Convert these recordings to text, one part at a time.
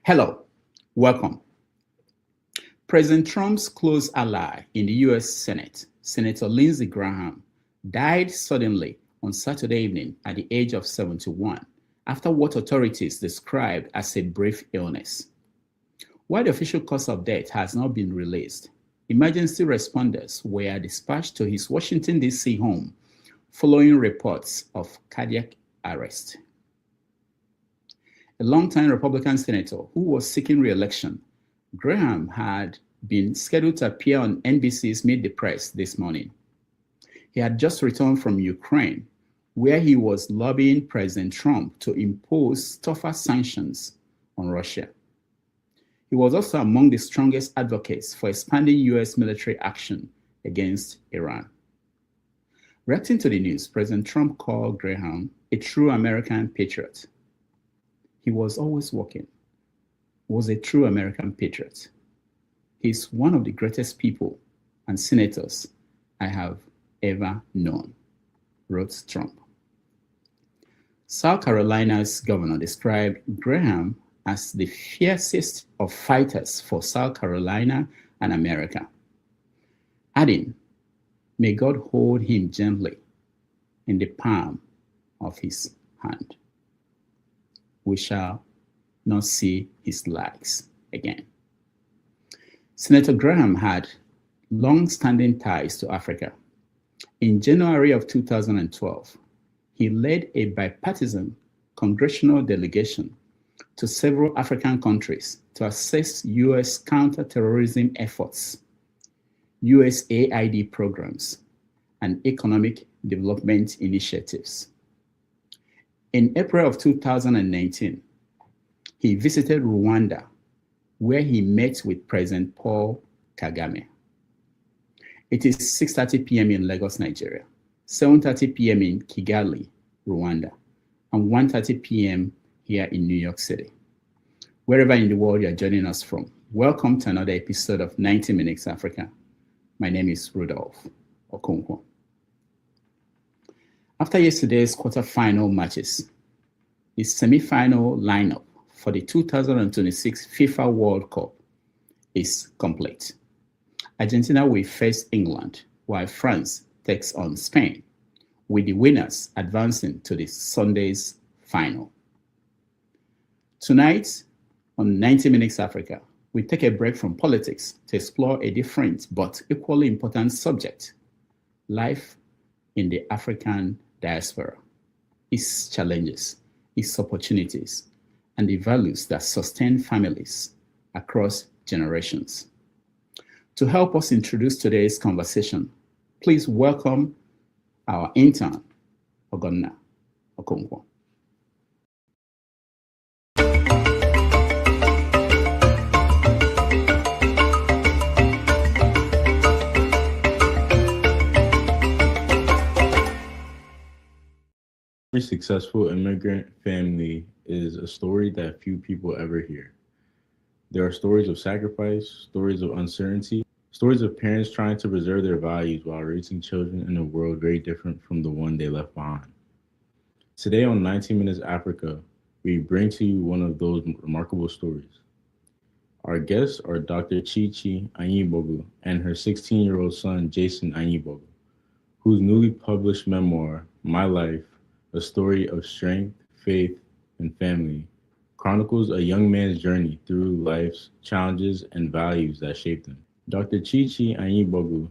Hello, welcome. President Trump's close ally in the US Senate, Senator Lindsey Graham, died suddenly on Saturday evening at the age of 71 after what authorities described as a brief illness. While the official cause of death has not been released, emergency responders were dispatched to his Washington, D.C. home following reports of cardiac arrest. A longtime Republican senator who was seeking re-election, Graham had been scheduled to appear on NBC's Meet the Press this morning. He had just returned from Ukraine, where he was lobbying President Trump to impose tougher sanctions on Russia. He was also among the strongest advocates for expanding US military action against Iran. Reacting to the news, President Trump called Graham a true American patriot. He was always working, was a true American patriot. He's one of the greatest people and senators I have ever known, wrote Trump. South Carolina's governor described Graham as the fiercest of fighters for South Carolina and America, adding, "May God hold him gently in the palm of his hand. We shall not see his legs again." Senator Graham had long-standing ties to Africa. In January of 2012, he led a bipartisan congressional delegation to several African countries to assess U.S. counterterrorism efforts, USAID programs, and economic development initiatives. In April of 2019, he visited Rwanda, where he met with President Paul Kagame. It is 6:30 p.m. in Lagos, Nigeria, 7:30 p.m. in Kigali, Rwanda, and 1:30 p.m. here in New York City. Wherever in the world you're joining us from, welcome to another episode of 90 Minutes Africa. My name is Rudolph Okonkwo. After yesterday's quarterfinal matches, the semi-final lineup for the 2026 FIFA World Cup is complete. Argentina will face England, while France takes on Spain, with the winners advancing to the Sunday's final. Tonight, on 90 Minutes Africa, we take a break from politics to explore a different but equally important subject: life in the African diaspora, its challenges, its opportunities, and the values that sustain families across generations. To help us introduce today's conversation, please welcome our intern, Ogonna Okonkwo. Every successful immigrant family is a story that few people ever hear. There are stories of sacrifice, stories of uncertainty, stories of parents trying to preserve their values while raising children in a world very different from the one they left behind. Today on 19 Minutes Africa, we bring to you one of those remarkable stories. Our guests are Dr. ChiChi Anigbogu and her 16-year-old son, Jason Anigbogu, whose newly published memoir, My Life, A Story of Strength, Faith, and Family, chronicles a young man's journey through life's challenges and values that shaped him. Dr. ChiChi Anigbogu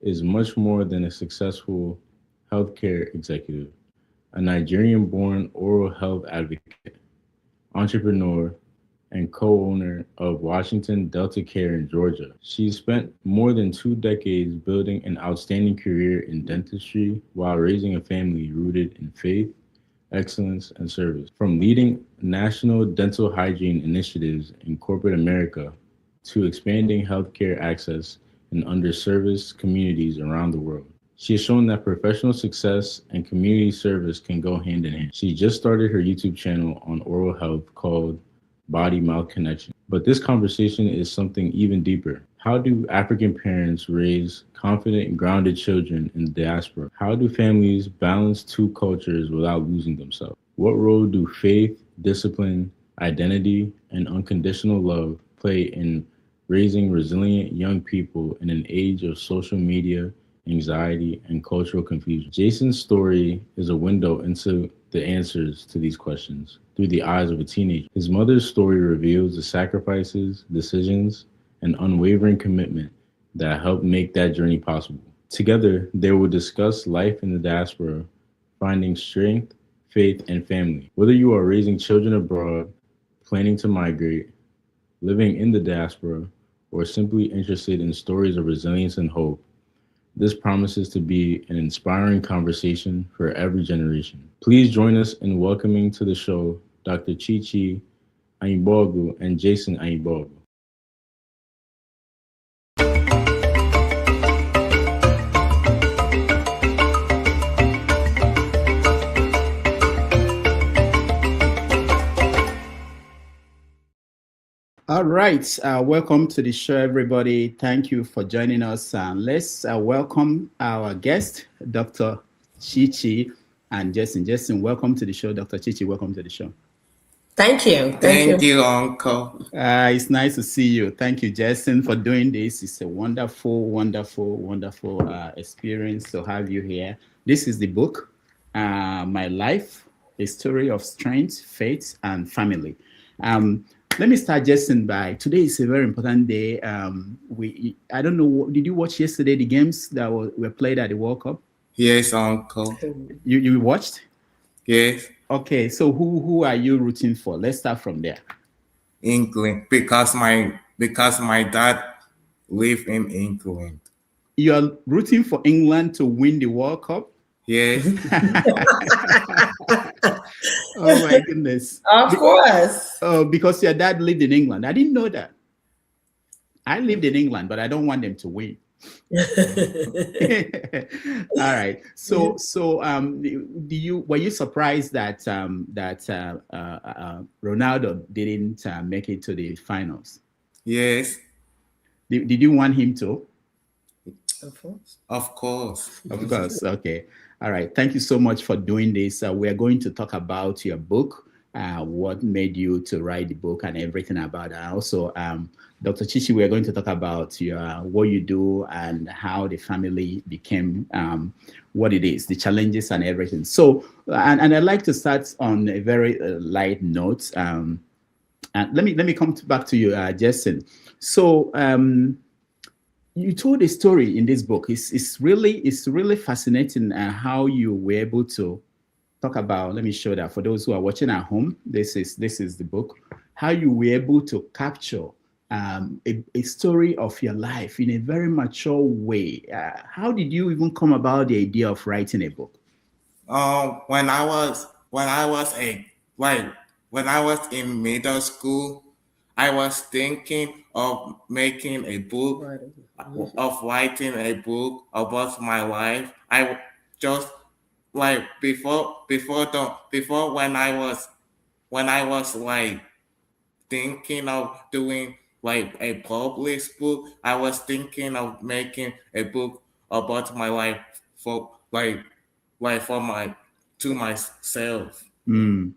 is much more than a successful healthcare executive, a Nigerian-born oral health advocate, entrepreneur, and co-owner of Washington Delta Care in Georgia. She's spent more than 2 decades building an outstanding career in dentistry while raising a family rooted in faith, excellence, and service. From leading national dental hygiene initiatives in corporate America to expanding healthcare access in underserved communities around the world, she has shown that professional success and community service can go hand in hand. She just started her YouTube channel on oral health called Bodymouthconnection. But this conversation is something even deeper. How do African parents raise confident and grounded children in the diaspora? How do families balance 2 cultures without losing themselves? What role do faith, discipline, identity, and unconditional love play in raising resilient young people in an age of social media, anxiety, and cultural confusion. Jason's story is a window into the answers to these questions through the eyes of a teenager. His mother's story reveals the sacrifices, decisions, and unwavering commitment that helped make that journey possible. Together, they will discuss life in the diaspora, finding strength, faith, and family. Whether you are raising children abroad, planning to migrate, living in the diaspora, or simply interested in stories of resilience and hope, this promises to be an inspiring conversation for every generation. Please join us in welcoming to the show Dr. ChiChi Anigbogu and Jason Anigbogu. All right, welcome to the show, everybody. Thank you for joining us. Let's welcome our guest, Dr. ChiChi and Jason. Jason, welcome to the show. Dr. ChiChi, welcome to the show. Thank you. Thank you, Uncle. It's nice to see you. Thank you, Jason, for doing this. It's a wonderful, wonderful, wonderful experience to have you here. This is the book, My Life, A Story of Strength, Faith, and Family. Let me start, Jason, by today is a very important day. I don't know, did you watch yesterday the games that were played at the World Cup? Yes, Uncle. You watched? Yes. Okay, so who are you rooting for? Let's start from there. England, because my dad live in England. You're rooting for England to win the World Cup? Yes. Oh my goodness. Of course. Oh, because your dad lived in England. I didn't know that. I lived in England, but I don't want them to win. All right. So were you surprised that Ronaldo didn't make it to the finals? Yes. Did you want him to? Of course. Of course. Of course. Okay. All right. Thank you so much for doing this. We're going to talk about your book, what made you to write the book and everything about it. Also, Dr. ChiChi, we're going to talk about what you do and how the family became what it is, the challenges and everything. So, and I'd like to start on a very light note. And let me come back to you, Jason. So, you told a story in this book. It's really fascinating how you were able to talk about. Let me show that for those who are watching at home. This is the book. How you were able to capture a story of your life in a very mature way. How did you even come about the idea of writing a book? When I was in middle school, I was thinking of making a book, of writing a book about my life. I just like before when I was like thinking of doing like a published book, I was thinking of making a book about my life for to myself. Mm.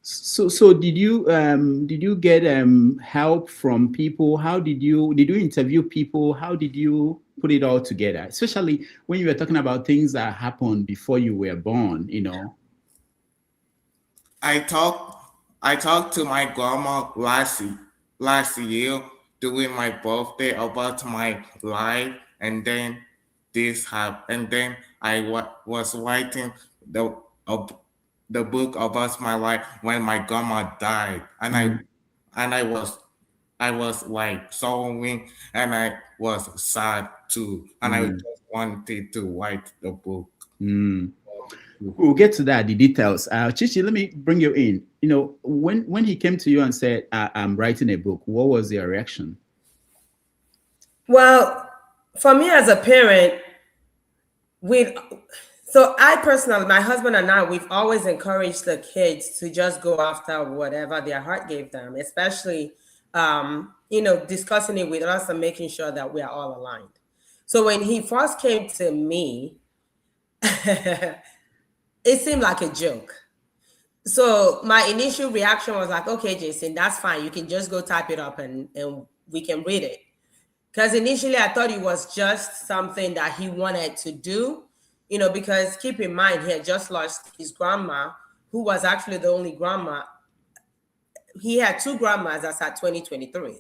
So did you get help from people? How did you interview people? How did you put it all together? Especially when you were talking about things that happened before you were born, you know. I talked to my grandma last year during my birthday about my life, and then this happened. And then I was writing the book about my life when my grandma died, and I was like sorrowing, and I was sad too, and I just wanted to write the book. We'll get to that, the details. ChiChi, let me bring you in. You know, when he came to you and said, I'm writing a book, what was your reaction? Well, for me as a parent, so I personally, my husband and I, we've always encouraged the kids to just go after whatever their heart gave them, especially, discussing it with us and making sure that we are all aligned. So when he first came to me, it seemed like a joke. So my initial reaction was like, okay, Jason, that's fine. You can just go type it up and we can read it. Because initially I thought it was just something that he wanted to do, because keep in mind, he had just lost his grandma, who was actually the only grandma. He had two grandmas as at 2023.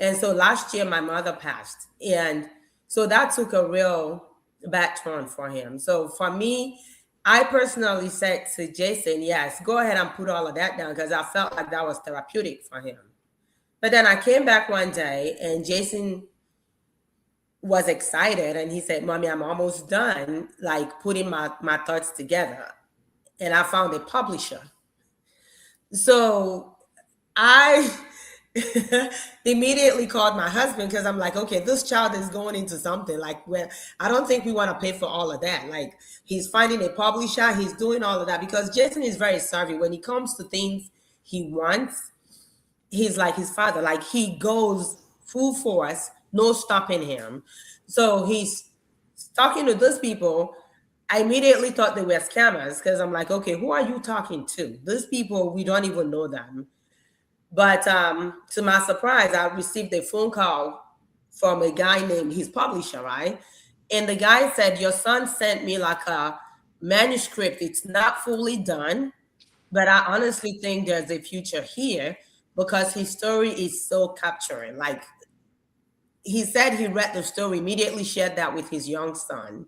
And so last year, my mother passed. And so that took a real bad turn for him. So for me, I personally said to Jason, yes, go ahead and put all of that down, because I felt like that was therapeutic for him. But then I came back one day and Jason was excited and he said, Mommy, I'm almost done, like putting my thoughts together. And I found a publisher. So I immediately called my husband, because I'm like, okay, this child is going into something. Like, well, I don't think we want to pay for all of that. Like, he's finding a publisher, he's doing all of that, because Jason is very savvy when it comes to things he wants. He's like his father, like he goes full force, no stopping him. So he's talking to those people. I immediately thought they were scammers, because I'm like, okay, who are you talking to? These people, we don't even know them. But to my surprise, I received a phone call from a guy named his publisher, right? And the guy said, your son sent me like a manuscript. It's not fully done, but I honestly think there's a future here, because his story is so capturing. Like, he said he read the story, immediately shared that with his young son.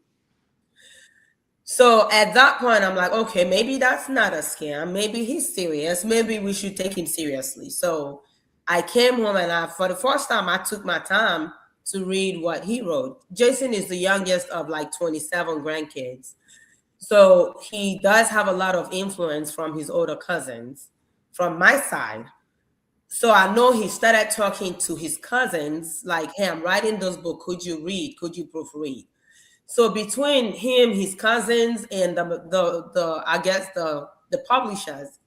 So at that point, I'm like, okay, maybe that's not a scam. Maybe he's serious. Maybe we should take him seriously. So I came home and for the first time, I took my time to read what he wrote. Jason is the youngest of like 27 grandkids. So he does have a lot of influence from his older cousins from my side. So I know he started talking to his cousins like, hey, I'm writing this book. Could you read? Could you proofread? So between him, his cousins, and the publishers,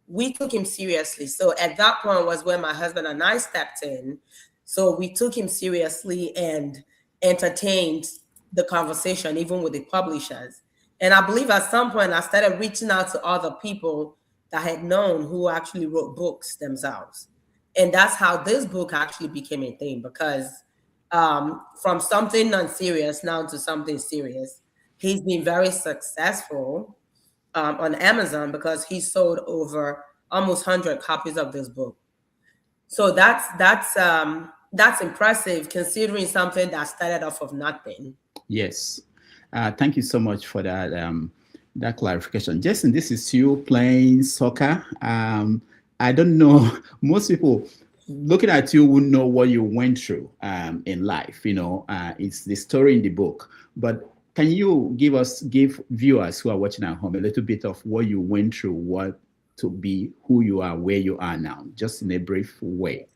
we took him seriously. So at that point was when my husband and I stepped in. So we took him seriously and entertained the conversation, even with the publishers. And I believe at some point I started reaching out to other people that I had known who actually wrote books themselves. And that's how this book actually became a thing, because from something non-serious now to something serious, he's been very successful on Amazon, because he sold over almost 100 copies of this book. So that's impressive, considering something that started off of nothing. Yes. Thank you so much for that that clarification. Jason, this is you playing soccer. I don't know, most people looking at you would know what you went through in life. It's the story in the book. But can you give viewers who are watching at home a little bit of what you went through, what to be who you are, where you are now, just in a brief way?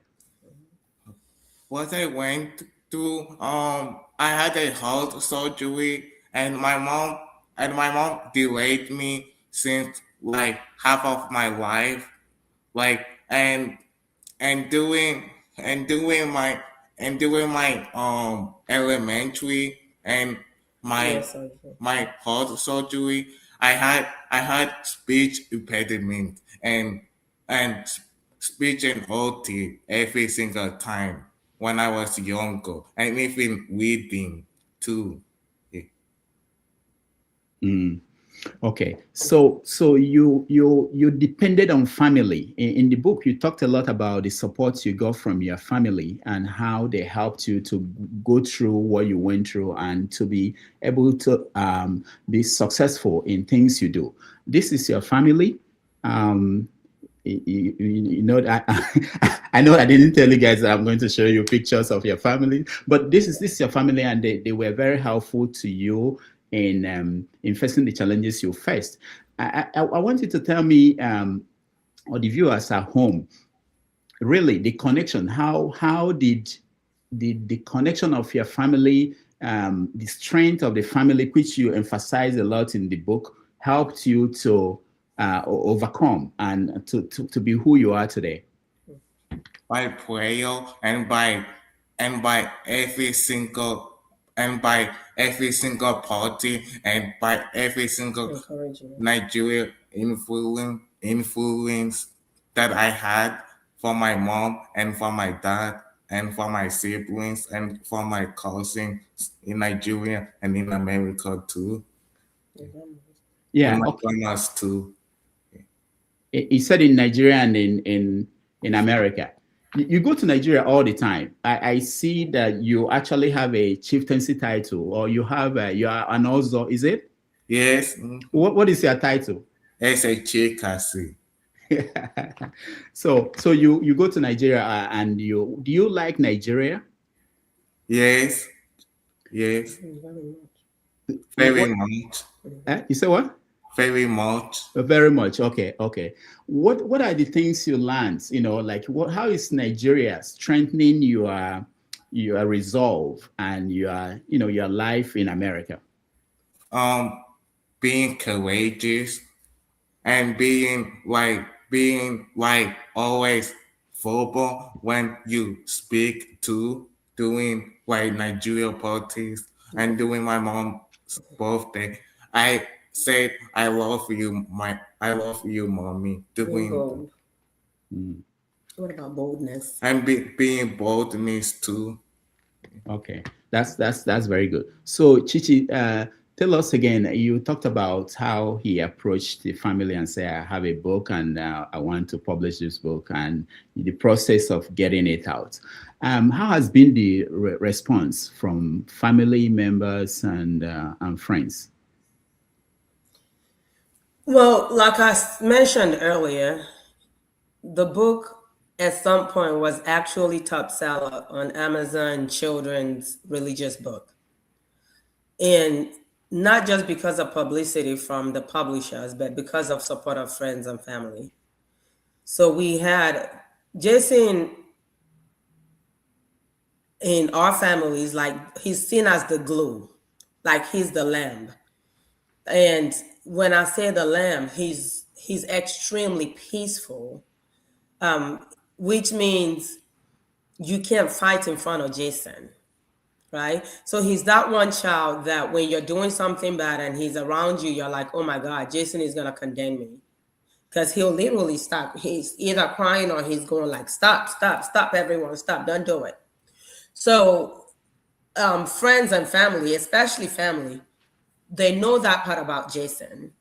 What I went through, I had a heart surgery, and my mom delayed me since like half of my life, like and doing my elementary and my heart surgery. I had speech impediment and speech and OT every single time when I was younger, and even reading too. Okay, so you depended on family. In the book, you talked a lot about the support you got from your family and how they helped you to go through what you went through and to be able to be successful in things you do. This is your family. You know that I know I didn't tell you guys that I'm going to show you pictures of your family, but this is your family, and they were very helpful to you in facing the challenges you faced. I want you to tell me, or the viewers at home, really the connection. How did the connection of your family, the strength of the family, which you emphasize a lot in the book, helped you to overcome and to be who you are today? By prayer and by every single party and by every single Nigerian influence influence that I had for my mom and for my dad and for my siblings and for my cousins in Nigeria and in America too. Yeah, And my okay. grandmas too. He said in Nigeria and in America. You go to Nigeria all the time. I see that you actually have a chieftaincy title, or you have you are an also. Is it? Yes. What is your title? It's a ChiCi. So you go to Nigeria and do you like Nigeria? Yes. Yes. Very much. You say what? Very much. Very much. Okay. Okay. What are the things you learned? You know, like how is Nigeria strengthening your resolve and your life in America? Being courageous and being like always verbal when you speak to doing like Nigeria politics and doing my mom's birthday. I said I love you, mommy. Doing bold. What about boldness? and being boldness too. Okay, that's very good. So ChiCi, tell us again. You talked about how he approached the family and said, "I have a book and I want to publish this book," and the process of getting it out. How has been the response from family members and friends? Well, like I mentioned earlier, the book at some point was actually top seller on Amazon children's religious book. And not just because of publicity from the publishers, but because of support of friends and family. So we had Jason in our families, like he's seen as the glue, like he's the lamb. And when I say the lamb, he's extremely peaceful, which means you can't fight in front of Jason, right? So he's that one child that when you're doing something bad and he's around you, you're like, oh my God, Jason is gonna condemn me. Because he'll literally stop. He's either crying or he's going like, stop, everyone, stop, don't do it. So friends and family, especially family, they know that part about Jason.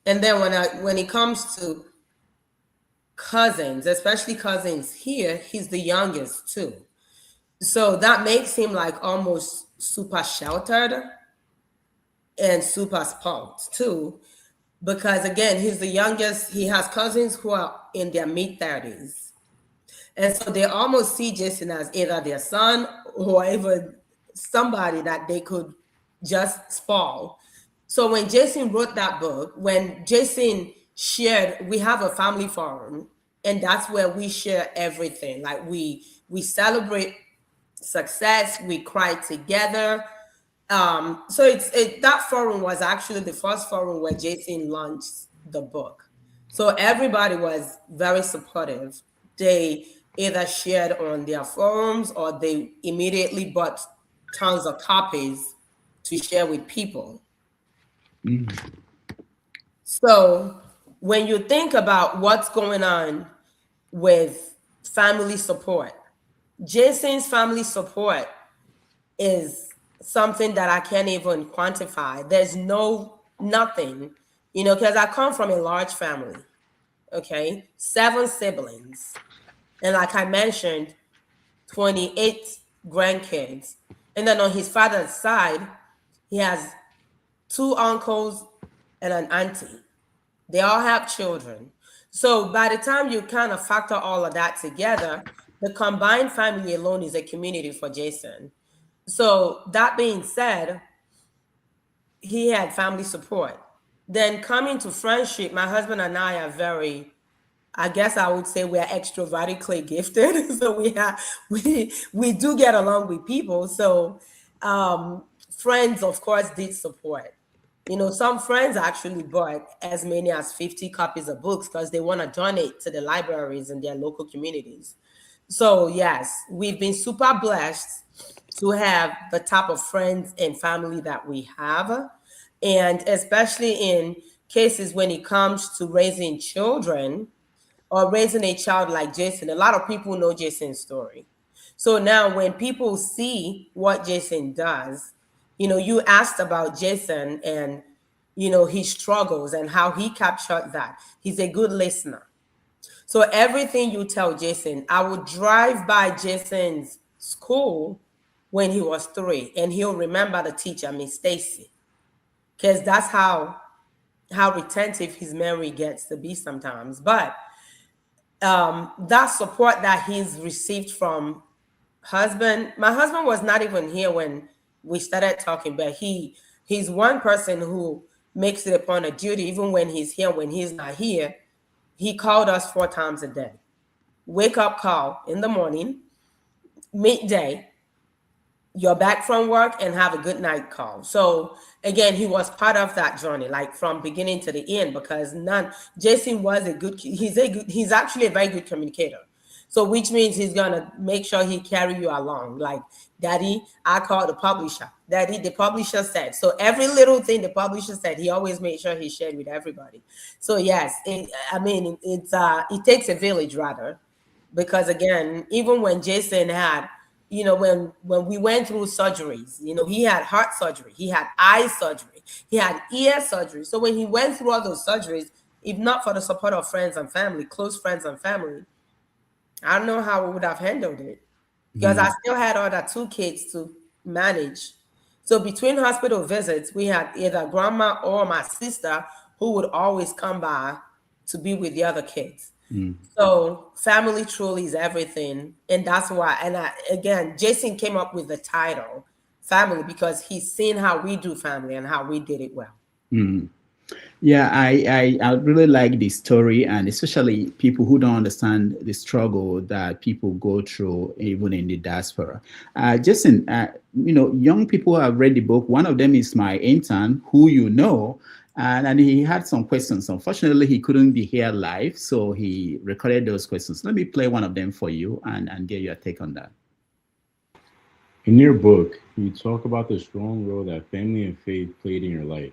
And then when it comes to cousins, especially cousins here, he's the youngest too. So that makes him like almost super sheltered and super spoiled too. Because again, he's the youngest. He has cousins who are in their mid-30s. And so they almost see Jason as either their son or even somebody that they could just spoil. So when Jason wrote that book, when Jason shared, we have a family forum, and that's where we share everything. Like we celebrate success, we cry together. So that forum was actually the first forum where Jason launched the book. So everybody was very supportive. They either shared on their forums or they immediately bought tons of copies to share with people. So when you think about what's going on with family support, Jason's family support is something that I can't even quantify. There's nothing, because I come from a large family, okay? 7 siblings. And like I mentioned, 28 grandkids. And then on his father's side, he has 2 uncles and an auntie. They all have children. So by the time you kind of factor all of that together, the combined family alone is a community for Jason. So that being said, he had family support. Then coming to friendship, my husband and I are very, I guess I would say we're extrovertically gifted. So we do get along with people. So friends, of course, did support. Some friends actually bought as many as 50 copies of books because they want to donate to the libraries in their local communities. So yes, we've been super blessed to have the type of friends and family that we have. And especially in cases when it comes to raising children or raising a child like Jason. A lot of people know Jason's story. So now when people see what Jason does, you asked about Jason and, his struggles and how he captured that. He's a good listener. So everything you tell Jason, I would drive by Jason's school when he was 3, and he'll remember the teacher, Miss Stacy, because that's how retentive his memory gets to be sometimes. But that support that he's received from my husband was not even here when we started talking, but he's one person who makes it a point of duty, even when he's here, when he's not here, he called us 4 times a day. Wake up call in the morning, midday, you're back from work, and have a good night call. So again, he was part of that journey, like from beginning to the end, because Jason was he's actually a very good communicator. So which means he's gonna make sure he carry you along. Like, Daddy, I called the publisher. Daddy, the publisher said. So every little thing the publisher said, he always made sure he shared with everybody. So yes, it takes a village rather, because again, even when Jason had, when we went through surgeries, he had heart surgery, he had eye surgery, he had ear surgery. So when he went through all those surgeries, if not for the support of friends and family, close friends and family, I don't know how we would have handled it, because I still had other 2 kids to manage. So between hospital visits, we had either grandma or my sister who would always come by to be with the other kids. So family truly is everything. And that's why, again, Jason came up with the title family because he's seen how we do family and how we did it well. Yeah, I really like this story, and especially people who don't understand the struggle that people go through even in the diaspora. Jason, young people have read the book. One of them is my intern, who and he had some questions. Unfortunately, he couldn't be here live, so he recorded those questions. Let me play one of them for you and get your take on that. In your book, you talk about the strong role that family and faith played in your life.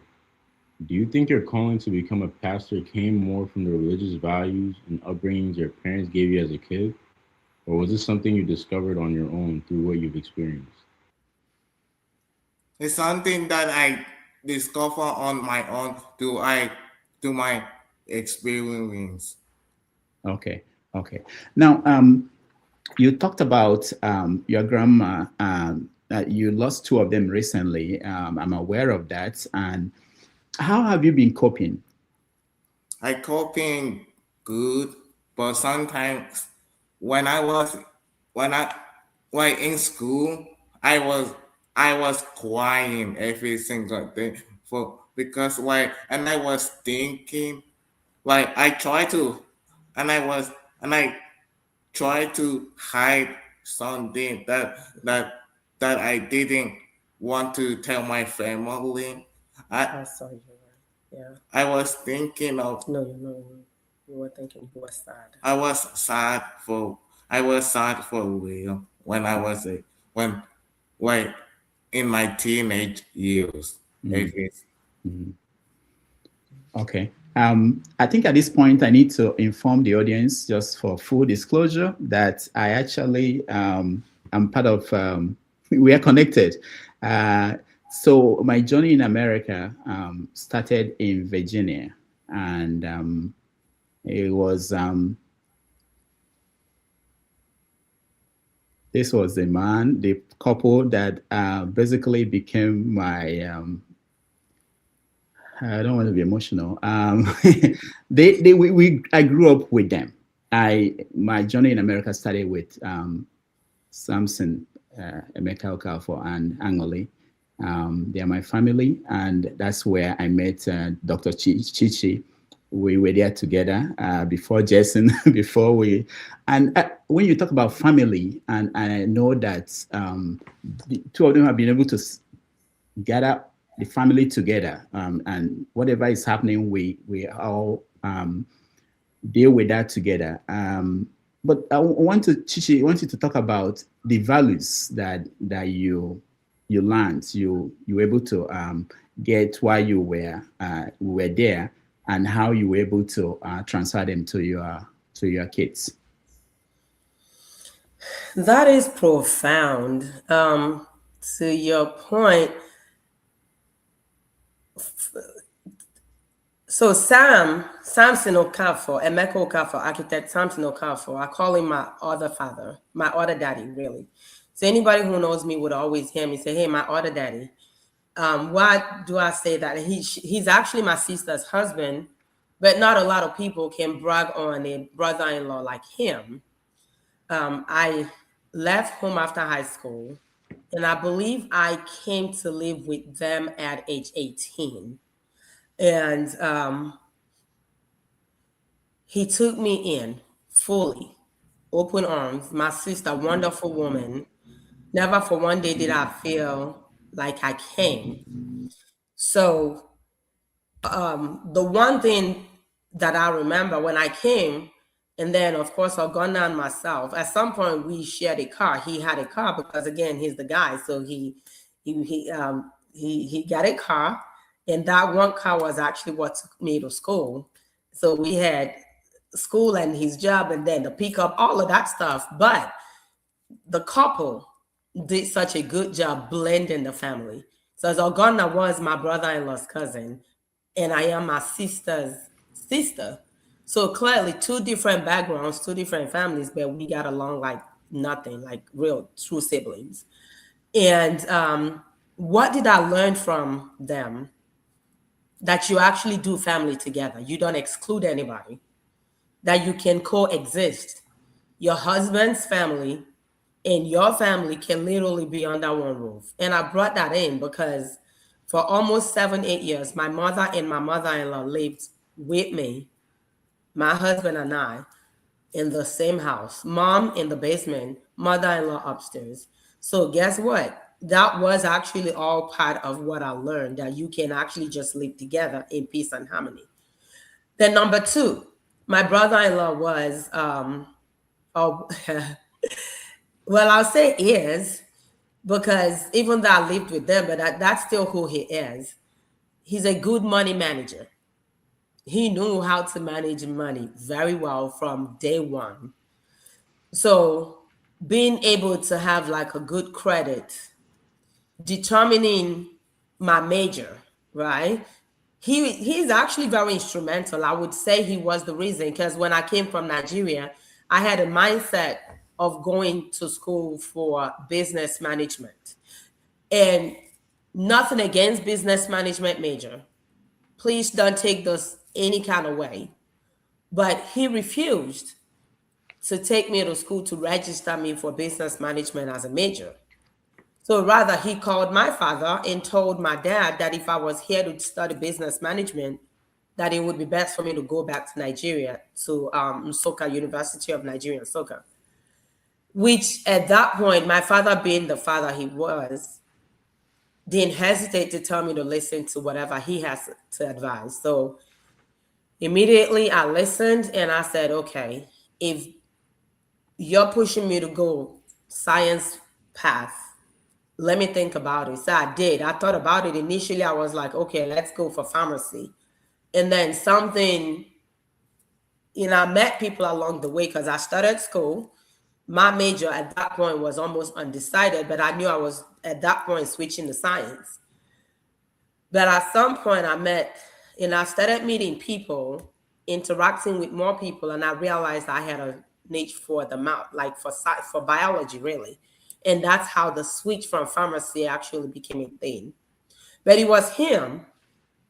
Do you think your calling to become a pastor came more from the religious values and upbringings your parents gave you as a kid? Or was this something you discovered on your own through what you've experienced? It's something that I discover on my own through my experience. Okay. Now, you talked about your grandma. You lost 2 of them recently. I'm aware of that. And how have you been coping? I coping good, but sometimes when I in school, I was crying every single day because I was thinking, I tried to hide something that I didn't want to tell my family. I saw you. Yeah. I was thinking of. No, you were thinking you were sad. I was sad for real when I was in my teenage years. Okay. I think at this point I need to inform the audience, just for full disclosure, that I actually am part of. We are connected. So my journey in America started in Virginia, and it was this was the couple that basically became my. I don't want to be emotional. I grew up with them. My journey in America started with Samson, Emeka Okafor, and Angoli. They are my family, and that's where I met Dr. ChiChi. We were there together before Jason, when you talk about family, and I know that the 2 of them have been able to gather the family together, and whatever is happening, we all deal with that together. But I want you to talk about the values that you learned, you were able to get while you were there, and how you were able to transfer them to your kids. That is profound. To your point, so Samson Okafor, Emeka Okafor, architect Samson Okafor, I call him my other father, my other daddy, really. So anybody who knows me would always hear me say, hey, my other daddy. Why do I say that? He's actually my sister's husband, but not a lot of people can brag on a brother-in-law like him. I left home after high school, and I believe I came to live with them at age 18. And he took me in fully, open arms. My sister, wonderful woman. Never for one day did I feel like I came. So the one thing that I remember when I came, and then of course I've gone down myself. At some point we shared a car. He had a car because again he's the guy, so he got a car, and that one car was actually what took me to school. So we had school and his job, and then the pickup, all of that stuff. But the couple did such a good job blending the family. So Zogonna was my brother-in-law's cousin, and I am my sister's sister. So clearly, two different backgrounds, two different families, but we got along like nothing, like real true siblings. And what did I learn from them? That you actually do family together. You don't exclude anybody. That you can coexist. Your husband's family and your family can literally be under one roof. And I brought that in because for almost 7-8 years, my mother and my mother-in-law lived with me, my husband and I, in the same house. Mom in the basement, mother-in-law upstairs. So guess what? That was actually all part of what I learned, that you can actually just live together in peace and harmony. Then number two, my brother-in-law was, well, I'll say is, because even though I lived with them, but that's still who he is. He's a good money manager. He knew how to manage money very well from day one. So being able to have like a good credit, determining my major, right? He's actually very instrumental. I would say he was the reason, because when I came from Nigeria, I had a mindset of going to school for business management. And nothing against business management major. Please don't take this any kind of way. But he refused to take me to school to register me for business management as a major. So rather, he called my father and told my dad that if I was here to study business management, that it would be best for me to go back to Nigeria, to Nsukka, University of Nigeria, Nsukka. Which at that point, my father being the father he was, didn't hesitate to tell me to listen to whatever he has to advise. So immediately I listened and I said, okay, if you're pushing me to go science path, let me think about it. So I did. I thought about it. Initially, I was like, okay, let's go for pharmacy. And then something, I met people along the way because I started school. My major at that point was almost undecided, but I knew I was at that point switching to science. But at some point I started meeting people, interacting with more people, and I realized I had a niche for the mouth, like for biology, really. And that's how the switch from pharmacy actually became a thing. But it was him.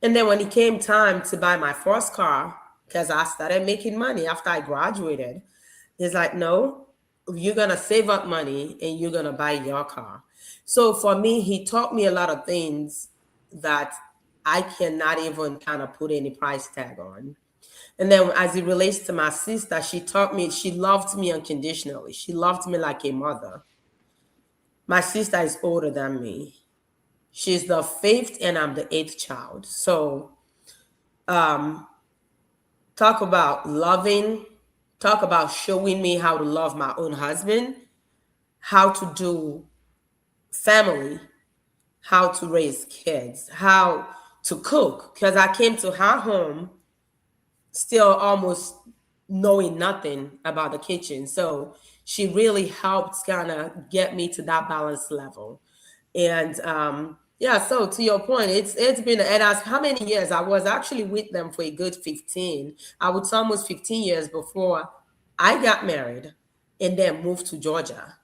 And then when it came time to buy my first car, because I started making money after I graduated, he's like, no, you're going to save up money and you're going to buy your car. So for me, he taught me a lot of things that I cannot even kind of put any price tag on. And then as it relates to my sister, she taught me, she loved me unconditionally. She loved me like a mother. My sister is older than me. She's the 5th and I'm the 8th child. So talk about loving, talk about showing me how to love my own husband, how to do family, how to raise kids, how to cook. Because I came to her home still almost knowing nothing about the kitchen. So she really helped kind of get me to that balance level. And yeah, so to your point, it's been, and as how many years? I was actually with them for a good 15. I would say almost 15 years before I got married and then moved to Georgia.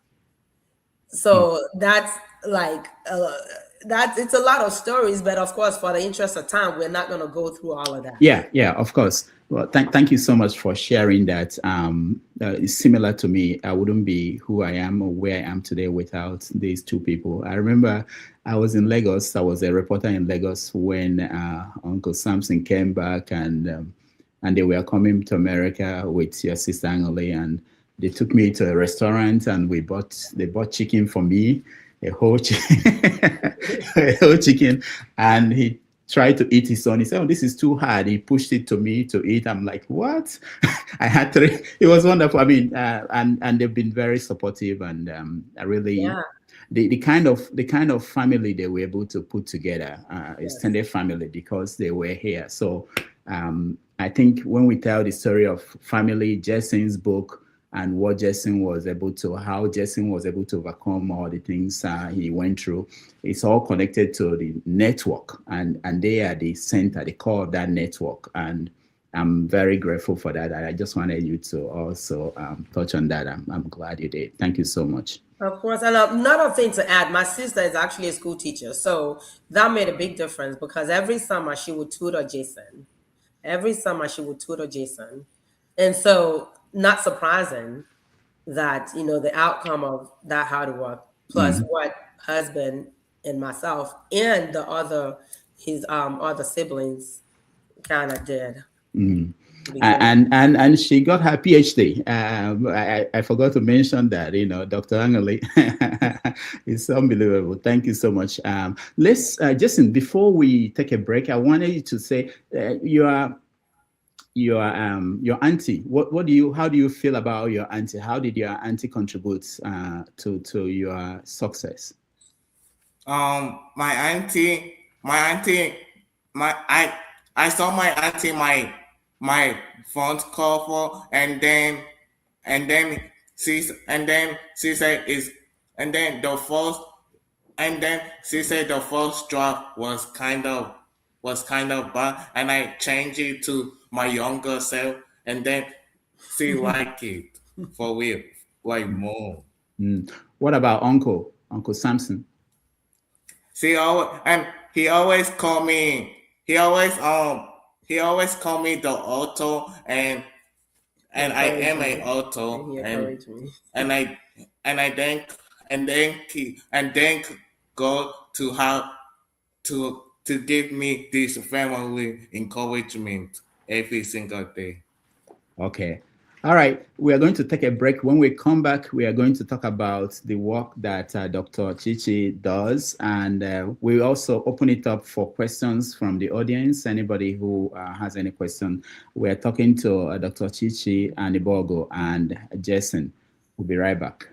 So that's like it's a lot of stories, but of course, for the interest of time, we're not going to go through all of that. Yeah, of course. Well, thank you so much for sharing that. It's similar to me. I wouldn't be who I am or where I am today without these two people. I remember I was in Lagos. I was a reporter in Lagos when Uncle Samson came back, and they were coming to America with your sister Angole, and they took me to a restaurant, and they bought chicken for me, a whole chicken, and he tried to eat his own. He said, "Oh, this is too hard." He pushed it to me to eat. I'm like, "What?" I had to. It was wonderful. I mean, and they've been very supportive, and I really the kind of family they were able to put together, extended family, because they were here. So I think when we tell the story of family, Jason's book, and what how Jason was able to overcome all the things he went through, it's all connected to the network, and they are the center, the core of that network. And I'm very grateful for that. I just wanted you to also touch on that. I'm glad you did. Thank you so much. Of course. And another thing to add, my sister is actually a school teacher. So that made a big difference, because every summer she would tutor Jason. And so, not surprising that, the outcome of that hard work, plus what husband and myself and his other siblings kind of did. And she got her PhD. I forgot to mention that, Dr. Angole. It's unbelievable. Thank you so much. Let's, Jason, before we take a break, I wanted you to say your auntie. How do you feel about your auntie? How did your auntie contribute to your success? I saw my auntie my phone call for, and then she said the first draft was kind of bad, and I changed it to my younger self, and then she liked it for real, like more. What about Uncle Samson? He always call me. He always call me the auto, and I am an auto, and then go to how to give me this family encouragement every single day. Okay. All right. We are going to take a break. When we come back, we are going to talk about the work that Dr. ChiChi does. And we also open it up for questions from the audience. Anybody who has any question. We are talking to Dr. ChiChi Anigbogu and Jason. We'll be right back.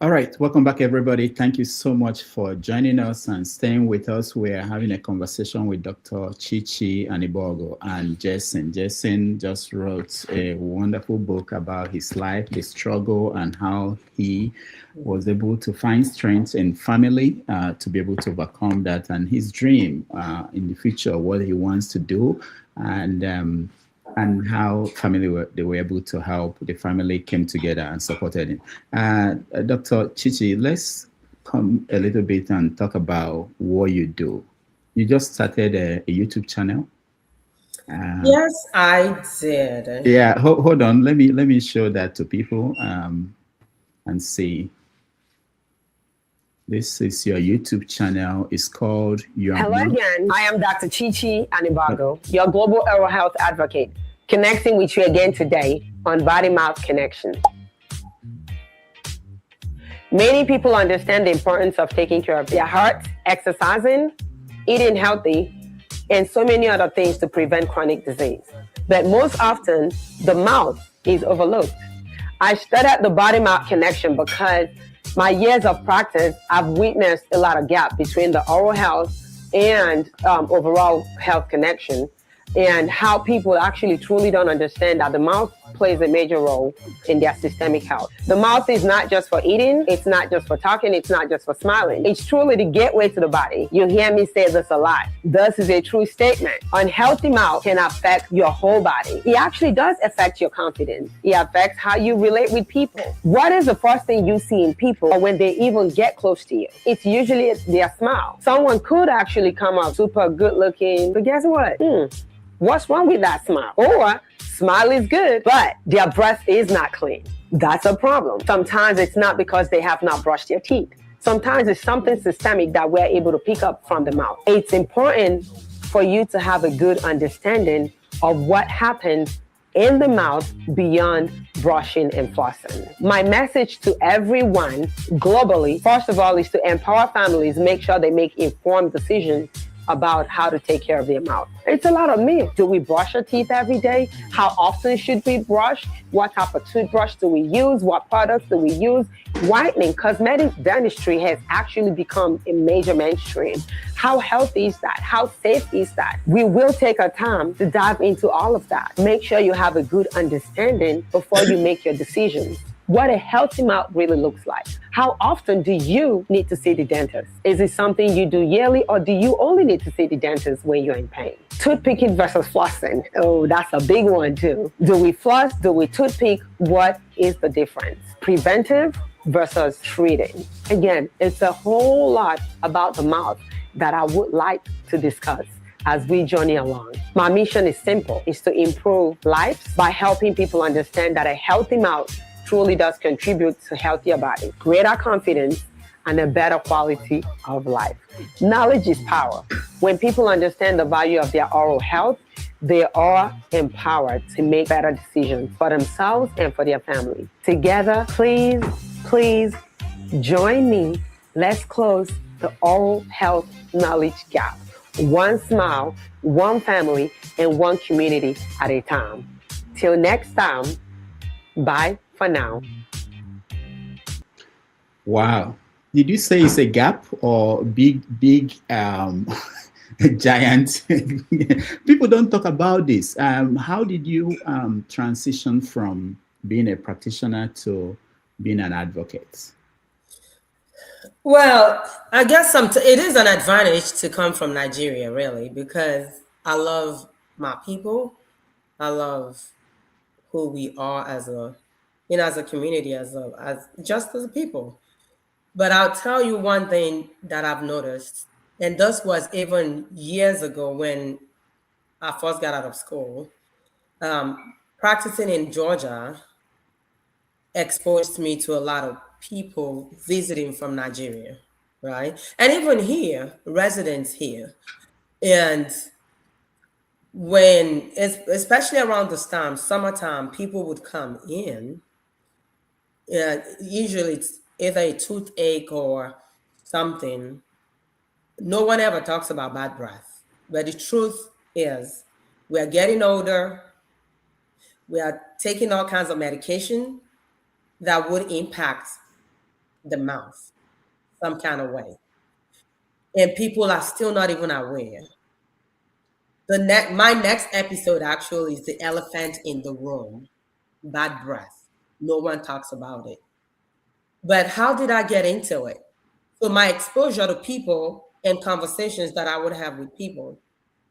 All right, welcome back, everybody. Thank you so much for joining us and staying with us. We are having a conversation with Dr. ChiChi Anigbogu and Jason. Jason just wrote a wonderful book about his life, the struggle, and how he was able to find strength in family to be able to overcome that, and his dream in the future, what he wants to do, and how they were able to help. The family came together and supported him. Dr. ChiChi, let's come a little bit and talk about what you do. You just started a YouTube channel. Yes, I did. Yeah, hold on. Let me show that to people and see. This is your YouTube channel. It's called Your Hello Mouth. again. I am Dr. ChiChi Anigbogu, your global oral health advocate, connecting with you again today on Bodymouthconnection. Many people understand the importance of taking care of their heart, exercising, eating healthy, and so many other things to prevent chronic disease. But most often, the mouth is overlooked. I studied the Bodymouthconnection because my years of practice, I've witnessed a lot of gap between the oral health and overall health connection, and how people actually truly don't understand that the mouth plays a major role in their systemic health. The mouth is not just for eating, it's not just for talking, it's not just for smiling. It's truly the gateway to the body. You hear me say this a lot. This is a true statement. Unhealthy mouth can affect your whole body. It actually does affect your confidence. It affects how you relate with people. What is the first thing you see in people when they even get close to you? It's usually their smile. Someone could actually come up super good looking, but guess what? What's wrong with that smile? Or smile is good, but their breath is not clean. That's a problem. Sometimes it's not because they have not brushed their teeth. Sometimes it's something systemic that we're able to pick up from the mouth. It's important for you to have a good understanding of what happens in the mouth beyond brushing and flossing. My message to everyone globally, first of all, is to empower families, make sure they make informed decisions about how to take care of their mouth. It's a lot of myths. Do we brush our teeth every day? How often should we brush? What type of toothbrush do we use? What products do we use? Whitening, cosmetic dentistry has actually become a major mainstream. How healthy is that? How safe is that? We will take our time to dive into all of that. Make sure you have a good understanding before you make your decisions. What a healthy mouth really looks like. How often do you need to see the dentist? Is it something you do yearly, or do you only need to see the dentist when you're in pain? Toothpicking versus flossing. Oh, that's a big one too. Do we floss? Do we toothpick? What is the difference? Preventive versus treating. Again, it's a whole lot about the mouth that I would like to discuss as we journey along. My mission is simple. It's to improve lives by helping people understand that a healthy mouth truly does contribute to healthier body, greater confidence, and a better quality of life. Knowledge is power. When people understand the value of their oral health, they are empowered to make better decisions for themselves and for their family. Together, please join me. Let's close the oral health knowledge gap. One smile, one family, and one community at a time. Till next time, bye for now. Wow. Did you say it's a gap or big giant? People don't talk about this. How did you transition from being a practitioner to being an advocate? Well, I guess it is an advantage to come from Nigeria, really, because I love my people. I love who we are as a, as a community, as just as a people. But I'll tell you one thing that I've noticed, and this was even years ago when I first got out of school. Practicing in Georgia exposed me to a lot of people visiting from Nigeria, right? And even here, residents here. And when, especially around this time, summertime, people would come in. Usually it's either a toothache or something. No one ever talks about bad breath. But the truth is, we are getting older. We are taking all kinds of medication that would impact the mouth some kind of way. And people are still not even aware. My next episode actually is the elephant in the room, bad breath. No one talks about it. But how did I get into it? So my exposure to people and conversations that I would have with people.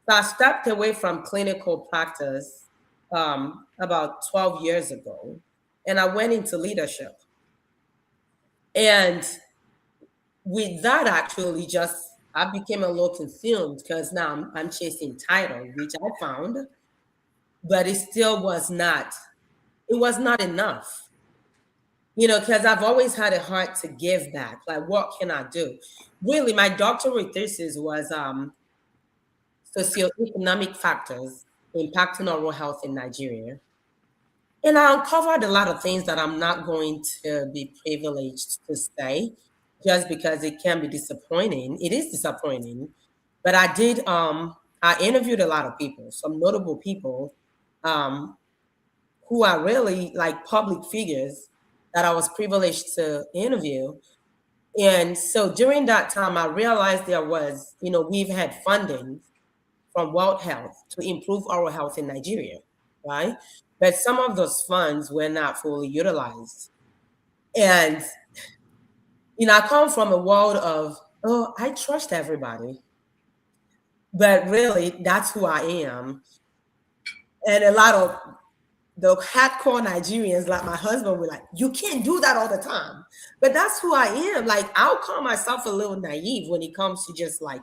So I stepped away from clinical practice about 12 years ago, and I went into leadership. And with that, actually, I became a little consumed because now I'm chasing title, which I found, but it still was not enough, because I've always had a heart to give back. Like, what can I do? Really, my doctoral thesis was socioeconomic factors impacting oral health in Nigeria. And I uncovered a lot of things that I'm not going to be privileged to say, just because it can be disappointing. It is disappointing. But I interviewed a lot of people, some notable people who are really like public figures that I was privileged to interview. And so during that time, I realized there was, we've had funding from World Health to improve oral health in Nigeria, right? But some of those funds were not fully utilized. And, I come from a world of, I trust everybody. But really, that's who I am. And a lot of the hardcore Nigerians, like my husband, were like, you can't do that all the time. But that's who I am. Like, I'll call myself a little naive when it comes to just like,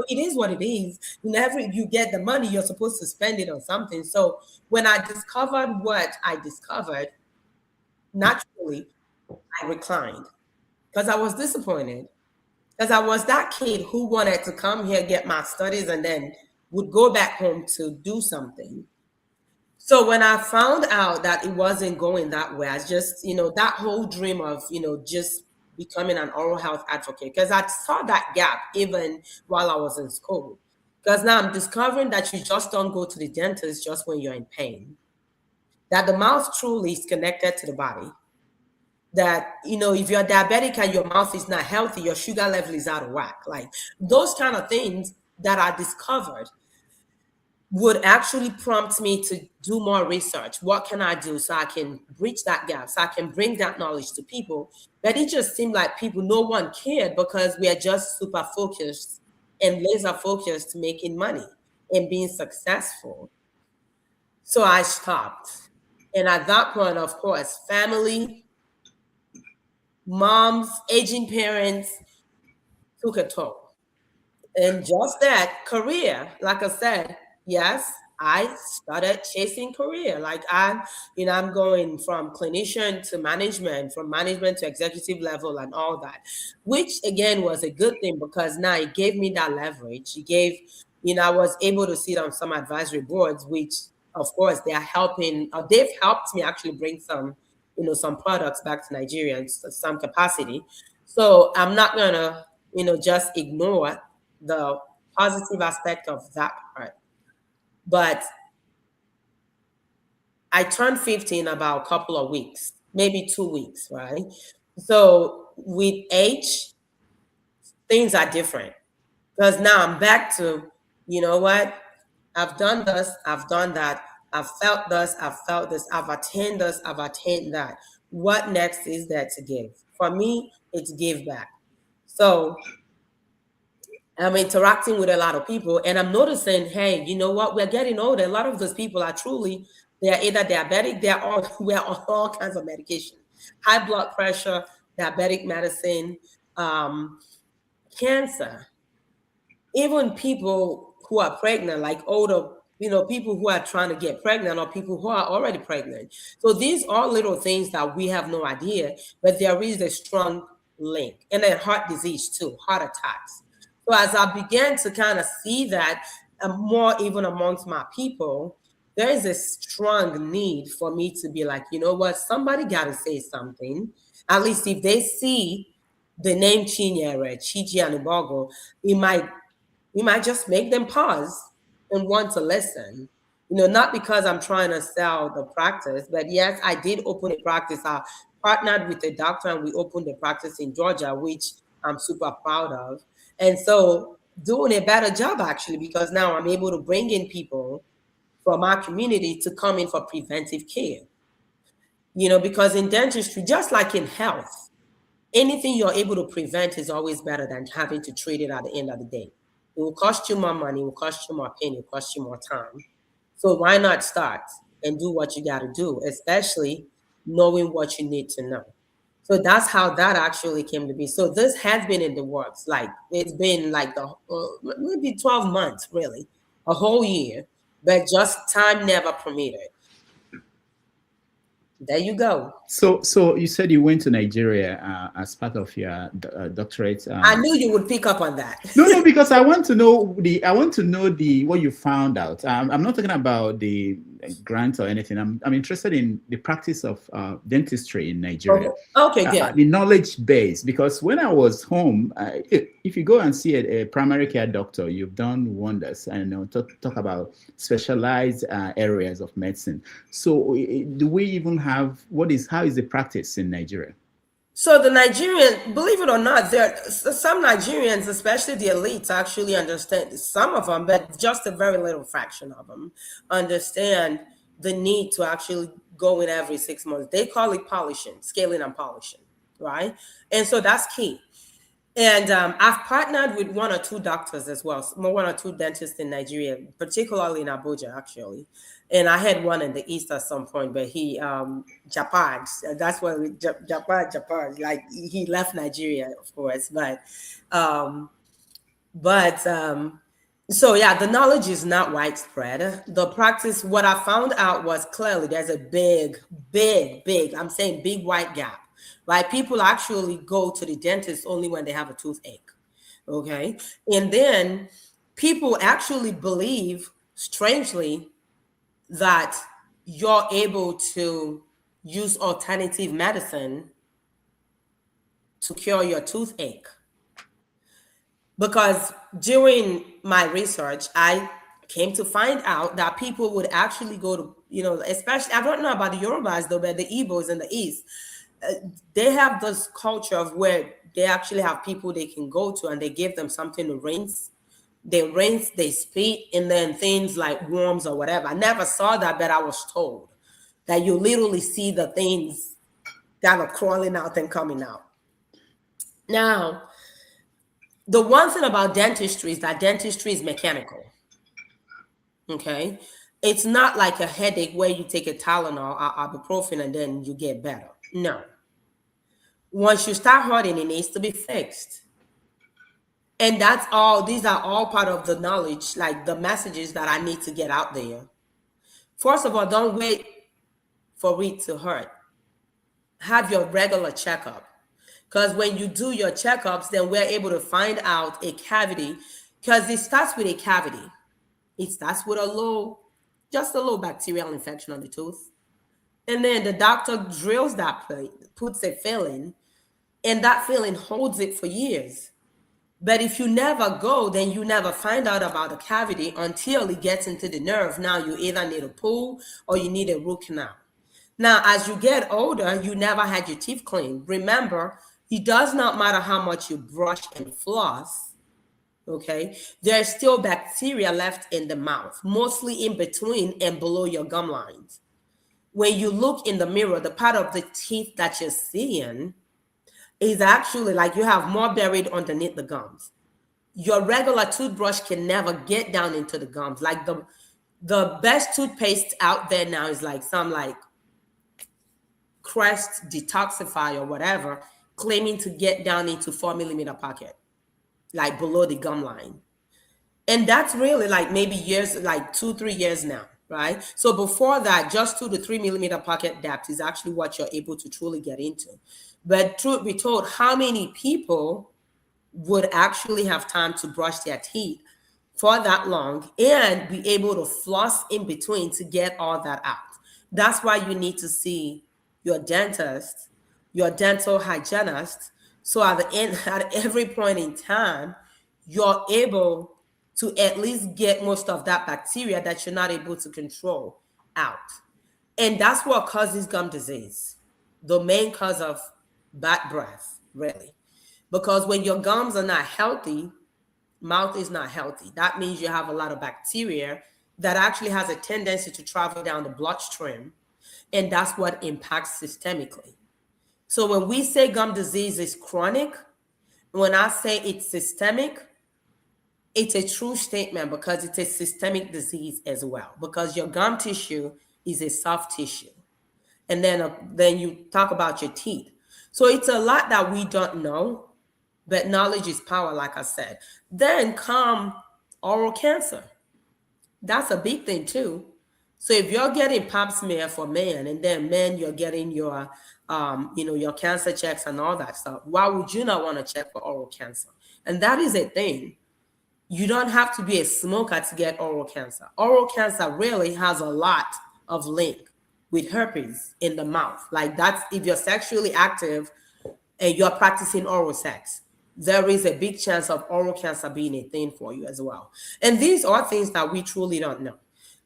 it is what it is. Whenever you get the money, you're supposed to spend it on something. So when I discovered what I discovered, naturally, I reclined because I was disappointed. Because I was that kid who wanted to come here, get my studies, and then would go back home to do something. So when I found out that it wasn't going that way, I just, that whole dream of, just becoming an oral health advocate, because I saw that gap even while I was in school. Because now I'm discovering that you just don't go to the dentist just when you're in pain. That the mouth truly is connected to the body. That, if you're diabetic and your mouth is not healthy, your sugar level is out of whack. Like those kind of things that I discovered would actually prompt me to do more research. What can I do so I can bridge that gap, so I can bring that knowledge to people? But it just seemed like no one cared because we are just super focused and laser focused making money and being successful. So I stopped. And at that point, of course, family, moms, aging parents took a toll. And just that, career, like I said, yes, I started chasing career. Like I'm going from clinician to management, from management to executive level and all that, which again was a good thing because now it gave me that leverage. It gave, I was able to sit on some advisory boards, which of course they are helping, or they've helped me actually bring some, some products back to Nigeria in some capacity. So I'm not gonna, just ignore the positive aspect of that part. But I turned 50 in about a couple of weeks, maybe 2 weeks, right? So with age, things are different. Because now I'm back to, you know what? I've done this, I've done that, I've felt this, I've felt this, I've attained this, I've attained that. what next is there to give? For me, it's give back. So I'm interacting with a lot of people and I'm noticing, hey, you know what? We're getting older. A lot of those people are truly, they're either diabetic, we're on all kinds of medication, high blood pressure, diabetic medicine, cancer, even people who are pregnant, like older, people who are trying to get pregnant or people who are already pregnant. So these are little things that we have no idea, but there is a strong link. And then heart disease too, heart attacks. So as I began to kind of see that more even amongst my people, there is a strong need for me to be like, you know what, somebody got to say something. At least if they see the name ChiChi Anigbogu, we might just make them pause and want to listen. Not because I'm trying to sell the practice, but yes, I did open a practice. I partnered with a doctor and we opened a practice in Georgia, which I'm super proud of. And so doing a better job actually, because now I'm able to bring in people from our community to come in for preventive care. Because in dentistry, just like in health, anything you're able to prevent is always better than having to treat it at the end of the day. It will cost you more money, it will cost you more pain, it will cost you more time. So why not start and do what you got to do, especially knowing what you need to know. So that's how that actually came to be. So this has been in the works. Like it's been like maybe 12 months, really, a whole year, but just time never permitted. There you go. So you said you went to Nigeria as part of your doctorate. I knew you would pick up on that. No, because I want to know what you found out. I'm not talking about the grant or anything. I'm interested in the practice of dentistry in Nigeria. Okay, good. The knowledge base, because when I was home, if you go and see a primary care doctor, you've done wonders. And talk about specialized areas of medicine. So do we even have how is the practice in Nigeria? So the Nigerian, believe it or not, some Nigerians, especially the elites, actually understand, some of them, but just a very little fraction of them, understand the need to actually go in every 6 months. They call it polishing, scaling and polishing, right? And so that's key. And I've partnered with 1 or 2 doctors as well, 1 or 2 dentists in Nigeria, particularly in Abuja, actually. And I had one in the East at some point, but he, Japan, that's what Japan, like he left Nigeria, of course. So yeah, the knowledge is not widespread. The practice, what I found out was clearly there's a big, I'm saying big white gap. Right? People actually go to the dentist only when they have a toothache. Okay. And then people actually believe, strangely, that you're able to use alternative medicine to cure your toothache. Because during my research, I came to find out that people would actually go to, especially, I don't know about the Yorubas though, but the Igbos in the East, they have this culture of where they actually have people they can go to and they give them something to rinse. They rinse, they spit, and then things like worms or whatever. I never saw that, but I was told that you literally see the things that are crawling out and coming out. Now, the one thing about dentistry is that dentistry is mechanical. Okay? It's not like a headache where you take a Tylenol or ibuprofen and then you get better. No. Once you start hurting, it needs to be fixed. And that's all, these are all part of the knowledge, like the messages that I need to get out there. First of all, don't wait for it to hurt. Have your regular checkup. Because when you do your checkups, then we're able to find out a cavity, because it starts with a cavity. It starts with just a low bacterial infection on the tooth. And then the doctor drills that plate, puts a filling, and that filling holds it for years. But if you never go, then you never find out about the cavity until it gets into the nerve. Now you either need a pull or you need a root canal. Now, as you get older, you never had your teeth cleaned. Remember, it does not matter how much you brush and floss, okay? There's still bacteria left in the mouth, mostly in between and below your gum lines. when you look in the mirror, the part of the teeth that you're seeing is actually like you have more buried underneath the gums. Your regular toothbrush can never get down into the gums. Like the best toothpaste out there now is like some like Crest Detoxify or whatever, claiming to get down into 4mm pocket, like below the gum line. And that's really like maybe years, like 2-3 years now, right? So before that, just 2 to 3mm pocket depth is actually what you're able to truly get into. But truth be told, how many people would actually have time to brush their teeth for that long and be able to floss in between to get all that out? That's why you need to see your dentist, your dental hygienist. So at the end, at every point in time, you're able to at least get most of that bacteria that you're not able to control out. And that's what causes gum disease, the main cause of bad breath, really. Because when your gums are not healthy, mouth is not healthy. That means you have a lot of bacteria that actually has a tendency to travel down the bloodstream, and that's what impacts systemically. So when we say gum disease is chronic, when I say it's systemic, it's a true statement because it's a systemic disease as well, because your gum tissue is a soft tissue. And then you talk about your teeth. So it's a lot that we don't know, but knowledge is power, like I said. Then come oral cancer. That's a big thing too. So if you're getting pap smear for men, and then men, you're getting your, your cancer checks and all that stuff, why would you not want to check for oral cancer? And that is a thing. You don't have to be a smoker to get oral cancer. Oral cancer really has a lot of link with herpes in the mouth. Like that's if you're sexually active and you're practicing oral sex, there is a big chance of oral cancer being a thing for you as well. And these are things that we truly don't know.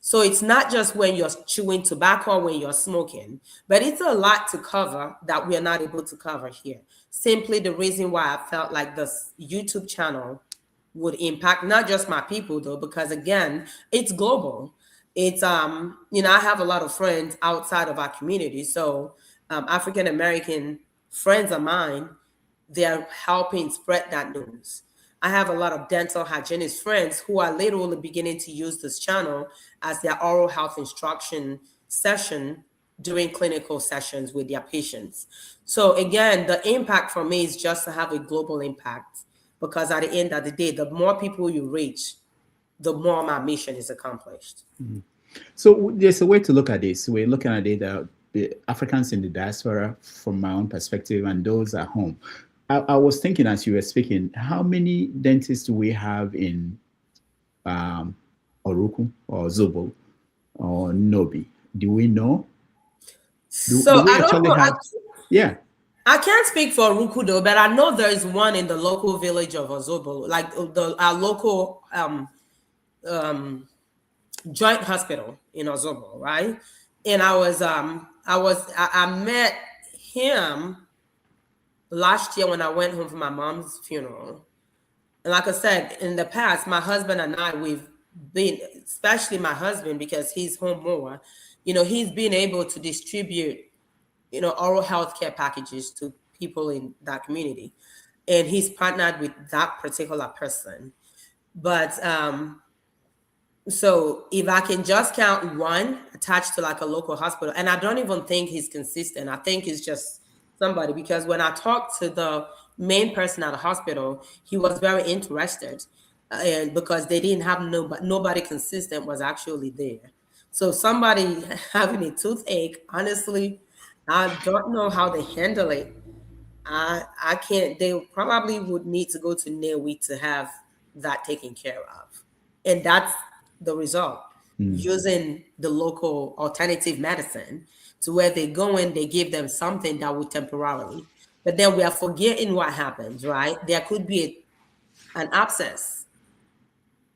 So it's not just when you're chewing tobacco or when you're smoking, but it's a lot to cover that we are not able to cover here. Simply the reason why I felt like this YouTube channel would impact not just my people though, because again, it's global. It's, I have a lot of friends outside of our community. So African-American friends of mine, they're helping spread that news. I have a lot of dental hygienist friends who are literally beginning to use this channel as their oral health instruction session during clinical sessions with their patients. So again, the impact for me is just to have a global impact, because at the end of the day, the more people you reach, the more my mission is accomplished. Mm-hmm. So there's a way to look at this. We're looking at it, the Africans in the diaspora from my own perspective and those at home. I was thinking as you were speaking, how many dentists do we have in Oruku or Zobo or Nobi? Do we know? Do we I don't know. Yeah. I can't speak for Oruku though, but I know there is one in the local village of Ozobo, like our local joint hospital in Ozobo, right? And I met him last year when I went home for my mom's funeral. And like I said, in the past, my husband and I, we've been, especially my husband, because he's home more, he's been able to distribute, oral health care packages to people in that community. And he's partnered with that particular person. But so if I can just count one attached to like a local hospital, and I don't even think he's consistent. I think it's just somebody, because when I talked to the main person at the hospital, he was very interested, and because they didn't have nobody consistent was actually there. So somebody having a toothache, honestly, I don't know how they handle it. I can't. They probably would need to go to Newi to have that taken care of, and that's the result. Using the local alternative medicine, to where they go in, they give them something that will temporarily, but then we are forgetting what happens, right? There could be an abscess,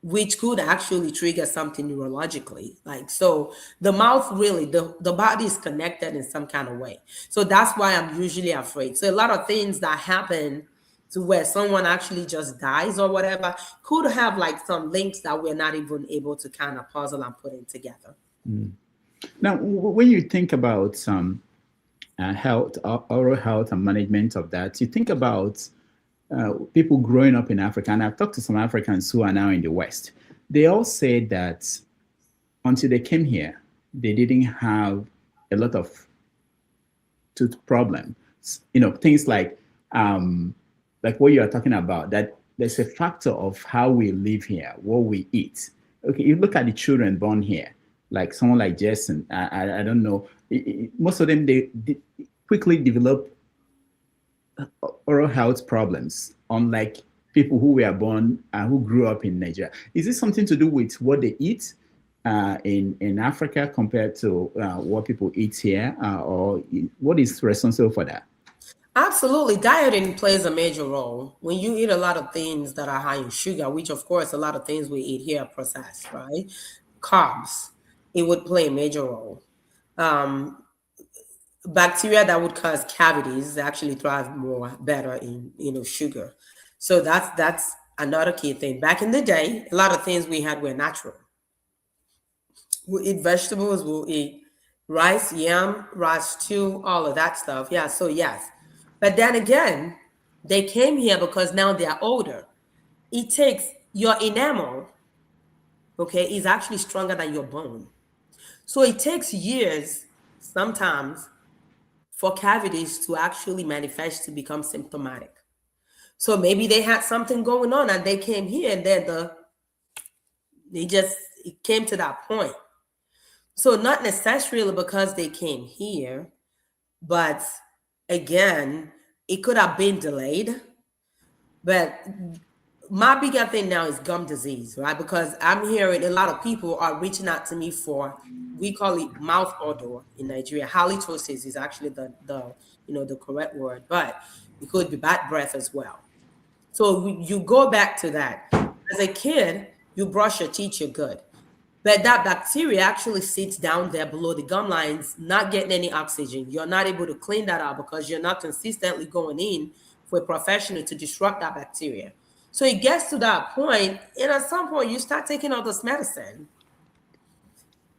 which could actually trigger something neurologically. Like, so the mouth really, the body is connected in some kind of way. So that's why I'm usually afraid. So a lot of things that happen to where someone actually just dies or whatever could have like some links that we're not even able to kind of puzzle and put in together. Now, when you think about health, oral health, and management of that, you think about people growing up in Africa, and I've talked to some Africans who are now in the West. They all say that until they came here, they didn't have a lot of tooth problems. Things like what you are talking about, that there's a factor of how we live here, what we eat. Okay, you look at the children born here, like someone like Jason, I don't know, most of them, they quickly develop oral health problems, unlike people who were born and who grew up in Nigeria. Is this something to do with what they eat in Africa compared to what people eat here, or what is responsible for that? Absolutely. Dieting plays a major role. When you eat a lot of things that are high in sugar, which of course a lot of things we eat here are processed, right? Carbs, it would play a major role. Bacteria that would cause cavities actually thrive better in sugar. So that's another key thing. Back in the day, a lot of things we had were natural. We'll eat vegetables, we'll eat rice, yam, rice stew, all of that stuff. Yeah, so yes. But then again, they came here because now they're older. It takes your enamel, okay, is actually stronger than your bone. So it takes years sometimes for cavities to actually manifest to become symptomatic. So maybe they had something going on and they came here and then it came to that point. So not necessarily because they came here, but again, it could have been delayed. But my bigger thing now is gum disease, right? Because I'm hearing a lot of people are reaching out to me for, we call it mouth odor in Nigeria. Halitosis is actually the correct word, but it could be bad breath as well. So you go back to that. As a kid, you brush your teeth, you're good. But that bacteria actually sits down there below the gum lines, not getting any oxygen. You're not able to clean that out because you're not consistently going in for a professional to disrupt that bacteria. So it gets to that point, and at some point you start taking all this medicine.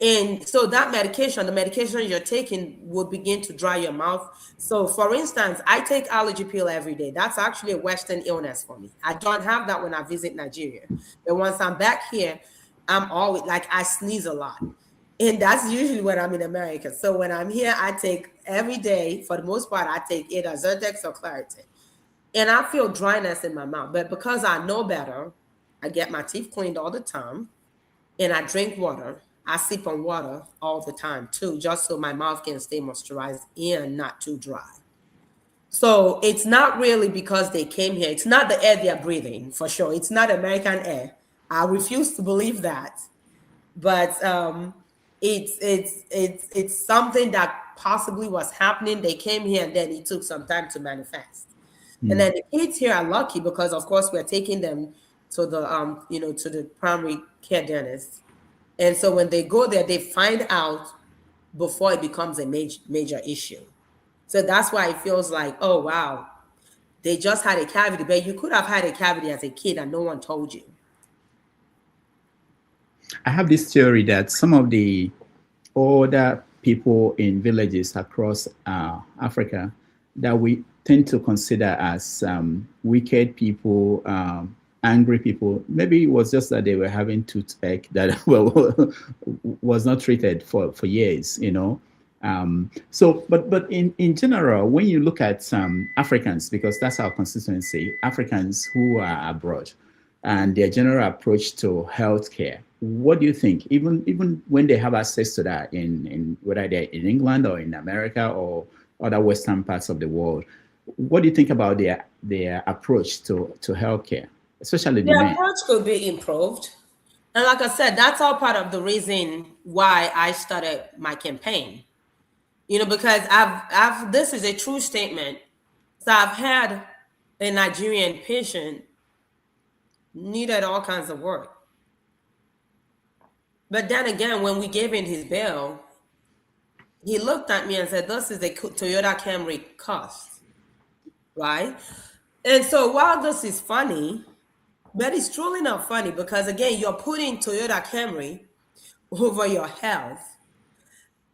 And so that medication, the medication you're taking will begin to dry your mouth. So for instance, I take allergy pill every day. That's actually a Western illness for me. I don't have that when I visit Nigeria. But once I'm back here, I'm always I sneeze a lot. And that's usually when I'm in America. So when I'm here, I take every day, for the most part, I take either Zyrtex or Claritin. And I feel dryness in my mouth. But because I know better, I get my teeth cleaned all the time. And I drink water. I sip on water all the time too, just so my mouth can stay moisturized and not too dry. So it's not really because they came here. It's not the air they're breathing, for sure. It's not American air. I refuse to believe that. But it's something that possibly was happening. They came here and then it took some time to manifest. And then the kids here are lucky because, of course, we're taking them to the to the primary care dentist. And so when they go there, they find out before it becomes a major issue. So that's why it feels like, oh, wow, they just had a cavity. But you could have had a cavity as a kid and no one told you. I have this theory that some of the older people in villages across Africa that we tend to consider as wicked people, angry people, maybe it was just that they were having toothache that was not treated for years, So, but in general, when you look at Africans, because that's our constituency, Africans who are abroad and their general approach to healthcare, what do you think? Even when they have access to that in whether they're in England or in America or other Western parts of the world, what do you think about their approach to healthcare, especially the men? approach could be improved. And like I said, that's all part of the reason why I started my campaign. Because I've this is a true statement. So I've had a Nigerian patient needed all kinds of work. But then again, when we gave him his bill, he looked at me and said, this is a Toyota Camry cost, right? And so while this is funny, but it's truly not funny because, again, you're putting Toyota Camry over your health.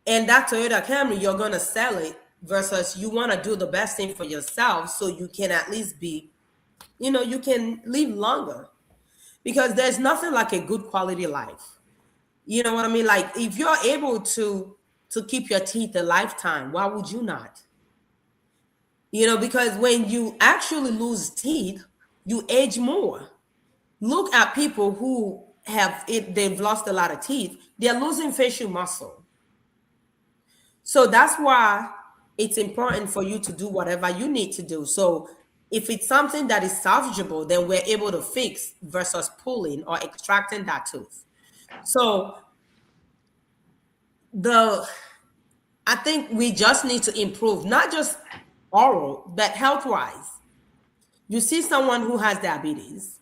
And that Toyota Camry, you're going to sell it versus you want to do the best thing for yourself so you can at least be, you can live longer. Because there's nothing like a good quality life. You know what I mean? Like if you're able to keep your teeth a lifetime, why would you not? Because when you actually lose teeth, you age more. Look at people who they've lost a lot of teeth, they're losing facial muscle. So that's why it's important for you to do whatever you need to do. So if it's something that is salvageable, then we're able to fix versus pulling or extracting that tooth. So I think we just need to improve, not just oral, but health-wise. You see someone who has diabetes,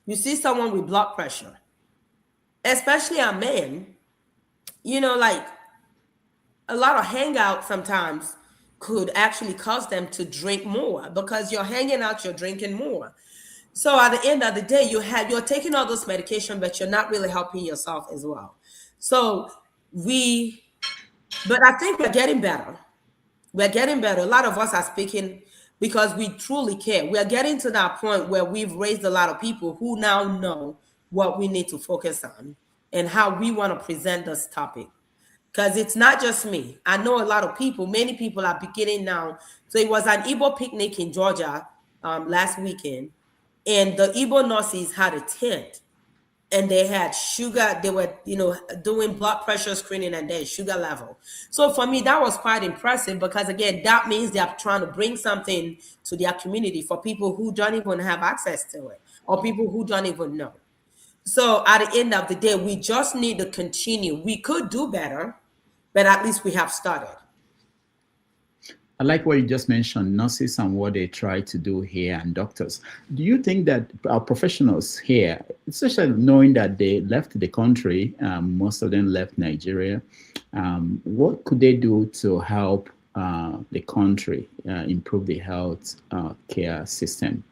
you see someone with blood pressure, especially a man, like a lot of hangout sometimes could actually cause them to drink more because you're hanging out, you're drinking more. So at the end of the day, you're taking all this medication, but you're not really helping yourself as well. So but I think we're getting better. We're getting better. A lot of us are speaking because we truly care. We're getting to that point where we've raised a lot of people who now know what we need to focus on and how we want to present this topic. Because it's not just me. I know a lot of people, many people are beginning now. So it was an Igbo picnic in Georgia last weekend, and the Igbo nurses had a tent, and they had sugar. They were, doing blood pressure screening and their sugar level. So for me, that was quite impressive because, again, that means they're trying to bring something to their community for people who don't even have access to it or people who don't even know. So at the end of the day, we just need to continue. We could do better, but at least we have started. I like what you just mentioned, nurses and what they try to do here, and doctors. Do you think that our professionals here, especially knowing that they left the country, most of them left Nigeria, what could they do to help the country improve the health care system?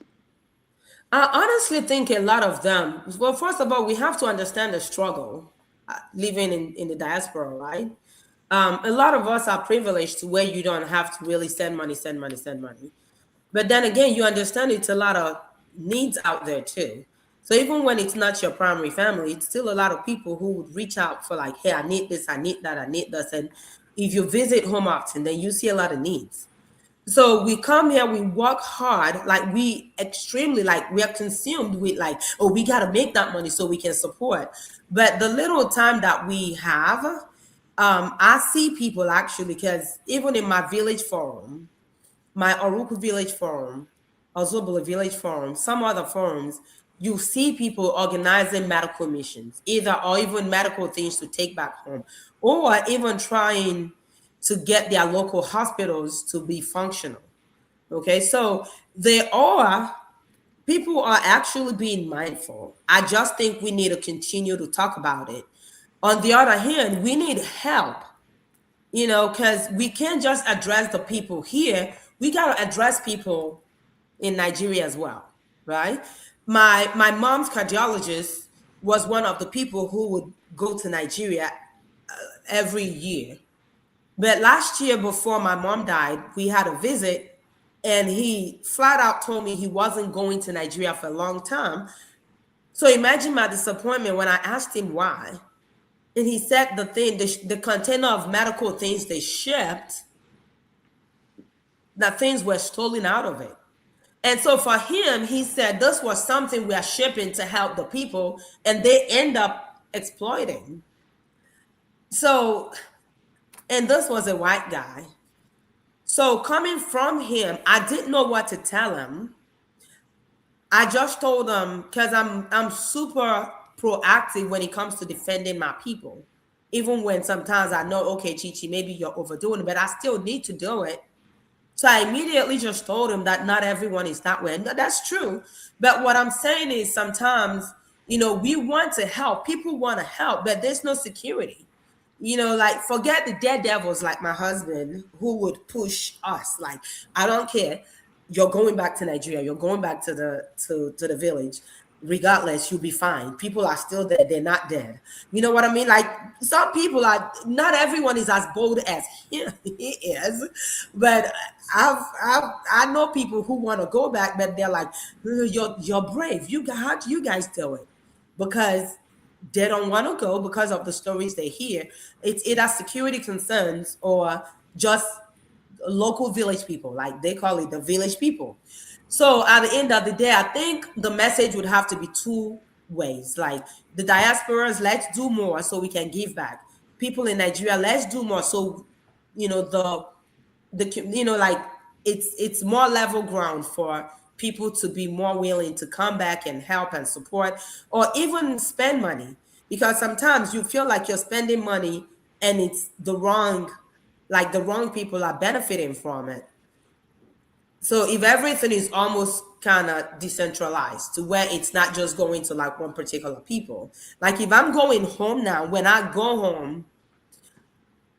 I honestly think a lot of them, well, first of all, we have to understand the struggle living in the diaspora, right? A lot of us are privileged to where you don't have to really send money. But then again, you understand it's a lot of needs out there too. So even when it's not your primary family, it's still a lot of people who would reach out for like, hey, I need this, I need that, I need this. And if you visit home often, then you see a lot of needs. So we come here, we work hard, like we are consumed with like, oh, we got to make that money so we can support. But the little time that we have, I see people actually, because even in my village forum, my Oruku village forum, Ozobula village forum, some other forums, you see people organizing medical missions, or even medical things to take back home, or even trying to get their local hospitals to be functional. Okay, so people are actually being mindful. I just think we need to continue to talk about it. On the other hand, we need help, because we can't just address the people here. We got to address people in Nigeria as well, right? My mom's cardiologist was one of the people who would go to Nigeria every year. But last year, before my mom died, we had a visit, and he flat out told me he wasn't going to Nigeria for a long time. So imagine my disappointment when I asked him why. And he said the container of medical things they shipped, that things were stolen out of it. And so for him, he said this was something we are shipping to help the people, and they end up exploiting. So, and this was a white guy. So coming from him, I didn't know what to tell him. I just told him, because I'm super proactive when it comes to defending my people. Even when sometimes I know, okay, ChiChi, maybe you're overdoing it, but I still need to do it. So I immediately just told him that not everyone is that way. And that's true. But what I'm saying is sometimes, we want to help. People want to help, but there's no security. Like forget the daredevils like my husband who would push us. Like, I don't care. You're going back to Nigeria. You're going back to the village. regardless, you'll be fine. People are still there. They're not dead. You know what I mean? Like some people are, not everyone is as bold as he is, but I know people who want to go back, but they're like, you're brave. How do you guys do it? Because they don't want to go because of the stories they hear. It's either security concerns or just local village people, like they call it the village people. So at the end of the day, I think the message would have to be two ways. Like the diasporas, let's do more so we can give back. People in Nigeria, let's do more so like it's more level ground for people to be more willing to come back and help and support, or even spend money. Because sometimes you feel like you're spending money and it's the wrong people are benefiting from it. So if everything is almost kind of decentralized to where it's not just going to like one particular people. Like if I'm going home now, when I go home,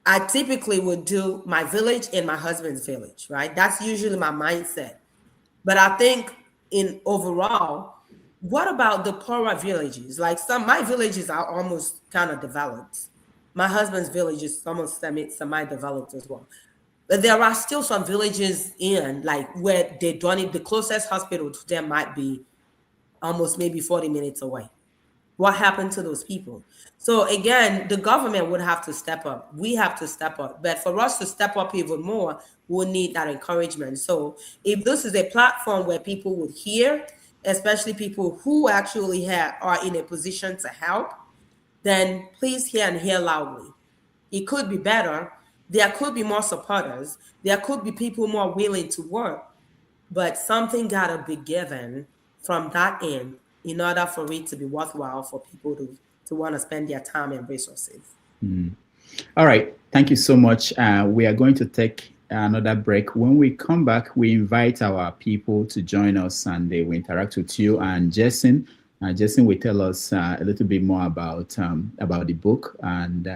I typically would do my village and my husband's village, right? That's usually my mindset. But I think in overall, what about the poorer villages? Like my villages are almost kind of developed. My husband's village is almost semi-developed as well. But there are still some villages where they don't need, the closest hospital to them might be almost maybe 40 minutes away. What happened to those people? So again, the government would have to step up. We have to step up. But for us to step up even more, we'll need that encouragement. So if this is a platform where people would hear, especially people who actually are in a position to help, then please hear and hear loudly. It could be better. There could be more supporters. There could be people more willing to work, but something gotta be given from that end in order for it to be worthwhile for people to want to spend their time and resources. Mm. All right, thank you so much. We are going to take another break. When we come back, we invite our people to join us and they will interact with you and Jason. Jason will tell us a little bit more about the book. And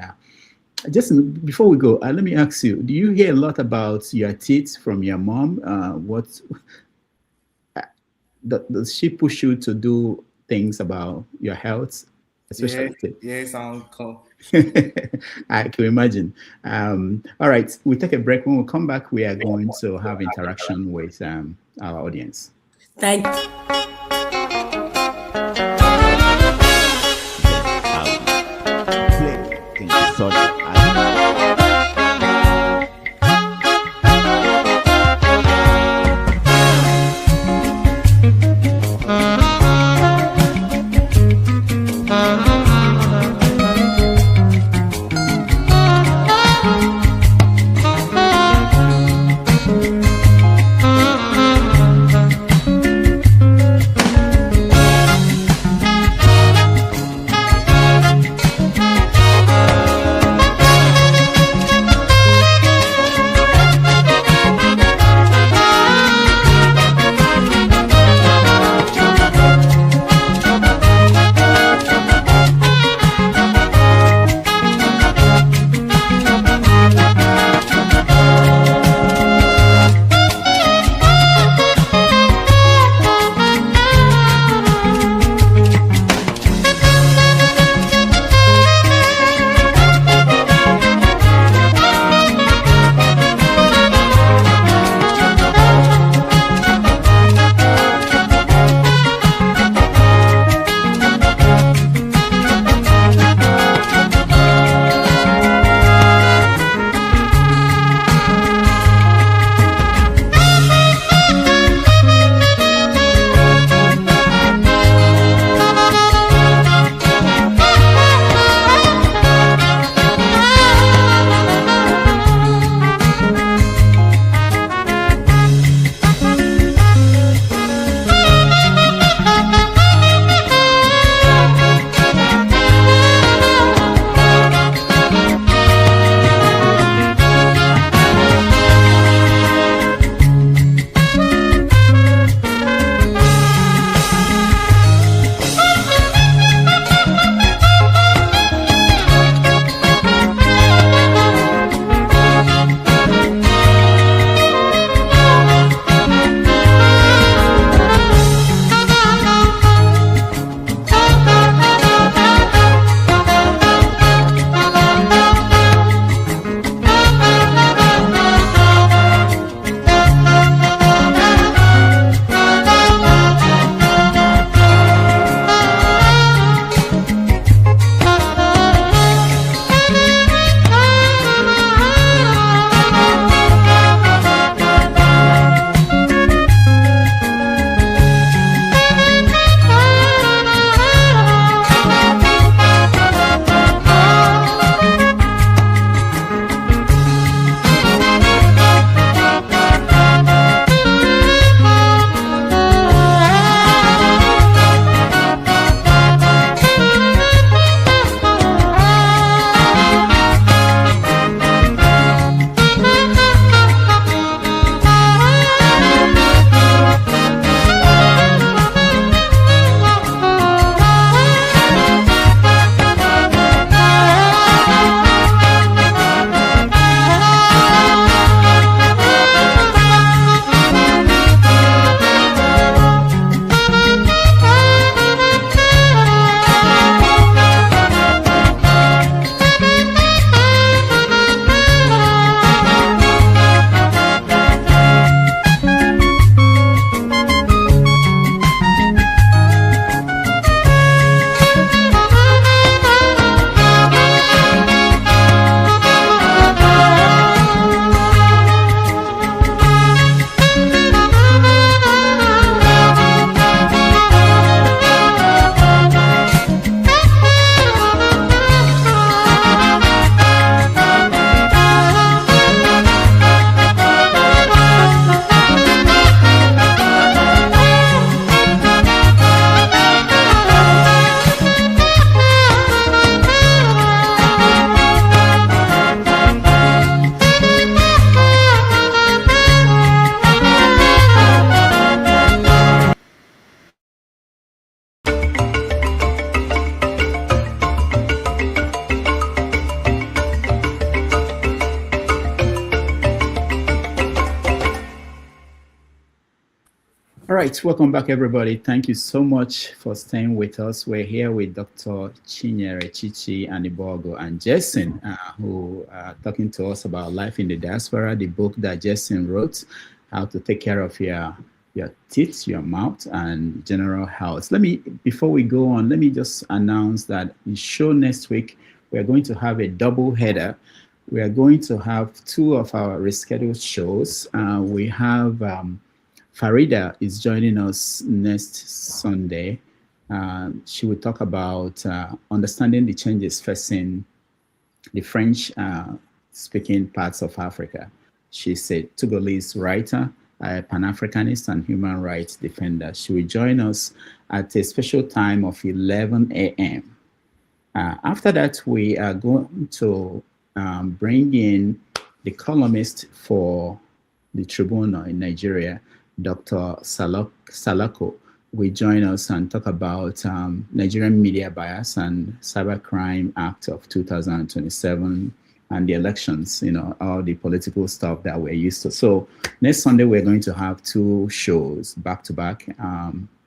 Jason, before we go, let me ask you, do you hear a lot about your teeth from your mom? Does she push you to do things about your health? Especially yes, uncle. I can imagine. All right, we take a break. When we come back, we are going to have interaction with our audience. Thank you. right, welcome back, everybody. Thank you so much for staying with us. We're here with Dr. ChiChi Anigbogu and Jason, who are talking to us about life in the diaspora, the book that Jason wrote, how to take care of your teeth, your mouth, and general health. Before we go on, let me just announce that the show next week, we're going to have a double header. We are going to have two of our rescheduled shows. We have Farida is joining us next Sunday. She will talk about understanding the changes facing the French-speaking parts of Africa. She's a Togolese writer, a Pan-Africanist and human rights defender. She will join us at a special time of 11 a.m. After that, we are going to bring in the columnist for the Tribune in Nigeria, Dr. Salako, will join us and talk about Nigerian media bias and Cybercrime Act of 2027 and the elections, all the political stuff that we're used to. So next Sunday, we're going to have two shows back to back.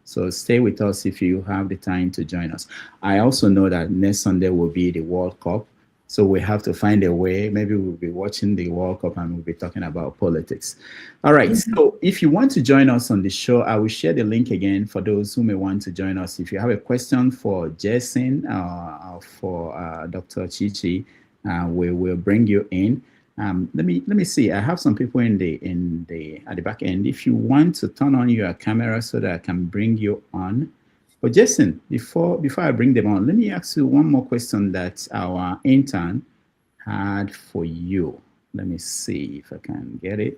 So stay with us if you have the time to join us. I also know that next Sunday will be the World Cup. So we have to find a way. Maybe we'll be watching the World Cup and we'll be talking about politics. All right. So if you want to join us on the show, I will share the link again for those who may want to join us. If you have a question for Jason or for Dr. ChiChi, we will bring you in. Let me see. I have some people at the back end. If you want to turn on your camera so that I can bring you on. But Jason, before I bring them on, let me ask you one more question that our intern had for you. Let me see if I can get it.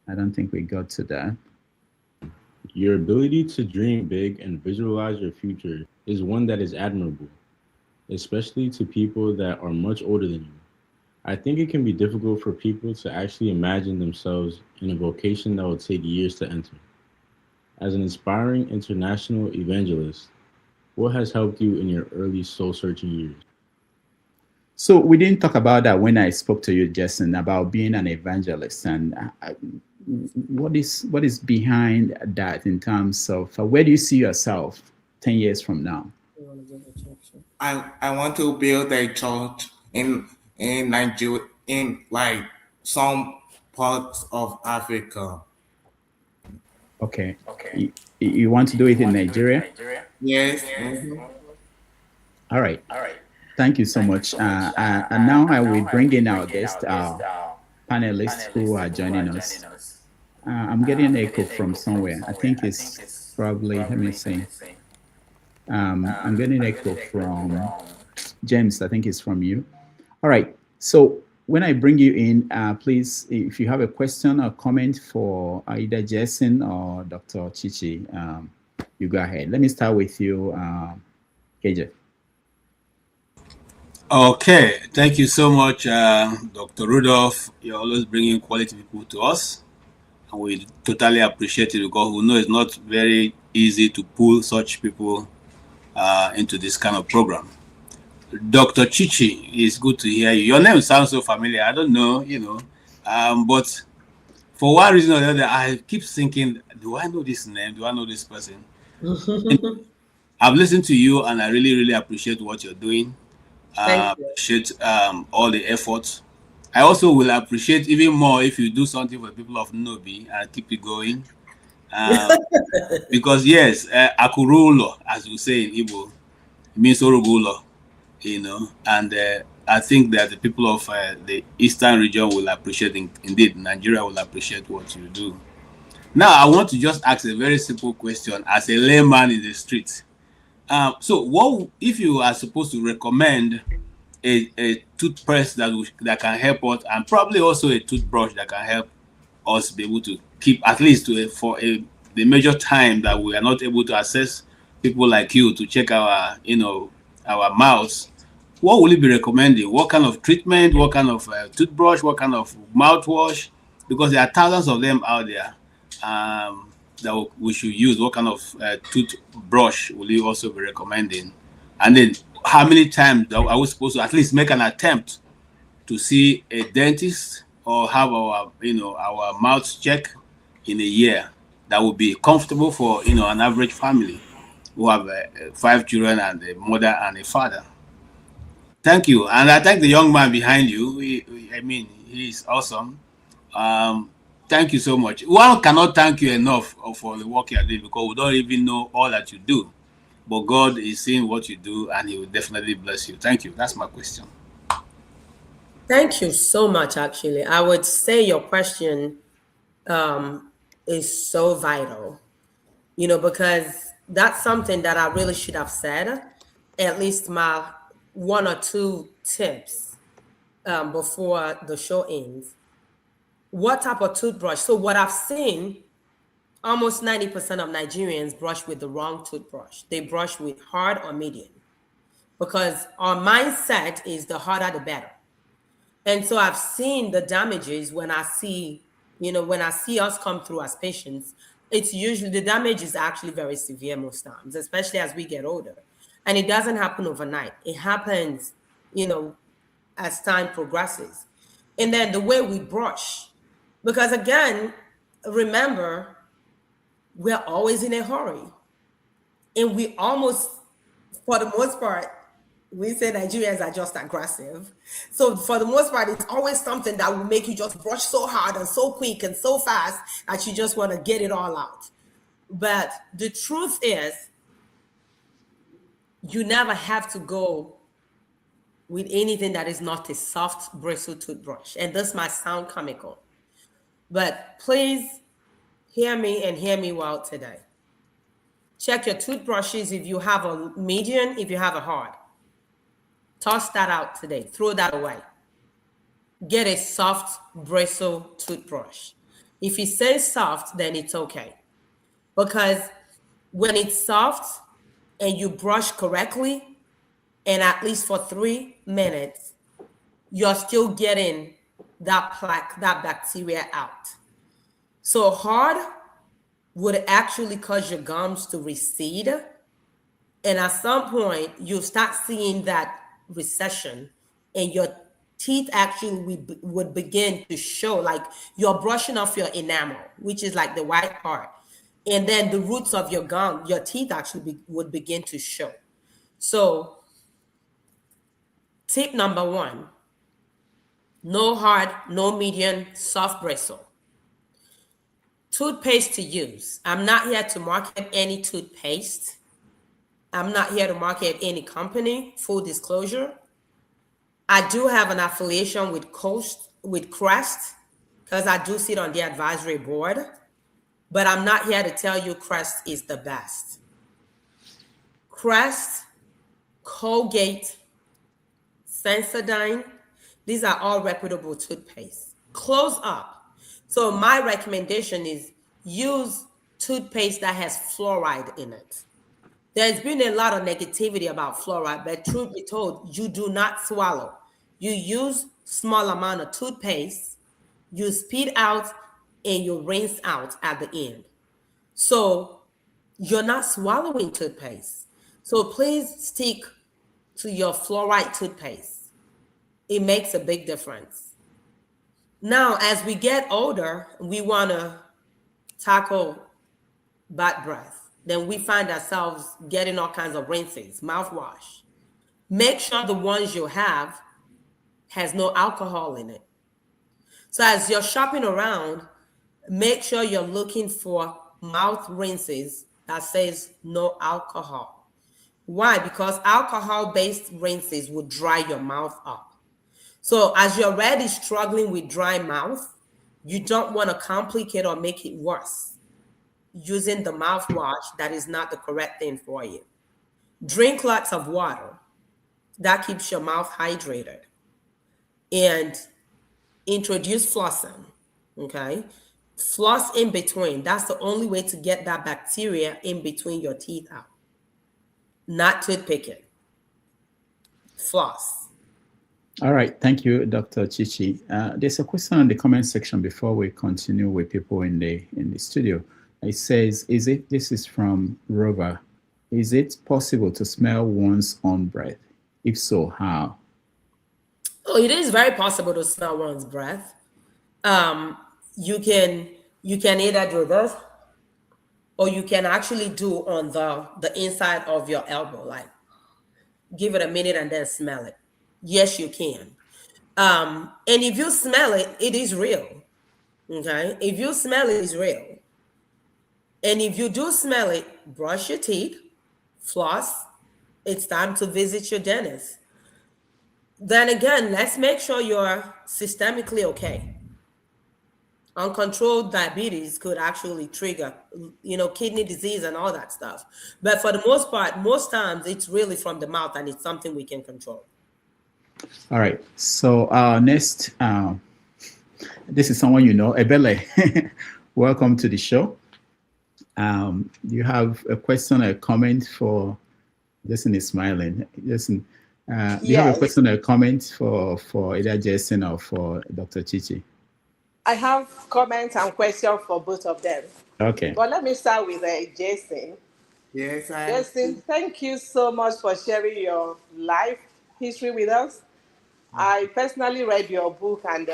I don't think we got to that. Your ability to dream big and visualize your future is one that is admirable, especially to people that are much older than you. I think it can be difficult for people to actually imagine themselves in a vocation that will take years to enter. As an inspiring international evangelist, what has helped you in your early soul-searching years? So we didn't talk about that when I spoke to you, Jason, about being an evangelist, and what is behind that in terms of where do you see yourself 10 years from now? I want to build a church in Nigeria, in like some parts of Africa. Okay. You want to do it in Nigeria? Yes. All right. Thank you so much. And now I will bring in our guest, panelists who are joining us. I'm getting an echo from somewhere. I think it's probably, let me see. I'm getting an echo from James. I think it's from you. All right. So when I bring you in, please, if you have a question or comment for either Jason or Dr. ChiChi, you go ahead. Let me start with you, KJ. Okay, thank you so much, Dr. Rudolph. You're always bringing quality people to us, and we totally appreciate it because we know it's not very easy to pull such people into this kind of program. Dr. ChiChi, it's good to hear you. Your name sounds so familiar. I don't know, but for one reason or the other, I keep thinking, do I know this name? Do I know this person? I've listened to you, and I really, really appreciate what you're doing. Appreciate all the efforts. I also will appreciate even more if you do something for the people of Nobi and keep it going. Because yes, Akurulo, as we say in Igbo, it means Orugulo. And I think that the people of the Eastern region will appreciate, indeed, Nigeria will appreciate what you do. Now, I want to just ask a very simple question as a layman in the street. So what if you are supposed to recommend a toothpaste that can help us, and probably also a toothbrush that can help us be able to keep, at least the major time that we are not able to access people like you to check our mouths, what will you be recommending? What kind of treatment? What kind of toothbrush? What kind of mouthwash? Because there are thousands of them out there that we should use. What kind of toothbrush will you also be recommending? And then how many times are we supposed to at least make an attempt to see a dentist or have our mouth check in a year? that would be comfortable for an average family who have 5 children and a mother and a father. Thank you, and I thank the young man behind you. He's awesome. Thank you so much. One cannot thank you enough for the work you are doing, because we don't even know all that you do. But God is seeing what you do, and He will definitely bless you. Thank you. That's my question. Thank you so much, actually. I would say your question is so vital, because that's something that I really should have said, at least my 1 or 2 tips before the show ends. What type of toothbrush? So what I've seen, almost 90% of Nigerians brush with the wrong toothbrush. They brush with hard or medium, because our mindset is the harder the better. And so I've seen the damages when I see us come through as patients. It's usually, the damage is actually very severe most times, especially as we get older. And it doesn't happen overnight. It happens, as time progresses. And then the way we brush, because again, remember, we're always in a hurry. And we almost, for the most part, we say Nigerians are just aggressive. So for the most part, it's always something that will make you just brush so hard and so quick and so fast that you just want to get it all out. But the truth is, you never have to go with anything that is not a soft bristle toothbrush. And this might sound comical, but please hear me and hear me well today. Check your toothbrushes. If you have a medium, if you have a hard, toss that out today. Throw that away. Get a soft bristle toothbrush. If it says soft, then it's okay. Because when it's soft and you brush correctly, and at least for 3 minutes, you're still getting that plaque, that bacteria out. So hard would actually cause your gums to recede. And at some point, you'll start seeing that recession, and your teeth actually would begin to show, like you're brushing off your enamel, which is like the white part. And then the roots of your gum, your teeth actually would begin to show. So tip number 1, no hard, no medium, soft bristle. Toothpaste to use. I'm not here to market any toothpaste. I'm not here to market any company, full disclosure. I do have an affiliation with Crest, because I do sit on the advisory board, but I'm not here to tell you Crest is the best. Crest, Colgate, Sensodyne, these are all reputable toothpaste. Close up. So my recommendation is use toothpaste that has fluoride in it. There's been a lot of negativity about fluoride, but truth be told, you do not swallow. You use small amount of toothpaste, you spit out, and you rinse out at the end. So you're not swallowing toothpaste. So please stick to your fluoride toothpaste. It makes a big difference. Now, as we get older, we want to tackle bad breath. Then we find ourselves getting all kinds of rinses, mouthwash. Make sure the ones you have has no alcohol in it. So as you're shopping around, make sure you're looking for mouth rinses that says no alcohol. Why? Because alcohol-based rinses will dry your mouth up. So as you're already struggling with dry mouth, you don't want to complicate or make it worse using the mouthwash that is not the correct thing for you. Drink lots of water. That keeps your mouth hydrated. And introduce flossing, okay? Floss in between. That's the only way to get that bacteria in between your teeth out. Not toothpicking. Floss. All right. Thank you, Dr. ChiChi. There's a question in the comment section before we continue with people in the studio. It says, this is from Rover. Is it possible to smell one's own breath? If so, how? Oh, it is very possible to smell one's breath. You can either do this. or you can actually do on the inside of your elbow, like give it a minute and then smell it. Yes, you can. And if you smell it, it is real. Okay. If you smell it, it's real. And if you do smell it, brush your teeth, floss. It's time to visit your dentist. Then again, let's make sure you're systemically okay. Uncontrolled diabetes could actually trigger, kidney disease and all that stuff. But for the most part, most times it's really from the mouth and it's something we can control. All right. So next, this is someone you know, Ebele. Welcome to the show. Do you have a question or a comment for Jason is smiling. Jason, do you have a question or a comment for either Jason or for Dr. ChiChi? I have comments and questions for both of them. Okay. But let me start with Jason. Yes, Jason, thank you so much for sharing your life history with us. I personally read your book, and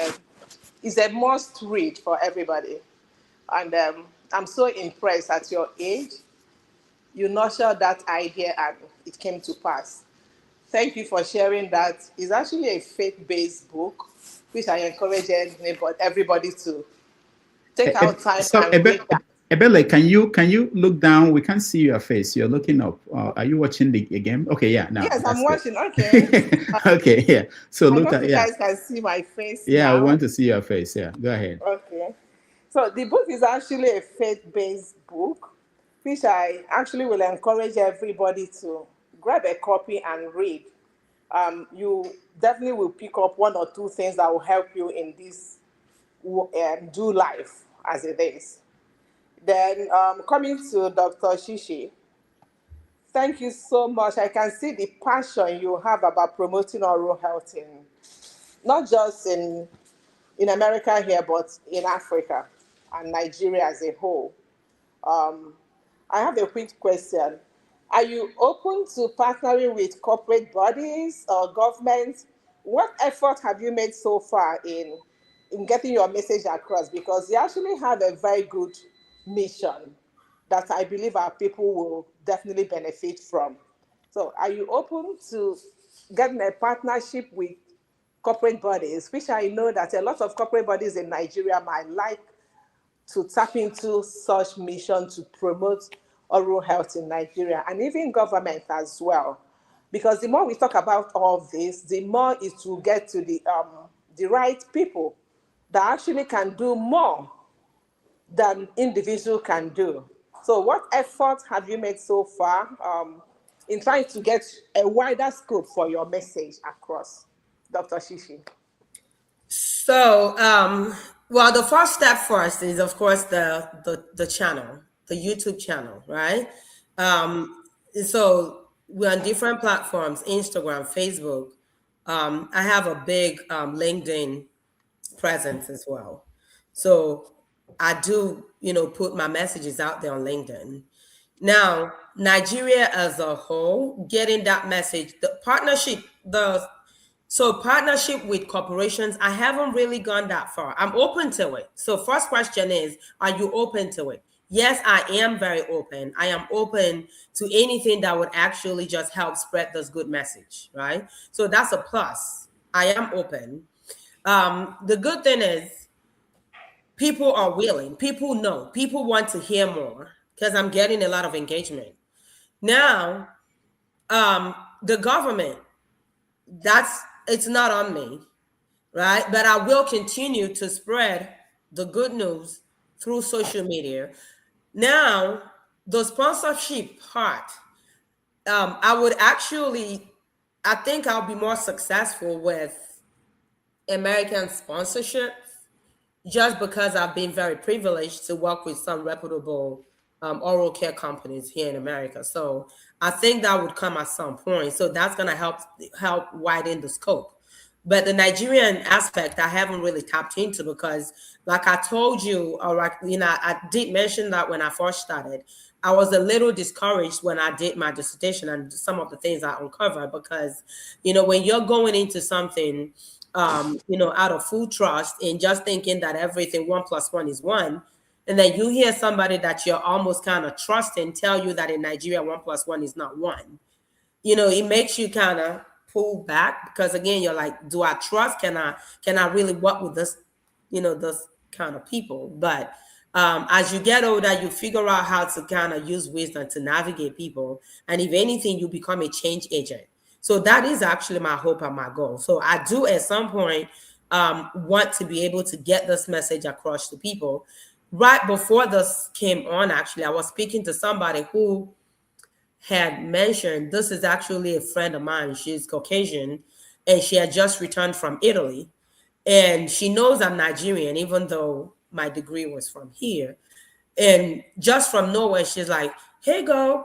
it's a must read for everybody. And I'm so impressed at your age. You nurtured that idea and it came to pass. Thank you for sharing that. It's actually a faith-based book, which I encourage everybody to take out time and read that. Ebele, can you look down? We can't see your face. You're looking up. Are you watching the game? Okay, yeah. Now. Yes, I'm watching. Okay. Okay, yeah. So look at, yeah. You guys can see my face. Yeah, now. I want to see your face. Yeah, go ahead. Okay. So the book is actually a faith-based book, which I actually will encourage everybody to grab a copy and read. You definitely will pick up one or two things that will help you in this do life as it is. Then coming to Dr. ChiChi, thank you so much. I can see the passion you have about promoting oral health not just in America here, but in Africa and Nigeria as a whole. I have a quick question. Are you open to partnering with corporate bodies or governments? What effort have you made so far in getting your message across? Because you actually have a very good mission that I believe our people will definitely benefit from. So are you open to getting a partnership with corporate bodies, which I know that a lot of corporate bodies in Nigeria might like to tap into such mission to promote oral health in Nigeria, and even government as well? Because the more we talk about all this, the more it will get to the right people that actually can do more than individual can do. So what effort have you made so far in trying to get a wider scope for your message across, Dr. ChiChi? So, well, the first step first is, of course, the channel, the YouTube channel, right? So we're on different platforms, Instagram, Facebook. I have a big LinkedIn presence as well. So I do, put my messages out there on LinkedIn. Now, Nigeria as a whole, getting that message, the partnership with corporations, I haven't really gone that far. I'm open to it. So first question is, are you open to it? Yes, I am very open. I am open to anything that would actually just help spread this good message, right? So that's a plus. I am open. The good thing is people are willing. People know. People want to hear more because I'm getting a lot of engagement. Now, the government, it's not on me, right? But I will continue to spread the good news through social media. Now, the sponsorship part, I think I'll be more successful with American sponsorship just because I've been very privileged to work with some reputable oral care companies here in America. So I think that would come at some point. So that's going to help widen the scope. But the Nigerian aspect, I haven't really tapped into because, like I told you, I did mention that when I first started, I was a little discouraged when I did my dissertation and some of the things I uncovered because, when you're going into something, out of full trust and just thinking that everything 1 + 1 is 1, and then you hear somebody that you're almost kind of trusting tell you that in Nigeria 1 + 1 is not 1, it makes you kind of pull back, because again, you're like, do I trust? Can I really work with this, this kind of people? But as you get older, you figure out how to kind of use wisdom to navigate people. And if anything, you become a change agent. So that is actually my hope and my goal. So I do at some point want to be able to get this message across to people. Right before this came on, actually, I was speaking to somebody who had mentioned, this is actually a friend of mine. She's Caucasian, and she had just returned from Italy. And she knows I'm Nigerian, even though my degree was from here. And just from nowhere, she's like, hey, girl,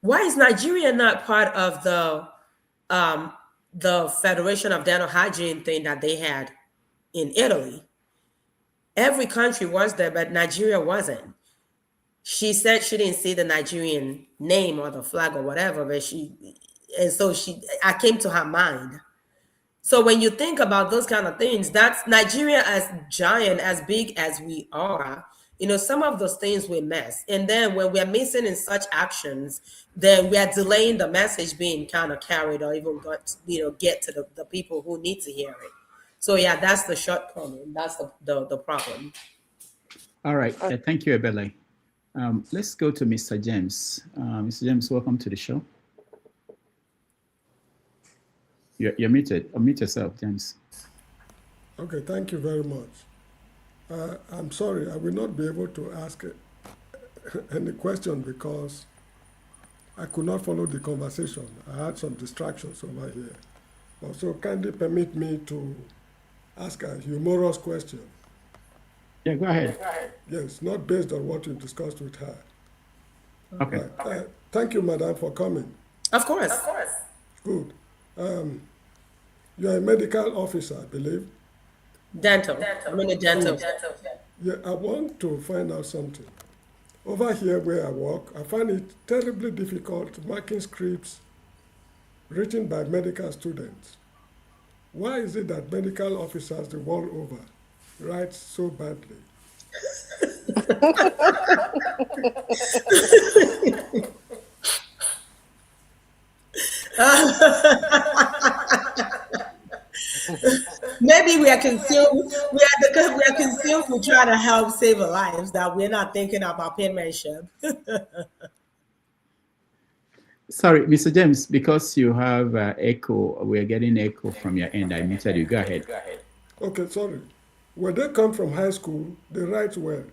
why is Nigeria not part of the Federation of Dental Hygiene thing that they had in Italy? Every country was there, but Nigeria wasn't. She said she didn't see the Nigerian name or the flag or whatever, but I came to her mind. So when you think about those kind of things, that's Nigeria, as giant, as big as we are, some of those things we miss. And then when we're missing in such actions, then we are delaying the message being kind of carried or even get to the people who need to hear it. So yeah, that's the shortcoming. That's the problem. All right. Thank you, Ebele. Let's go to Mr. James. Mr. James, welcome to the show. You're muted. Unmute yourself, James. Okay, thank you very much. I'm sorry, I will not be able to ask any question because I could not follow the conversation. I had some distractions over here. Also, kindly permit me to ask a humorous question. Yeah, go ahead. Yes, not based on what you discussed with her. Okay. Thank you, madam, for coming. Of course. Good. You're a medical officer, I believe. Dental. I'm in a dental. Yeah, I want to find out something. Over here where I work, I find it terribly difficult marking scripts written by medical students. Why is it that medical officers the world over write so badly? Maybe we are consumed. We are consumed to try to help save lives, that we're not thinking about penmanship. Sorry, Mr. James, because you have echo, we're getting echo from your end. I muted you. Go ahead. Okay, sorry. When they come from high school, they write well.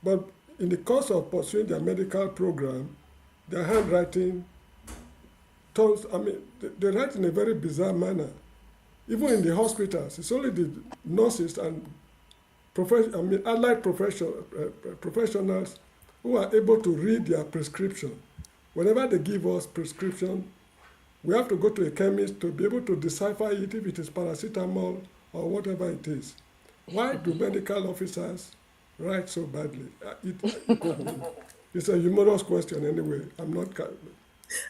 But in the course of pursuing their medical program, their handwriting turns, they write in a very bizarre manner. Even in the hospitals, it's only the nurses and allied professionals who are able to read their prescription. Whenever they give us prescription, we have to go to a chemist to be able to decipher it, if it is paracetamol or whatever it is. Why do medical officers write so badly? It's a humorous question anyway. I'm not...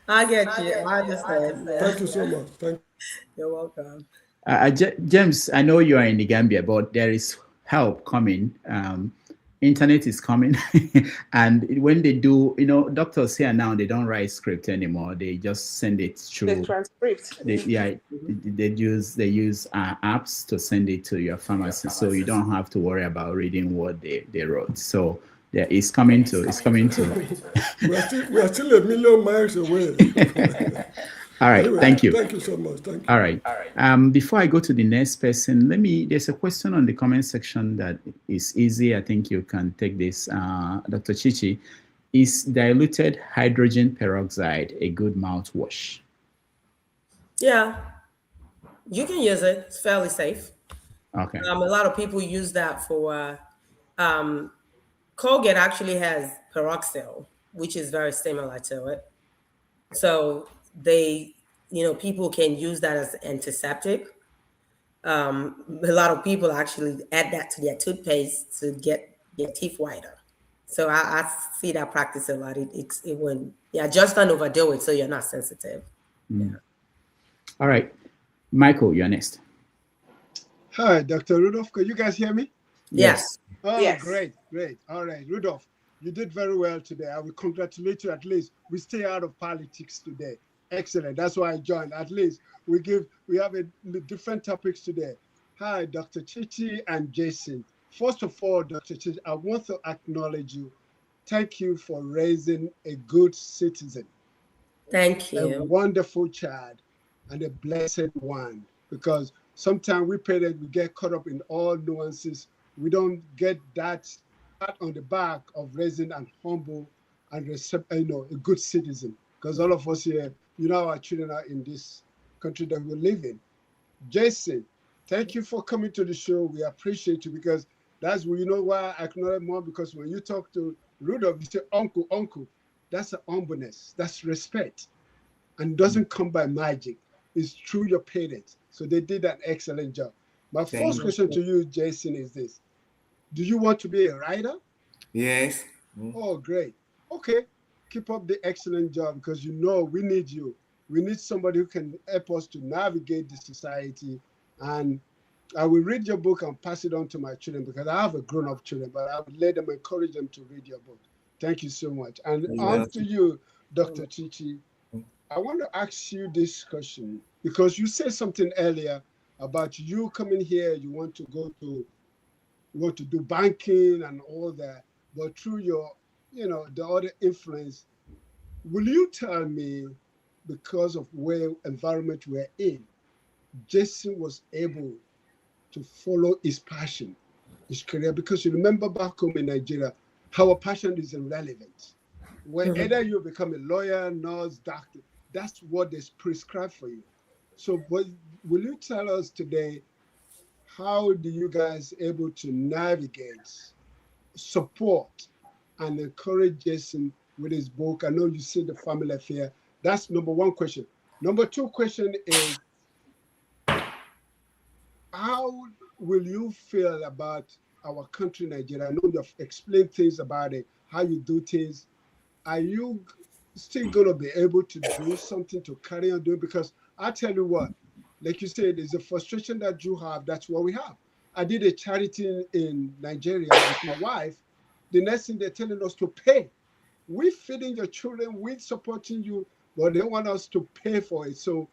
I get you. I understand. Thank you so much. Thank you. You're welcome. James, I know you are in the Gambia, but there is help coming. Internet is coming. And when they do, doctors here now, they don't write script anymore. They just send it through. The transcript. They use apps to send it to your pharmacy, so you don't have to worry about reading what they wrote. So yeah, it's coming to. we are still a million miles away. All right, anyway, thank you. Thank you so much. Thank you. All right. Before I go to the next person, there's a question on the comment section that is easy. I think you can take this. Dr. ChiChi, is diluted hydrogen peroxide a good mouthwash? Yeah, you can use it. It's fairly safe. Okay. A lot of people use that for, Colgate actually has peroxyl, which is very similar to it. So people can use that as antiseptic. A lot of people actually add that to their toothpaste to get their teeth whiter. So I see that practice a lot. Just don't overdo it so you're not sensitive. Yeah. All right. Michael, you're next. Hi, Dr. Rudolph. Can you guys hear me? Yes. Oh, Yes. great, great. All right, Rudolph, you did very well today. I will congratulate you. At least we stay out of politics today. Excellent. That's why I joined. At least we have different topics today. Hi, Dr. ChiChi and Jason. First of all, Dr. ChiChi, I want to acknowledge you. Thank you for raising a good citizen, Thank a you. wonderful child, and a blessed one. Because sometimes we parents, we get caught up in all nuances. We don't get that pat on the back of raising an humble and a good citizen. Because all of us here, our children are in this country that we live in. Jason, thank you for coming to the show. We appreciate you because that's why I acknowledge more, because when you talk to Rudolph, you say uncle, uncle. That's an humbleness. That's respect. And doesn't come by magic. It's through your parents. So they did an excellent job. My first question to you, Jason, is this. Do you want to be a writer? Yes. Oh, great. Okay. Keep up the excellent job, because we need you. We need somebody who can help us to navigate the society. And I will read your book and pass it on to my children, because I have a grown-up children, but I would let them encourage them to read your book. Thank you so much. And on to you, Dr. ChiChi. I want to ask you this question, because you said something earlier about you coming here, you want to do banking and all that, but through your, the other influence, will you tell me, because of where environment we're in, Jason was able to follow his passion, his career? Because you remember back home in Nigeria, our passion is irrelevant. Whether you become a lawyer, nurse, doctor, that's what is prescribed for you. So will you tell us today, how do you guys able to navigate, support, and encourage Jason with his book? I know you see the family affair. That's number one question. Number two question is, how will you feel about our country, Nigeria? I know you've explained things about it, how you do things. Are you still going to be able to do something to carry on doing? Because I tell you what, like you said, there's a frustration that you have. That's what we have. I did a charity in Nigeria with my wife. The next thing they're telling us to pay. We're feeding your children, we're supporting you, but they want us to pay for it. So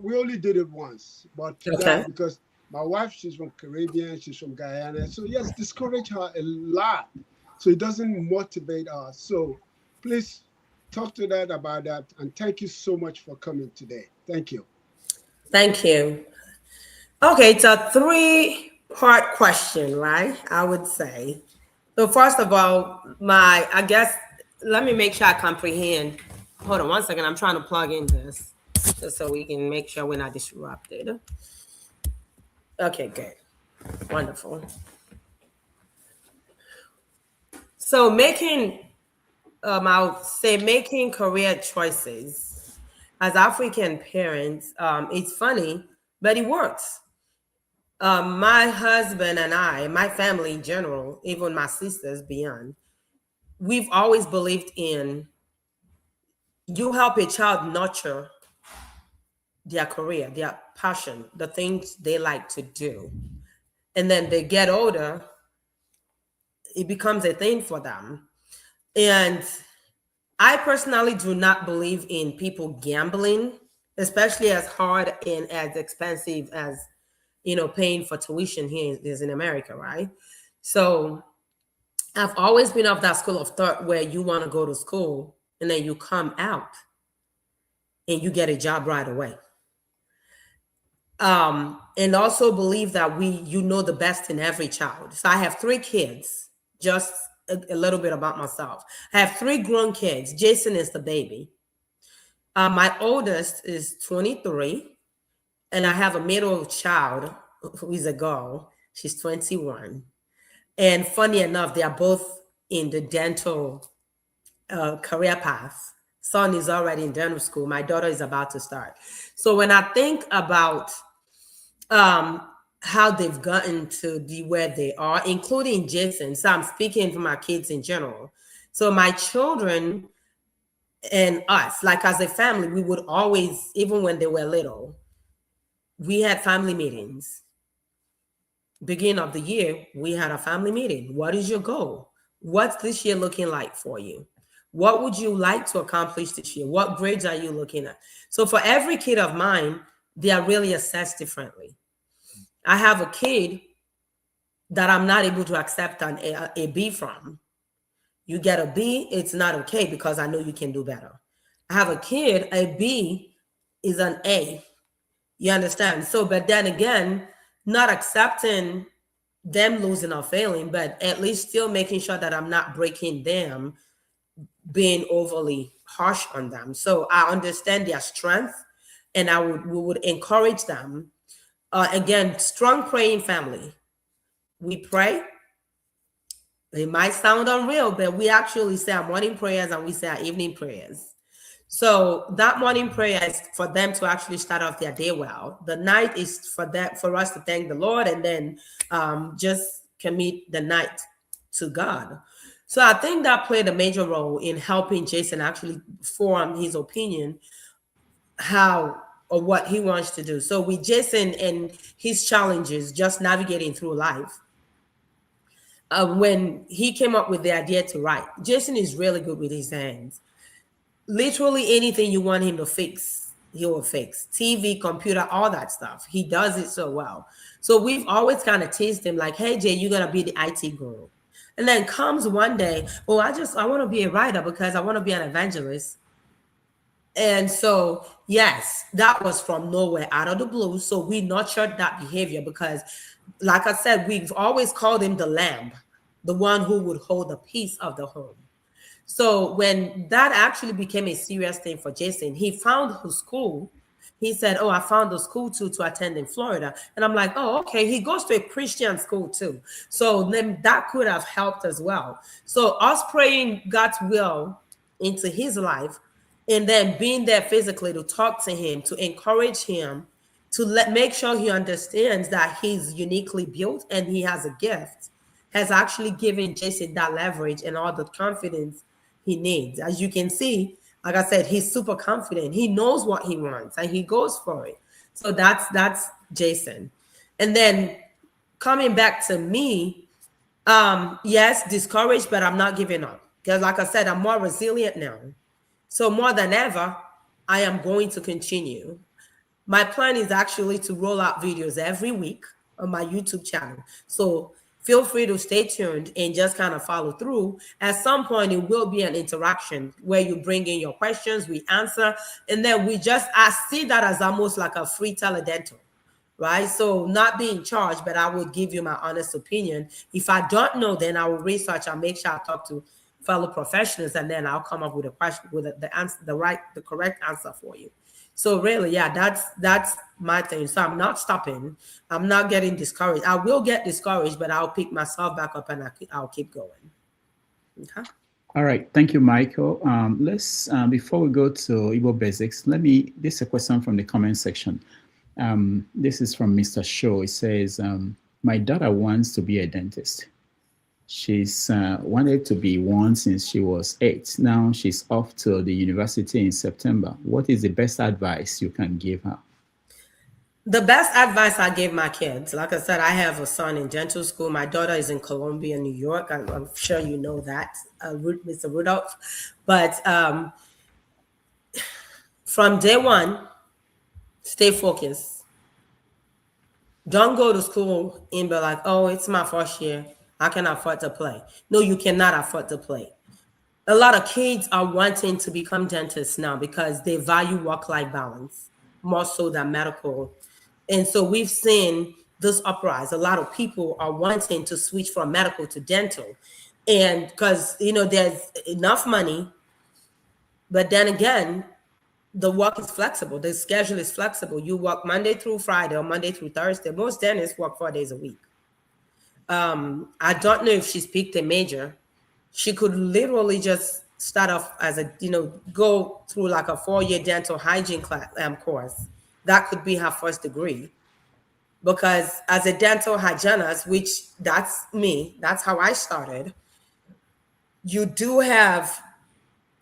we only did it once. But because my wife, she's from Caribbean, she's from Guyana. So yes, discourage her a lot. So it doesn't motivate us. So please talk to that about that. And thank you so much for coming today. Thank you. Thank you. Okay, it's a three-part question, right? I would say. So first of all, let me make sure I comprehend. Hold on one second. I'm trying to plug in this just so we can make sure we're not disrupted. Okay, good. Wonderful. So making career choices as African parents, it's funny, but it works. My husband and I, my family in general, even my sisters beyond, we've always believed in, you help a child nurture their career, their passion, the things they like to do. And then they get older, it becomes a thing for them. And I personally do not believe in people gambling, especially as hard and as expensive as, paying for tuition here is in America, right? So I've always been of that school of thought where you want to go to school and then you come out and you get a job right away. And also believe that you know the best in every child. So I have 3 kids, just a little bit about myself. I have 3 grown kids. Jason is the baby. My oldest is 23, and I have a middle child who is a girl. She's 21. And funny enough, they are both in the dental career path. Son is already in dental school. My daughter is about to start. So when I think about how they've gotten to where they are, including Jason, so I'm speaking for my kids in general. So my children and us, like as a family, we would always, even when they were little, we had family meetings. beginning of the year, we had a family meeting. What is your goal? What's this year looking like for you? What would you like to accomplish this year? What grades are you looking at? So for every kid of mine, they are really assessed differently. I have a kid that I'm not able to accept a B from. You get a B, it's not okay because I know you can do better. I have a kid, a B is an A. You understand? So, but then again, not accepting them losing or failing, but at least still making sure that I'm not breaking them, being overly harsh on them. So I understand their strength, and we would encourage them. Again, strong praying family. We pray. It might sound unreal, but we actually say our morning prayers and we say our evening prayers. So that morning prayer is for them to actually start off their day well. The night is for us to thank the Lord, and then just commit the night to God. So I think that played a major role in helping Jason actually form his opinion, how or what he wants to do. So with Jason and his challenges, just navigating through life, when he came up with the idea to write, Jason is really good with his hands. Literally anything you want him to fix, he will fix. TV, computer, all that stuff. He does it so well. So we've always kind of teased him like, hey, Jay, you're going to be the IT guru. And then comes one day, oh, I want to be a writer because I want to be an evangelist. And so, yes, that was from nowhere, out of the blue. So we nurtured that behavior because, like I said, we've always called him the lamb, the one who would hold the peace of the home. So when that actually became a serious thing for Jason, he found his school. He said, oh, I found a school to attend in Florida. And I'm like, oh, okay. He goes to a Christian school too. So then that could have helped as well. So us praying God's will into his life and then being there physically to talk to him, to encourage him, to make sure he understands that he's uniquely built and he has a gift, has actually given Jason that leverage and all the confidence he needs. As you can see, like I said, he's super confident. He knows what he wants and he goes for it. So that's Jason. And then coming back to me, yes, discouraged, but I'm not giving up. Because like I said, I'm more resilient now. So more than ever, I am going to continue. My plan is actually to roll out videos every week on my YouTube channel. So feel free to stay tuned and just kind of follow through. At some point, it will be an interaction where you bring in your questions, we answer, and then I see that as almost like a free teledental, right? So not being charged, but I would give you my honest opinion. If I don't know, then I will research and make sure I talk to fellow professionals, and then I'll come up with a question with the answer, the correct answer for you. So really, yeah, that's my thing. So I'm not stopping. I'm not getting discouraged. I will get discouraged, but I'll pick myself back up and I'll keep going. Okay. All right. Thank you, Michael. Let's, before we go to Igbo Basics, this is a question from the comment section. This is from Mr. Show. It says, my daughter wants to be a dentist. She's wanted to be one since she was 8. Now she's off to the university in September. What is the best advice you can give her? The best advice I give my kids, like I said, I have a son in dental school. My daughter is in Columbia, New York. I'm sure you know that, Mr. Rudolph. But from day one, stay focused. Don't go to school and be like, oh, it's my first year. I can afford to play. No, you cannot afford to play. A lot of kids are wanting to become dentists now because they value work-life balance more so than medical. And so we've seen this uprise. A lot of people are wanting to switch from medical to dental. And because, there's enough money, but then again, the work is flexible. The schedule is flexible. You work Monday through Friday or Monday through Thursday. Most dentists work 4 days a week. I don't know if she's picked a major. She could literally just start off as go through like a 4-year dental hygiene class, course. That could be her first degree. Because as a dental hygienist, which that's me, that's how I started, you do have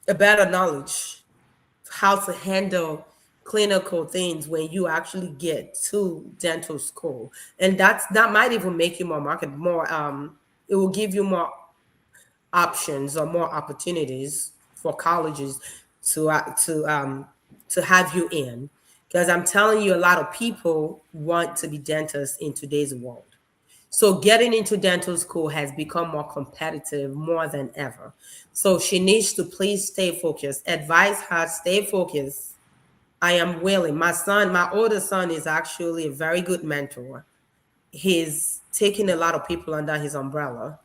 a better knowledge how to handle clinical things when you actually get to dental school, and that might even make you more it will give you more options or more opportunities for colleges to have you in, because I'm telling you, a lot of people want to be dentists in today's world. So getting into dental school has become more competitive more than ever. So she needs to please stay focused. Advise her, stay focused. I am willing. My older son is actually a very good mentor. He's taking a lot of people under his umbrella,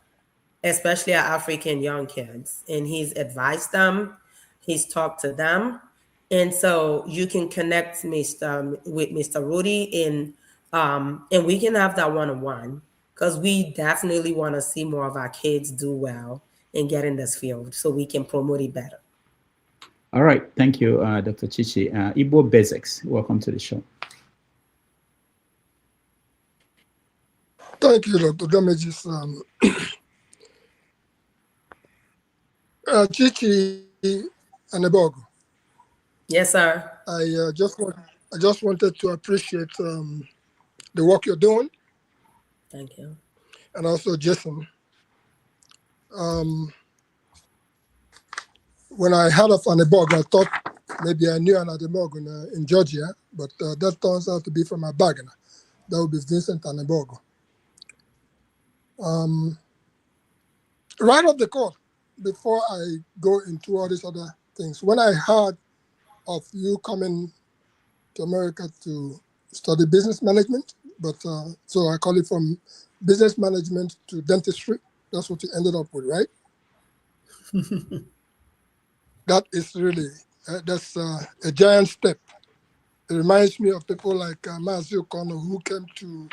especially our African young kids, and he's advised them, he's talked to them. And so you can connect with Mr. Rudy, and we can have that one-on-one, because we definitely want to see more of our kids do well and get in this field so we can promote it better. All right. Thank you, Dr. ChiChi. Igbo Basics, welcome to the show. Thank you, Dr. Damages. ChiChi Anigbogu. Yes, sir. I just wanted to appreciate the work you're doing. Thank you. And also Jason. When I heard of Anigbogu, I thought maybe I knew an Anigbogu in Georgia, but that turns out to be from Abagana. That would be Vincent Anigbogu. Right off the court, before I go into all these other things, when I heard of you coming to America to study business management, but so I call it from business management to dentistry. That's what you ended up with, right? That is really, that's a giant step. It reminds me of people like Mazi O'Connor, who came to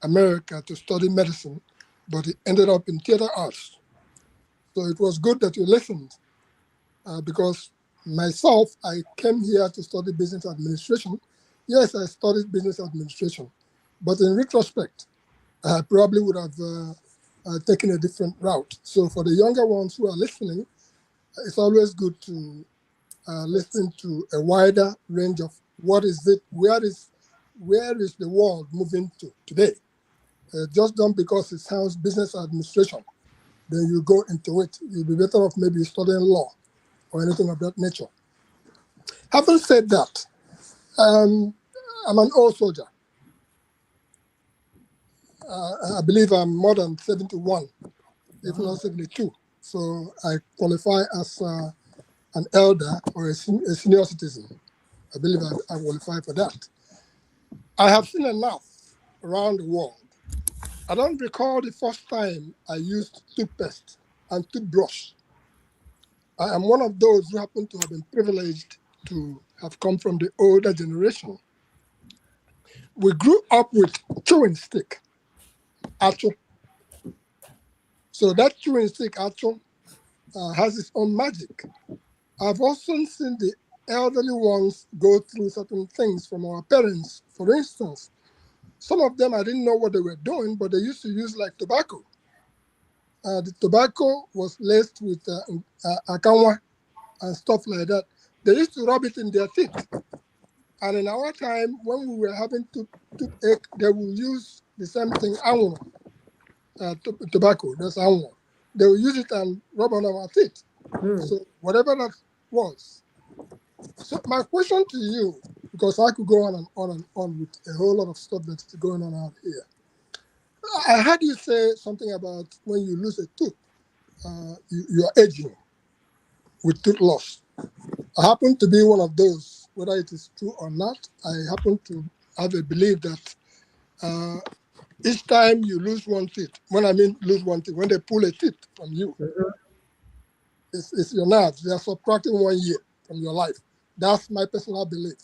America to study medicine, but he ended up in theater arts. So it was good that you listened, because myself, I came here to study business administration. Yes, I studied business administration, but in retrospect, I probably would have taken a different route. So for the younger ones who are listening, it's always good to listen to a wider range of what is it, where is the world moving to today. Just don't because it sounds business administration, then you go into it. You'll be better off maybe studying law or anything of that nature. Having said that, I'm an old soldier. I believe I'm more than 71, if not 72. So I qualify as an elder or a senior citizen. I believe I qualify for that. I have seen enough around the world. I don't recall the first time I used toothpaste and toothbrush. I am one of those who happen to have been privileged to have come from the older generation. We grew up with chewing stick, acho. So that chewing stick, acho, has its own magic. I've also seen the elderly ones go through certain things from our parents. For instance, some of them, I didn't know what they were doing, but they used to use like tobacco. The tobacco was laced with akanwa and stuff like that. They used to rub it in their teeth. And in our time, when we were having toothache, they will use the same thing, anwo, tobacco, that's anwo. They will use it and rub on our teeth. So whatever that was. So my question to you, because I could go on and on and on with a whole lot of stuff that's going on out here. I heard you say something about when you lose a tooth, you're aging with tooth loss. I happen to be one of those, whether it is true or not. I happen to have a belief that each time you lose one teeth, when I mean lose one teeth, when they pull a teeth from you, it's your nerves. They are subtracting 1 year from your life. That's my personal belief.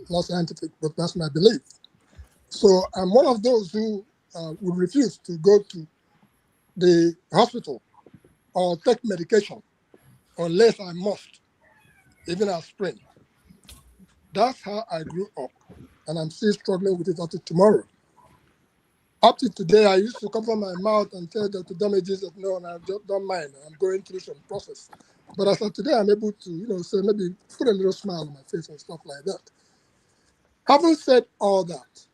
Not scientific, but that's my belief. So I'm one of those who would refuse to go to the hospital or take medication unless I must, even as spring. That's how I grew up, and I'm still struggling with it until tomorrow. Up to today, I used to cover my mouth and tell Dr. Damages that no, I don't mind. I'm going through some process. But as of today, I'm able to, say maybe put a little smile on my face and stuff like that. Having said all that,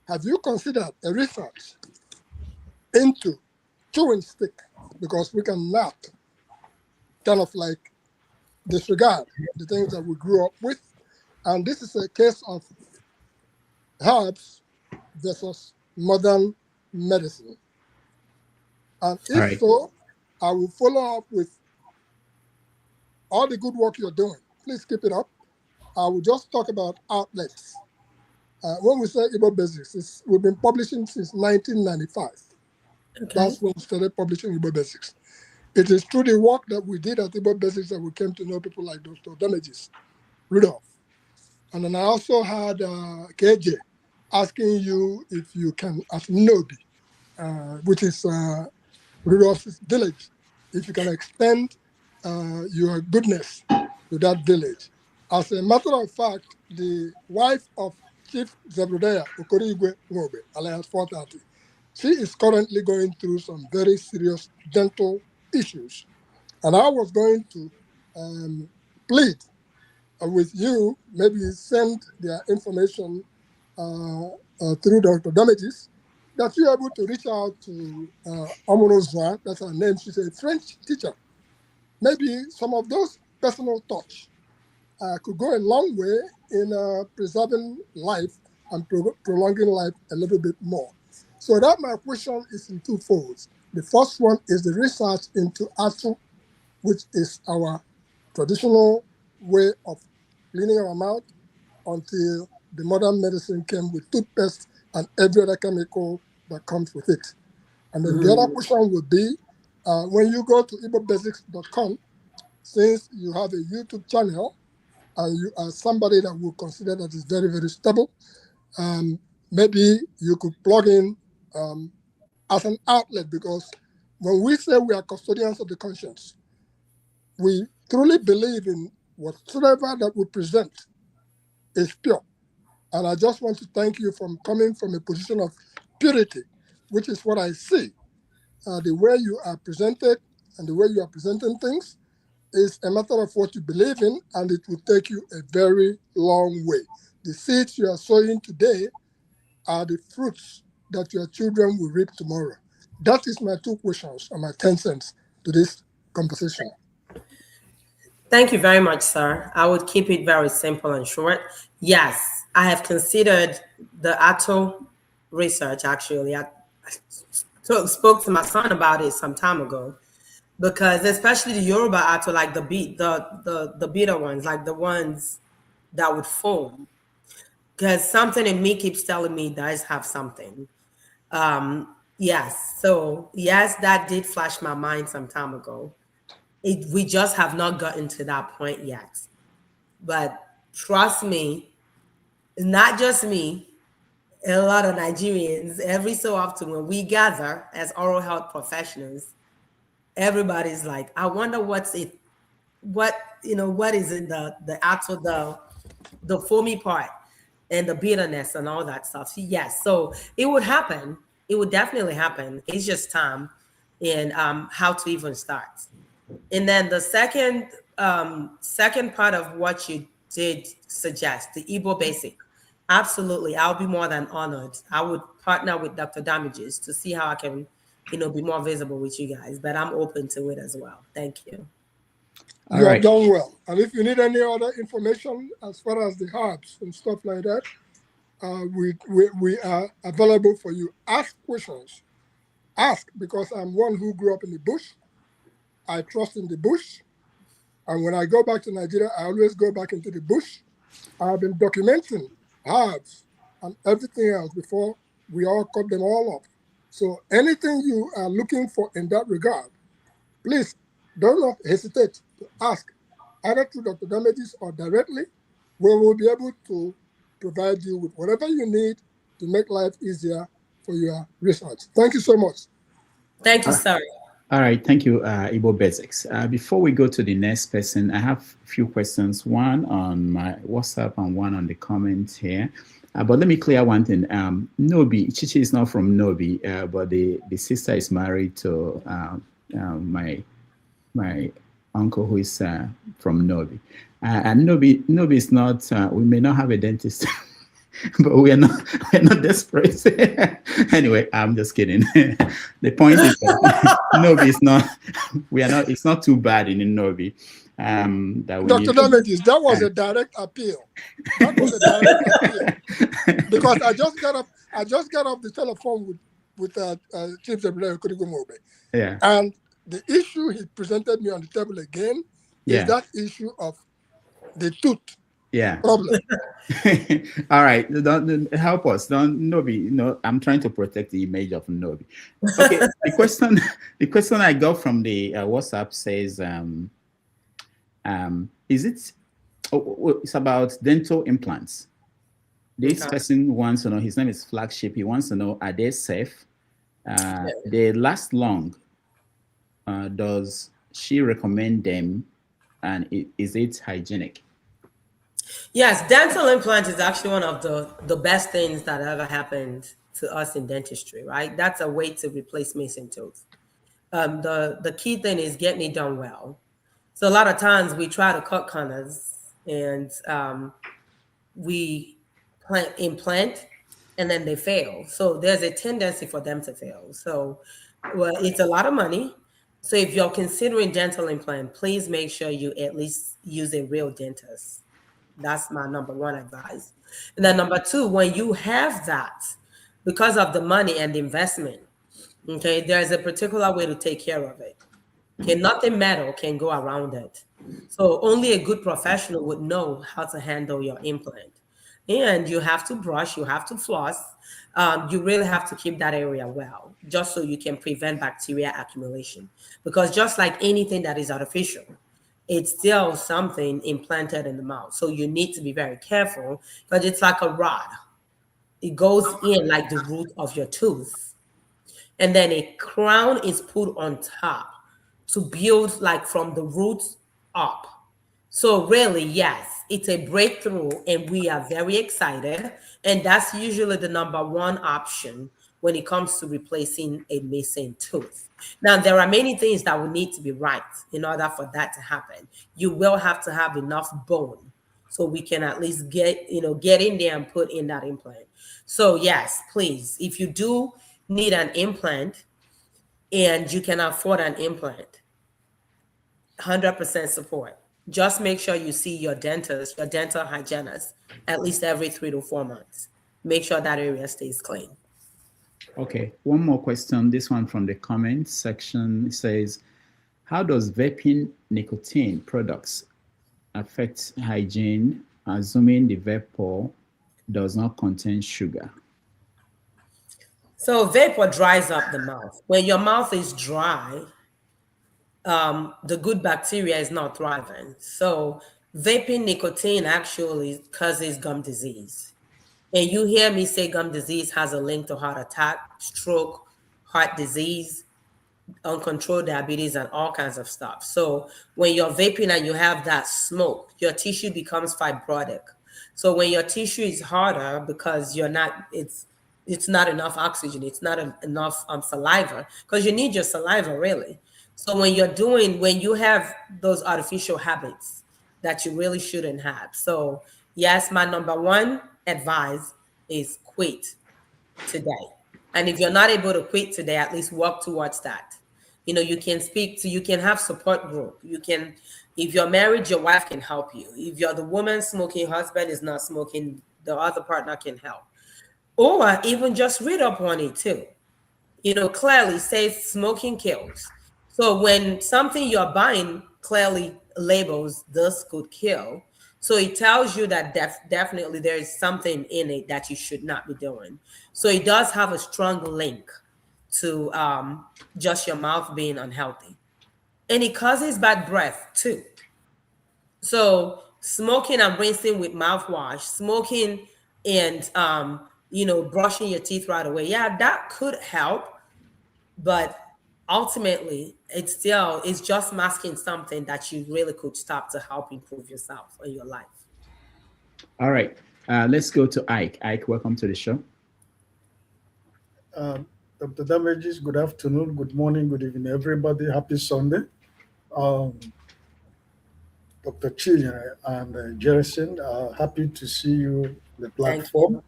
have you considered a research into chewing stick? Because we cannot kind of like disregard the things that we grew up with. And this is a case of herbs versus modern medicine. And if so, I will follow up with all the good work you're doing. Please keep it up. I will just talk about outlets. When we say Igbo Basics, we've been publishing since 1995. Okay. That's when we started publishing Igbo Basics. It is through the work that we did at Igbo Basics that we came to know people like Dr. Damages, Rudolph. And then I also had KJ asking you if you can, as Nobi, which is Rudolph's village, if you can extend your goodness to that village. As a matter of fact, the wife of Chief Zebrodea Okorigwe Ngobe, alias 430, she is currently going through some very serious dental issues. And I was going to plead with you, maybe send their information through Dr. Damages, that you're able to reach out to Amorozwa, that's her name, she's a French teacher. Maybe some of those personal touch could go a long way in preserving life and prolonging life a little bit more. So that my question is in two folds. The first one is the research into atu, which is our traditional way of cleaning our mouth until the modern medicine came with toothpaste and every other chemical that comes with it. And then the other question would be, when you go to igbobasics.com, since you have a YouTube channel and you are somebody that will consider that is very, very stable, maybe you could plug in as an outlet, because when we say we are custodians of the conscience, we truly believe in whatsoever that we present is pure. And I just want to thank you for coming from a position of purity, which is what I see. The way you are presented and the way you are presenting things is a matter of what you believe in, and it will take you a very long way. The seeds you are sowing today are the fruits that your children will reap tomorrow. That is my two questions and my 10 cents to this conversation. Thank you very much, sir. I would keep it very simple and short. Yes, I have considered the ATO research, actually. I spoke to my son about it some time ago, because especially the Yoruba ATO, like the bitter ones, like the ones that would foam, because something in me keeps telling me does have something. Yes, so yes, that did flash my mind some time ago. We just have not gotten to that point yet. But trust me, not just me, a lot of Nigerians, every so often when we gather as oral health professionals, everybody's like, I wonder what is in the foamy part and the bitterness and all that stuff. Yes, so it would happen. It would definitely happen. It's just time and how to even start. And then the second part of what you did suggest, the Igbo basic, absolutely, I'll be more than honored. I would partner with Dr. Damages to see how I can, be more visible with you guys. But I'm open to it as well. Thank you. You have done well. And if you need any other information as far as the herbs and stuff like that, we are available for you. Ask questions. Ask, because I'm one who grew up in the bush. I trust in the bush. And when I go back to Nigeria, I always go back into the bush. I've been documenting herbs and everything else before we all cut them all up. So anything you are looking for in that regard, please do not hesitate to ask, either through Dr. Damages or directly. We will be able to provide you with whatever you need to make life easier for your research. Thank you so much. Thank you, sir. All right, thank you, Igbo Basics. Before we go to the next person, I have a few questions, one on my WhatsApp and one on the comments here. But let me clear one thing. Nobi, ChiChi is not from Nobi, but the sister is married to my uncle who is from Novi. And Novi is not, we may not have a dentist, but we're not desperate. Anyway, I'm just kidding. The point is that Novi is not, it's not too bad in Novi. That we Dr. Damages, that was a direct appeal. That was a direct appeal. Because I just got off the telephone with Chief Secretary Kurigumobe. Yeah. And the issue he presented me on the table again is that issue of the tooth problem. All right, don't help us. Don't Novi. I'm trying to protect the image of Novi. Okay. the question I got from the WhatsApp says, is it? It's about dental implants. This person wants to know. His name is Flagship. He wants to know: are they safe? They last long. Does she recommend them? And is it hygienic? Yes, dental implant is actually one of the best things that ever happened to us in dentistry, right? That's a way to replace missing tooth. The key thing is getting it done well. So a lot of times we try to cut corners and we implant and then they fail. So there's a tendency for them to fail. So it's a lot of money. So if you're considering dental implant, please make sure you at least use a real dentist. That's my number one advice. And then number two, when you have that, because of the money and the investment, okay, there's a particular way to take care of it. Okay, nothing metal can go around it. So only a good professional would know how to handle your implant. And you have to brush, you have to floss. You really have to keep that area well, just so you can prevent bacteria accumulation. Because just like anything that is artificial, it's still something implanted in the mouth. So you need to be very careful because it's like a rod. It goes in like the root of your tooth. And then a crown is put on top to build like from the roots up. So really, yes, it's a breakthrough and we are very excited. And that's usually the number one option when it comes to replacing a missing tooth. Now, there are many things that will need to be right in order for that to happen. You will have to have enough bone so we can at least get in there and put in that implant. So yes, please, if you do need an implant and you can afford an implant, 100% support. Just make sure you see your dentist, your dental hygienist, at least every 3 to 4 months. Make sure that area stays clean. Okay, one more question. This one from the comments section says, how does vaping nicotine products affect hygiene, assuming the vapor does not contain sugar? So vapor dries up the mouth. When your mouth is dry, the good bacteria is not thriving. So vaping nicotine actually causes gum disease. And you hear me say gum disease has a link to heart attack, stroke, heart disease, uncontrolled diabetes, and all kinds of stuff. So when you're vaping and you have that smoke, your tissue becomes fibrotic. So when your tissue is harder because it's not enough oxygen, it's not enough saliva, because you need your saliva really. So when you have those artificial habits that you really shouldn't have. So yes, my number one advice is quit today. And if you're not able to quit today, at least work towards that. You can have support group. If you're married, your wife can help you. If you're the woman smoking, husband is not smoking, the other partner can help. Or even just read up on it too. Clearly says smoking kills. So when something you're buying clearly labels this could kill, so it tells you that definitely there is something in it that you should not be doing. So it does have a strong link to just your mouth being unhealthy. And it causes bad breath too. So smoking and rinsing with mouthwash, smoking and brushing your teeth right away. Yeah, that could help, but ultimately it's just masking something that you really could stop to help improve yourself or your life. All right, let's go to Ike. Ike, welcome to the show. Dr. Damages, good afternoon, good morning, good evening, everybody. Happy Sunday. Dr. ChiChi and Jason. Happy to see you on the Thank platform.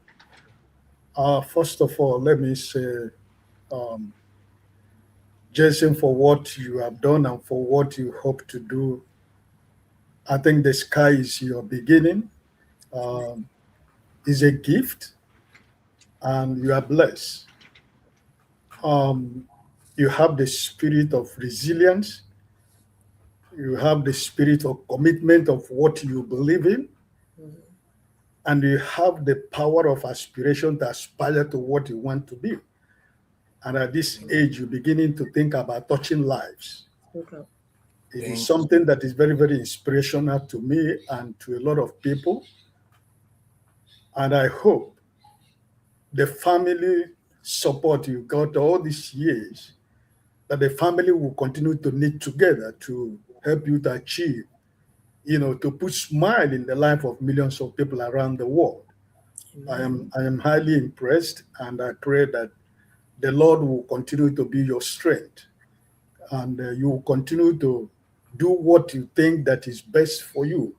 you. First of all, let me say, um, Jason, for what you have done and for what you hope to do. I think the sky is your beginning. Um, is a gift, and you are blessed. Um, you have the spirit of resilience. You have the spirit of commitment of what you believe in, and you have the power of aspiration to aspire to what you want to be. And at this age, you're beginning to think about touching lives. Okay. It is something that is very, very inspirational to me and to a lot of people. And I hope the family support you got all these years, that the family will continue to knit together to help you to achieve, to put smile in the life of millions of people around the world. I am highly impressed, and I pray that the Lord will continue to be your strength, and you will continue to do what you think that is best for you.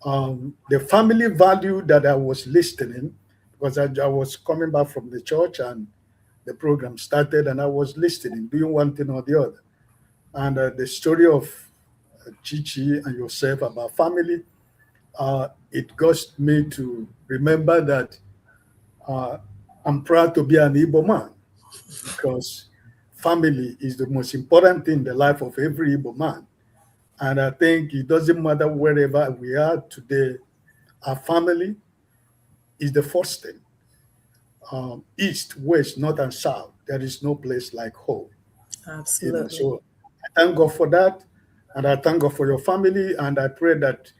The family value that I was listening, because I was coming back from the church and the program started, and I was listening, doing one thing or the other. And the story of ChiChi and yourself about family, it caused me to remember that I'm proud to be an Igbo man, because family is the most important thing in the life of every Igbo man. And I think it doesn't matter wherever we are today, our family is the first thing. East, west, north, and south, there is no place like home. Absolutely. So I thank God for that. And I thank God for your family. And I pray that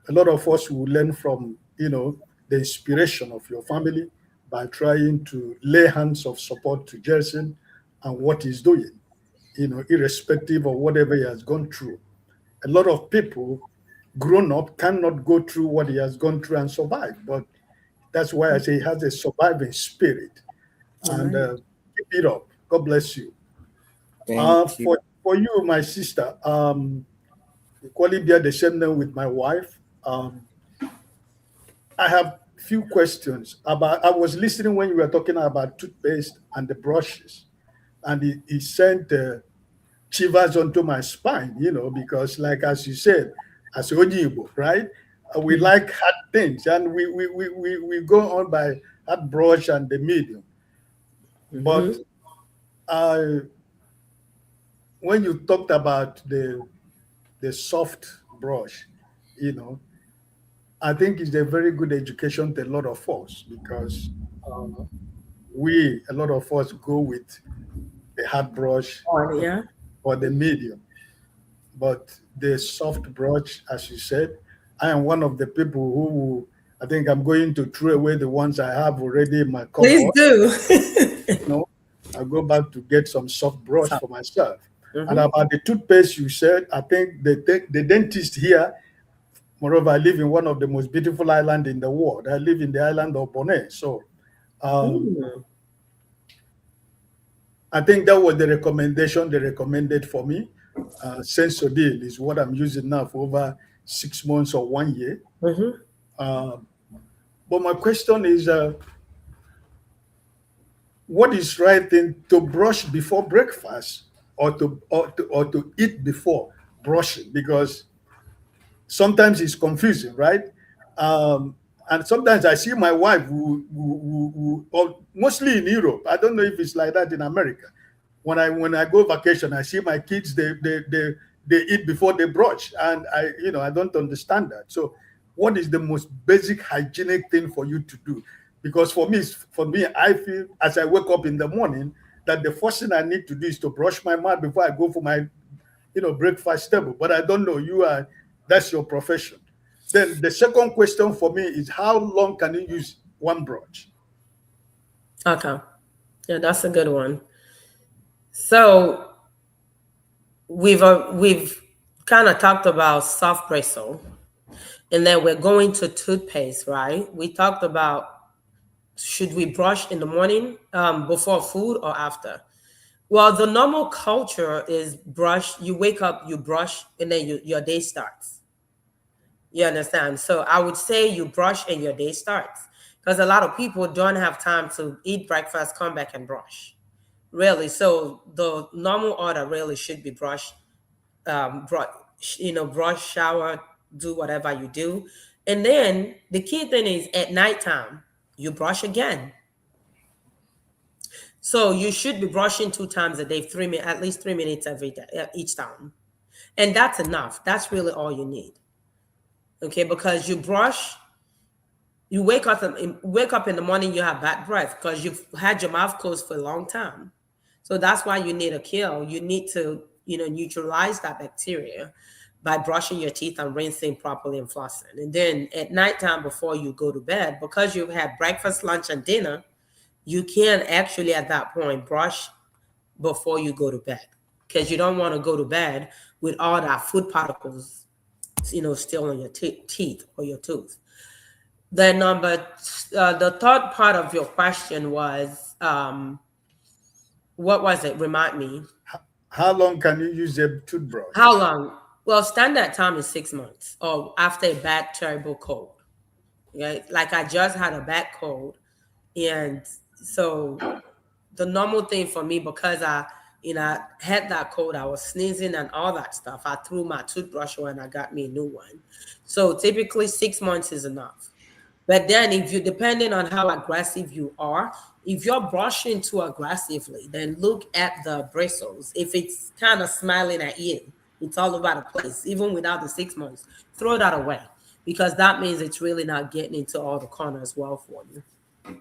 a lot of us will learn from, the inspiration of your family by trying to lay hands of support to Jason and what he's doing, irrespective of whatever he has gone through. A lot of people grown up cannot go through what he has gone through and survive. But that's why I say he has a surviving spirit. And keep it up. God bless you. Thank you. For you, my sister, equally bear the same name with my wife. I have few questions about. I was listening when you were talking about toothpaste and the brushes, and he sent shivers onto my spine, because, like as you said, as Ojibo, right? We like hard things, and we go on by hard brush and the medium. But when you talked about the soft brush, I think it's a very good education to a lot of us, because a lot of us go with the hard brush or the medium. But the soft brush, as you said, I am one of the people who I think I'm going to throw away the ones I have already in my cupboard. Please do. I'll go back to get some soft brush for myself. And about the toothpaste you said, I think the dentist here, moreover, I live in one of the most beautiful islands in the world. I live in the island of Bonaire. So I think that was the recommendation they recommended for me. Sensodyl is what I'm using now for over 6 months or 1 year. But my question is, what is right thing to brush before breakfast or to eat before brushing? Because sometimes it's confusing, right? And sometimes I see my wife who mostly in Europe. I don't know if it's like that in America. When I go vacation, I see my kids, they eat before they brush, and I don't understand that. So what is the most basic hygienic thing for you to do? Because for me, I feel as I wake up in the morning that the first thing I need to do is to brush my mouth before I go for my breakfast table. But I don't know, that's your profession. Then the second question for me is, how long can you use one brush? Okay. Yeah, that's a good one. So we've kind of talked about soft bristle, and then we're going to toothpaste, right? We talked about, should we brush in the morning before food or after? Well, the normal culture is brush. You wake up, you brush, and then your day starts. You understand? So I would say you brush and your day starts, because a lot of people don't have time to eat breakfast, come back and brush. Really. So the normal order really should be brush, brush, shower, do whatever you do. And then the key thing is at nighttime, you brush again. So you should be brushing 2 times a day, at least 3 minutes every day, each time. And that's enough. That's really all you need. Okay, because you brush, you wake up in the morning, you have bad breath because you've had your mouth closed for a long time. So that's why you need a kill. You need to, neutralize that bacteria by brushing your teeth and rinsing properly and flossing. And then at nighttime before you go to bed, because you've had breakfast, lunch, and dinner, you can actually at that point brush before you go to bed, because you don't want to go to bed with all that food particles, still on your teeth or your tooth. Then the third part of your question was, what was it? Remind me. How long can you use a toothbrush? How long? Well, standard time is 6 months, or after a bad, terrible cold. Right? Like I just had a bad cold, and so the normal thing for me, because I had that cold, I was sneezing and all that stuff, I threw my toothbrush away and I got me a new one. So typically 6 months is enough. But then depending on how aggressive you are, if you're brushing too aggressively, then look at the bristles. If it's kind of smiling at you, it's all over the place, even without the 6 months, throw that away, because that means it's really not getting into all the corners well for you.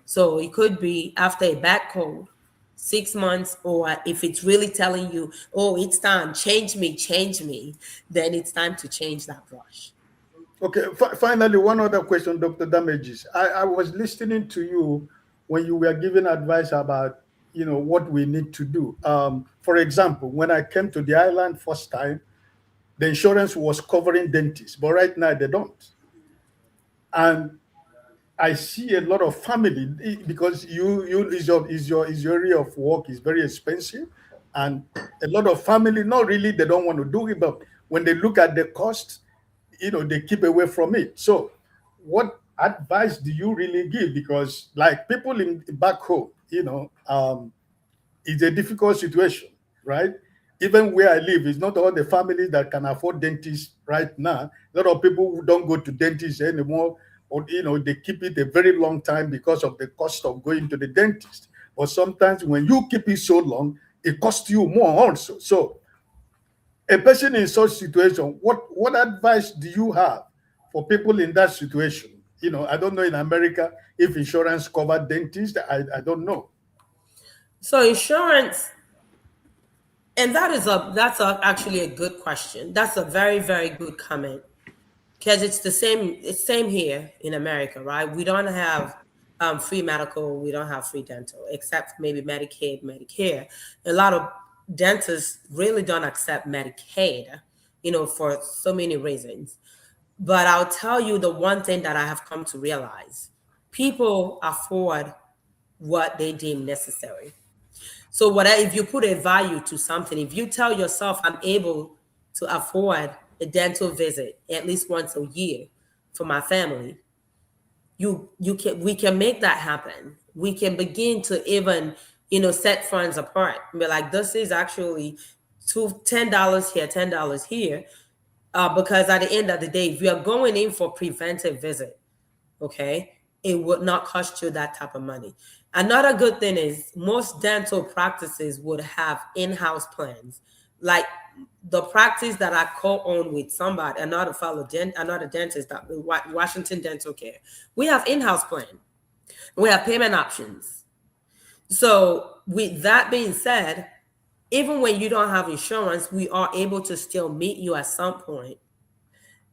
So it could be after a bad cold, 6 months, or if it's really telling you, oh, it's time, change me, then it's time to change that brush. Okay, finally, one other question, Dr. Damages. I was listening to you when you were giving advice about, what we need to do. For example, when I came to the island first time, the insurance was covering dentists, but right now they don't. And I see a lot of family, because your area of work is very expensive, and a lot of family, not really, they don't want to do it, but when they look at the cost, they keep away from it. So what advice do you really give? Because like people back home, it's a difficult situation, right? Even where I live, it's not all the families that can afford dentists right now. A lot of people who don't go to dentists anymore, or they keep it a very long time because of the cost of going to the dentist. Or sometimes when you keep it so long, it costs you more also. So a person in such situation, what advice do you have for people in that situation? I don't know in America if insurance cover dentists. I don't know. So insurance, and that's actually a good question. That's a very, very good comment, because it's the same. It's same here in America, right? We don't have free medical. We don't have free dental, except maybe Medicaid, Medicare. A lot of dentists really don't accept Medicaid, for so many reasons. But I'll tell you the one thing that I have come to realize: people afford what they deem necessary. So if you put a value to something, if you tell yourself, I'm able to afford a dental visit at least once a year for my family, we can make that happen. We can begin to even, set funds apart and be like, this is actually $10 here, $10 here. Because at the end of the day, if you are going in for preventive visit, okay, it would not cost you that type of money. Another good thing is most dental practices would have in-house plans. Like the practice that I co-own with somebody, another dentist, that Washington Dental Care, we have in-house plan. We have payment options. So with that being said, even when you don't have insurance, we are able to still meet you at some point.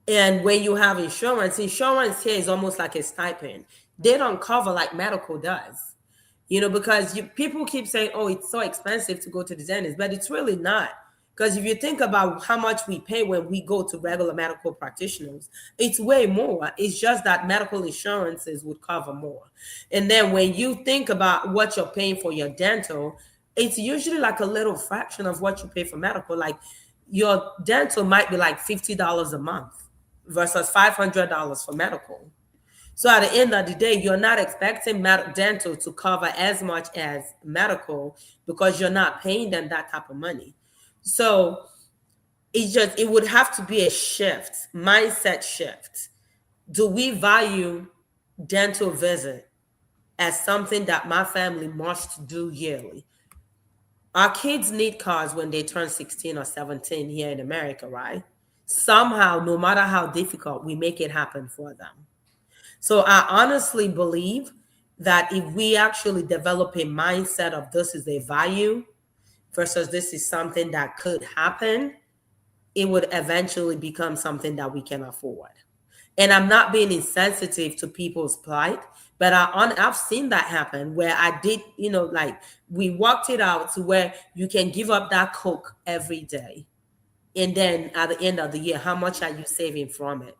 And when you have insurance here is almost like a stipend. They don't cover like medical does, because people keep saying, oh, it's so expensive to go to the dentist, but it's really not. Because if you think about how much we pay when we go to regular medical practitioners, it's way more. It's just that medical insurances would cover more. And then when you think about what you're paying for your dental, it's usually like a little fraction of what you pay for medical. Like your dental might be like $50 a month. versus $500 for medical. So at the end of the day, you're not expecting dental to cover as much as medical because you're not paying them that type of money. So it would have to be a shift, mindset shift. Do we value dental visit as something that my family must do yearly? Our kids need cars when they turn 16 or 17 here in America, right? Somehow, no matter how difficult, we make it happen for them. So I honestly believe that if we actually develop a mindset of this is a value versus this is something that could happen, it would eventually become something that we can afford. And I'm not being insensitive to people's plight, but I've seen that happen where I did, like we worked it out to where you can give up that Coke every day. And then at the end of the year, how much are you saving from it?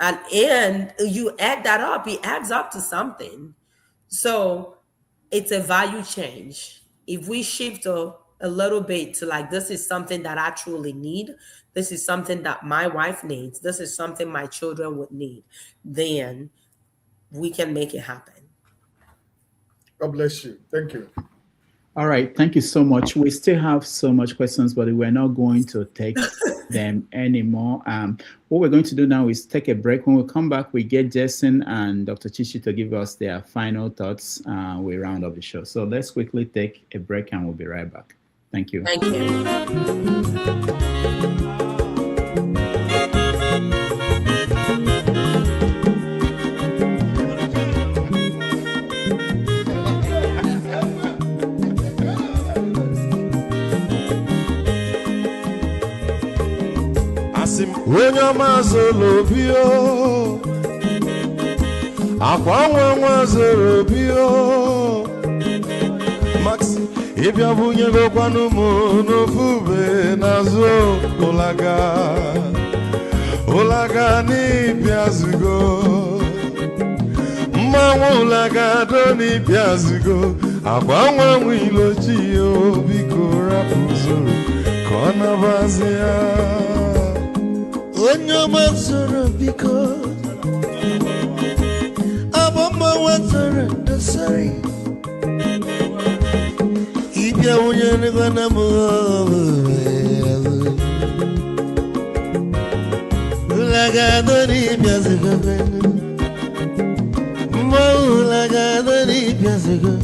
And you add that up, it adds up to something. So it's a value change. If we shift a little bit to like, this is something that I truly need, this is something that my wife needs, this is something my children would need, then we can make it happen. God bless you. Thank you. All right, thank you so much. We still have so much questions, but we're not going to take them anymore. What we're going to do now is take a break. When we come back, we get Jason and Dr. ChiChi to give us their final thoughts. We round up the show. So let's quickly take a break and we'll be right back. Thank you. Thank you. Onye ọma zoro obi o, akwa nwa zoro obi o, Max ịbịa bunyegokwanụ m n'ofu ube n'azụ ụlaga n'ịbịa zugo, mmanwụ ụlaga do n'ịbịa zugo, akwa nwa ilochi o, biko rapụ zoro ka ọ nabazi ya. Onye ọma zoro biko, abọmma nwatara ndasari, ịbịa wunye n'ịgwana m ụlagado n'ịbịa zigo, mma ụlagado n'ịbịa zigo,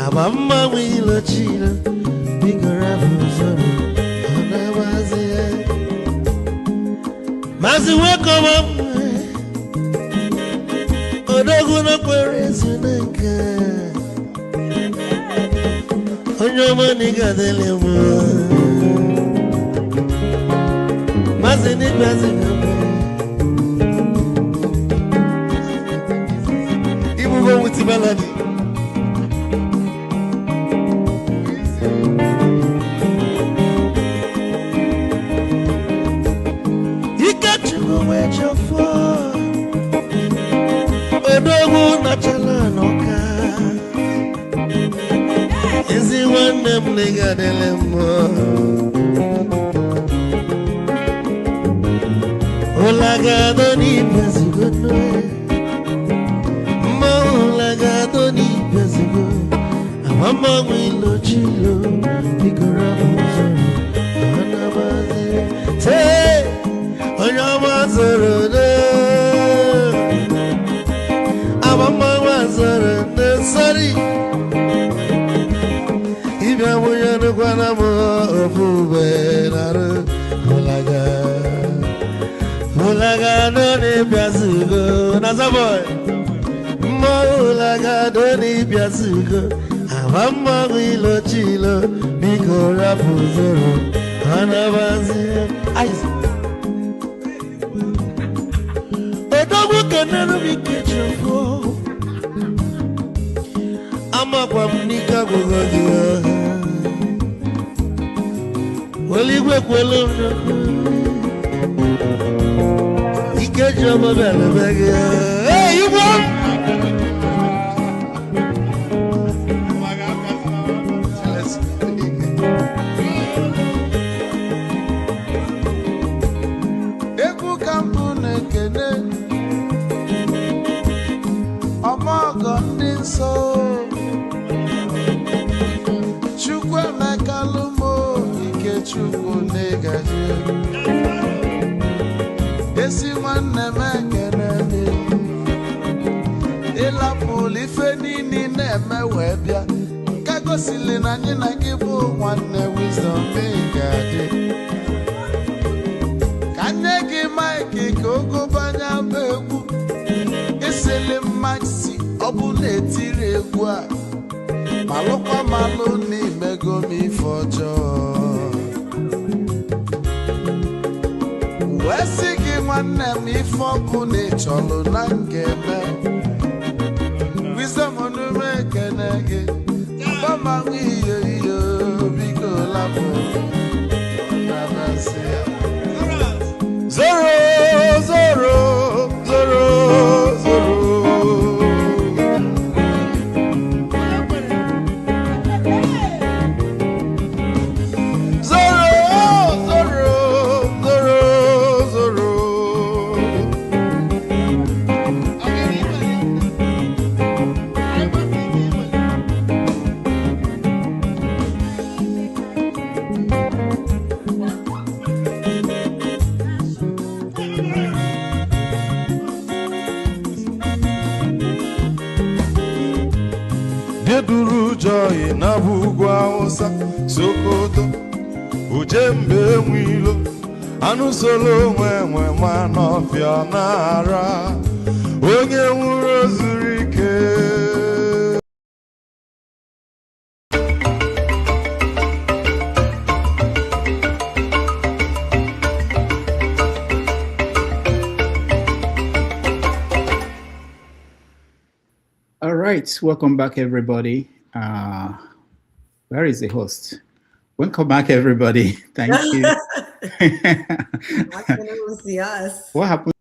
abọmma nwa ilochilo, biko rapụ zoro ọ na-abazi ya. Mazi wekoma odogu no kwere zinaka, onyo mani gadele mo, mazi ni bazi kama, ibu go with melody. Odogu na chala noka, ezi nwanne m legadele mo, olagado n'ibia zigo noe, mma olagado n'ibia zigo, amama mwilo chilo, biko rapụ zoro anabazi, te onye ọma zoro ne. Sorry, if I were to go on a fool, Olaga, don't be a sugar, as a boy. Olaga, don't be a sugar. I'm a little chilo, because I put zero. I don't never be kitchen for. I'm a Nika Goga. Well, you work well. He get your mobile bag. Hey, you want? Eku kampune nso Chukwu emekalumo ike Chukwu negaji Esi nwanne m ekene ịlapụlụ ife niile na-eme wee bịa ka gosili na anyị na gị bụ nwanne wisdom ga-adị ka nye gị maịkị ka ogobanya bụ egwu isili mmaksi ọ bụ na-etiri egwu a malụkwa malụ n'imego m ife ọjọọ wee sị gị nwanne m ife ọkụ na ịchọlụ na ngeme wisdom onume ekene gị gbamanwụ iyo iyo biko lapụ nabasị ya zoro zoro zoro zoro Joy na bugwu Hausa Sokoto Ujembe enwilo anụ solo onwe ma n'ọfịa na-ara onye nwụrụ ozuru ike All right, welcome back, everybody. Where is the host? Welcome back, everybody. Thank you. What happened?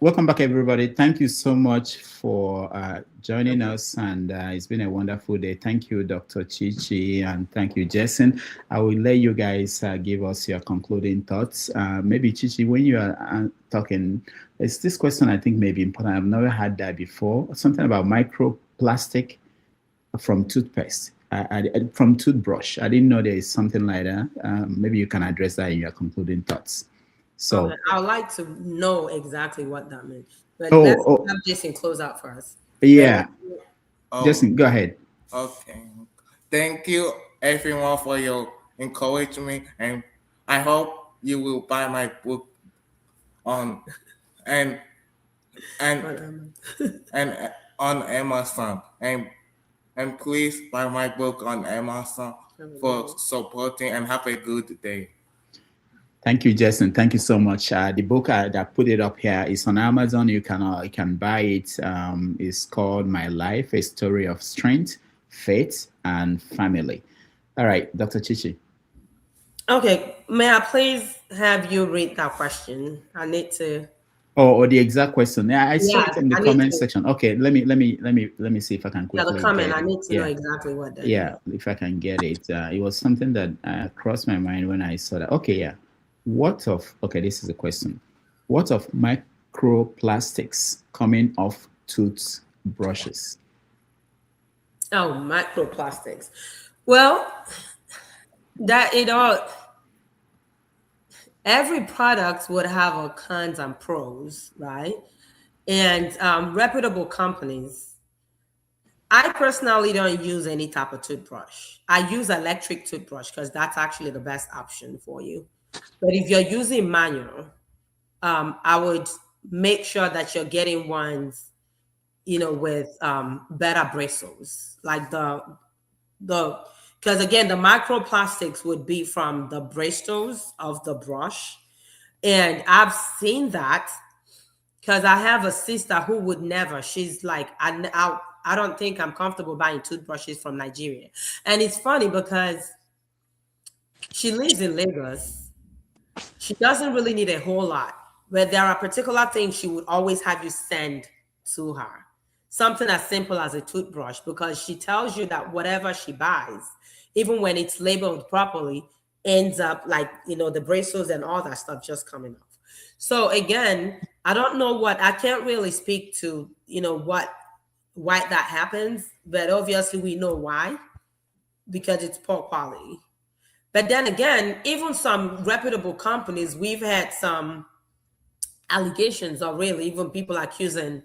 Welcome back, everybody. Thank you so much for joining us, and it's been a wonderful day. Thank you, Dr. ChiChi, and thank you, Jason. I will let you guys give us your concluding thoughts. Maybe, ChiChi, when you are talking, it's this question I think may be important. I've never had that before. Something about microplastic from toothpaste, from toothbrush. I didn't know there is something like that. Maybe you can address that in your concluding thoughts. So okay. I'd like to know exactly what that means. But let's have Jason close out for us. Yeah. Jason, go ahead. Okay. Thank you, everyone, for your encouragement, and I hope you will buy my book on on Amazon, and please buy my book on Amazon for supporting, and have a good day. Thank you, Jason. Thank you so much. The book that put it up here is on Amazon. You can buy it. It's called My Life: A Story of Strength, Faith, and Family. All right, Dr. ChiChi. Okay, may I please have you read that question? I need to. Oh, the exact question. Yeah, I saw it in the comment section. Okay, let me see if I can quickly. Yeah, the comment. I need to know exactly what that is. If I can get it. It was something that crossed my mind when I saw that. Okay, yeah. This is a question. What of microplastics coming off toothbrushes? Oh, microplastics. Well, every product would have a cons and pros, right? And reputable companies. I personally don't use any type of toothbrush. I use electric toothbrush because that's actually the best option for you. But if you're using manual, I would make sure that you're getting ones, with better bristles, like because again, the microplastics would be from the bristles of the brush. And I've seen that because I have a sister who would never, she's like, I don't think I'm comfortable buying toothbrushes from Nigeria. And it's funny because she lives in Lagos. She doesn't really need a whole lot, but there are particular things she would always have you send to her. Something as simple as a toothbrush, because she tells you that whatever she buys, even when it's labeled properly, ends up like, the bristles and all that stuff just coming off. So again, I don't know I can't really speak to, what why that happens, but obviously we know why, because it's poor quality. But then again, even some reputable companies, we've had some allegations, or really even people accusing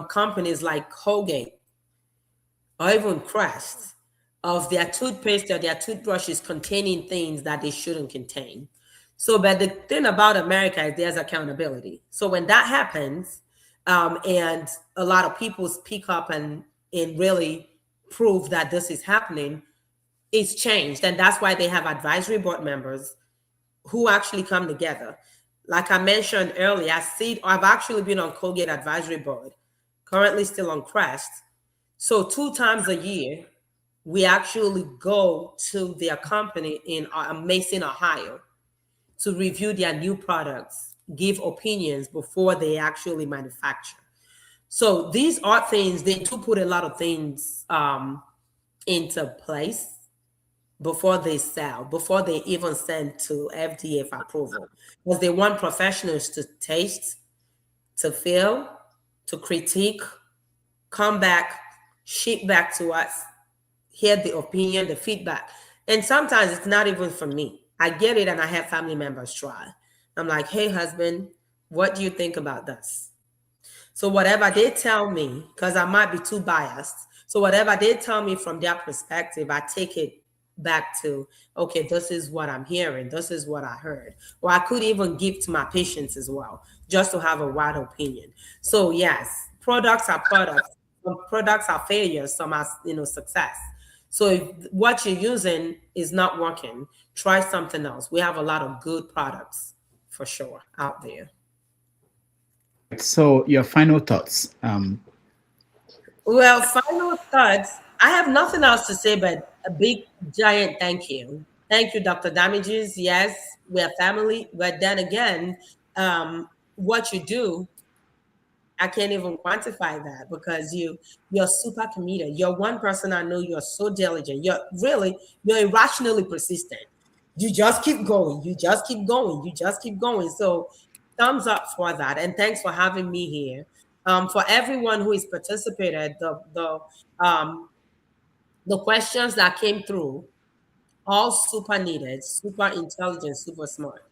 companies like Colgate or even Crest of their toothpaste or their toothbrushes containing things that they shouldn't contain. So, but the thing about America is there's accountability. So when that happens, and a lot of people speak up and really prove that this is happening, it's changed. And that's why they have advisory board members who actually come together. Like I mentioned earlier, I've actually been on Colgate advisory board, currently still on Crest. So 2 times a year, we actually go to their company in Mason, Ohio, to review their new products, give opinions before they actually manufacture. So these are things, they do put a lot of things into place before they sell, before they even send to FDA for approval, because they want professionals to taste, to feel, to critique, come back, ship back to us, hear the opinion, the feedback. And sometimes it's not even for me. I get it, and I have family members try. I'm like, hey, husband, what do you think about this? So whatever they tell me, because I might be too biased, so whatever they tell me from their perspective, I take it back to, okay, this is what I'm hearing, this is what I heard. Or I could even give to my patients as well, just to have a wide opinion. So yes, products are products. Some products are failures, some are, success. So if what you're using is not working, try something else. We have a lot of good products for sure out there. So your final thoughts. Well, final thoughts. I have nothing else to say but a big, giant thank you. Thank you, Dr. Damages. Yes, we're family. But then again, what you do, I can't even quantify that, because you're super committed. You're one person I know, you're so diligent. You're irrationally persistent. You just keep going. You just keep going. You just keep going. So thumbs up for that. And thanks for having me here. For everyone who is participated, the questions that came through, all super needed, super intelligent, super smart.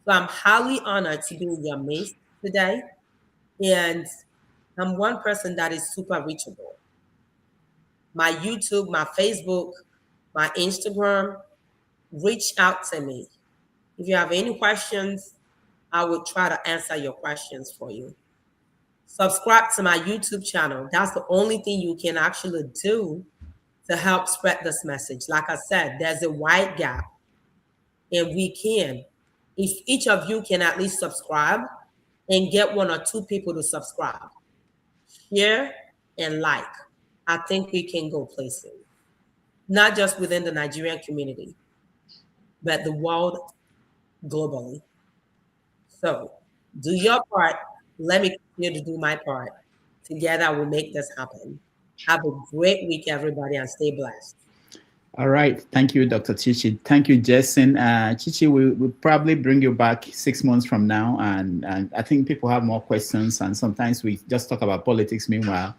So I'm highly honored to be in your midst today. And I'm one person that is super reachable. My YouTube, my Facebook, my Instagram, reach out to me. If you have any questions, I will try to answer your questions for you. Subscribe to my YouTube channel. That's the only thing you can actually do to help spread this message. Like I said, there's a wide gap, and we can. If each of you can at least subscribe and get 1 or 2 people to subscribe, share and like, I think we can go places. Not just within the Nigerian community, but the world globally. So do your part. Let me continue to do my part. Together we'll make this happen. Have a great week, everybody, and stay blessed. All right. Thank you, Dr. ChiChi. Thank you, Jason. ChiChi, we'll probably bring you back 6 months from now. And I think people have more questions. And sometimes we just talk about politics. Meanwhile,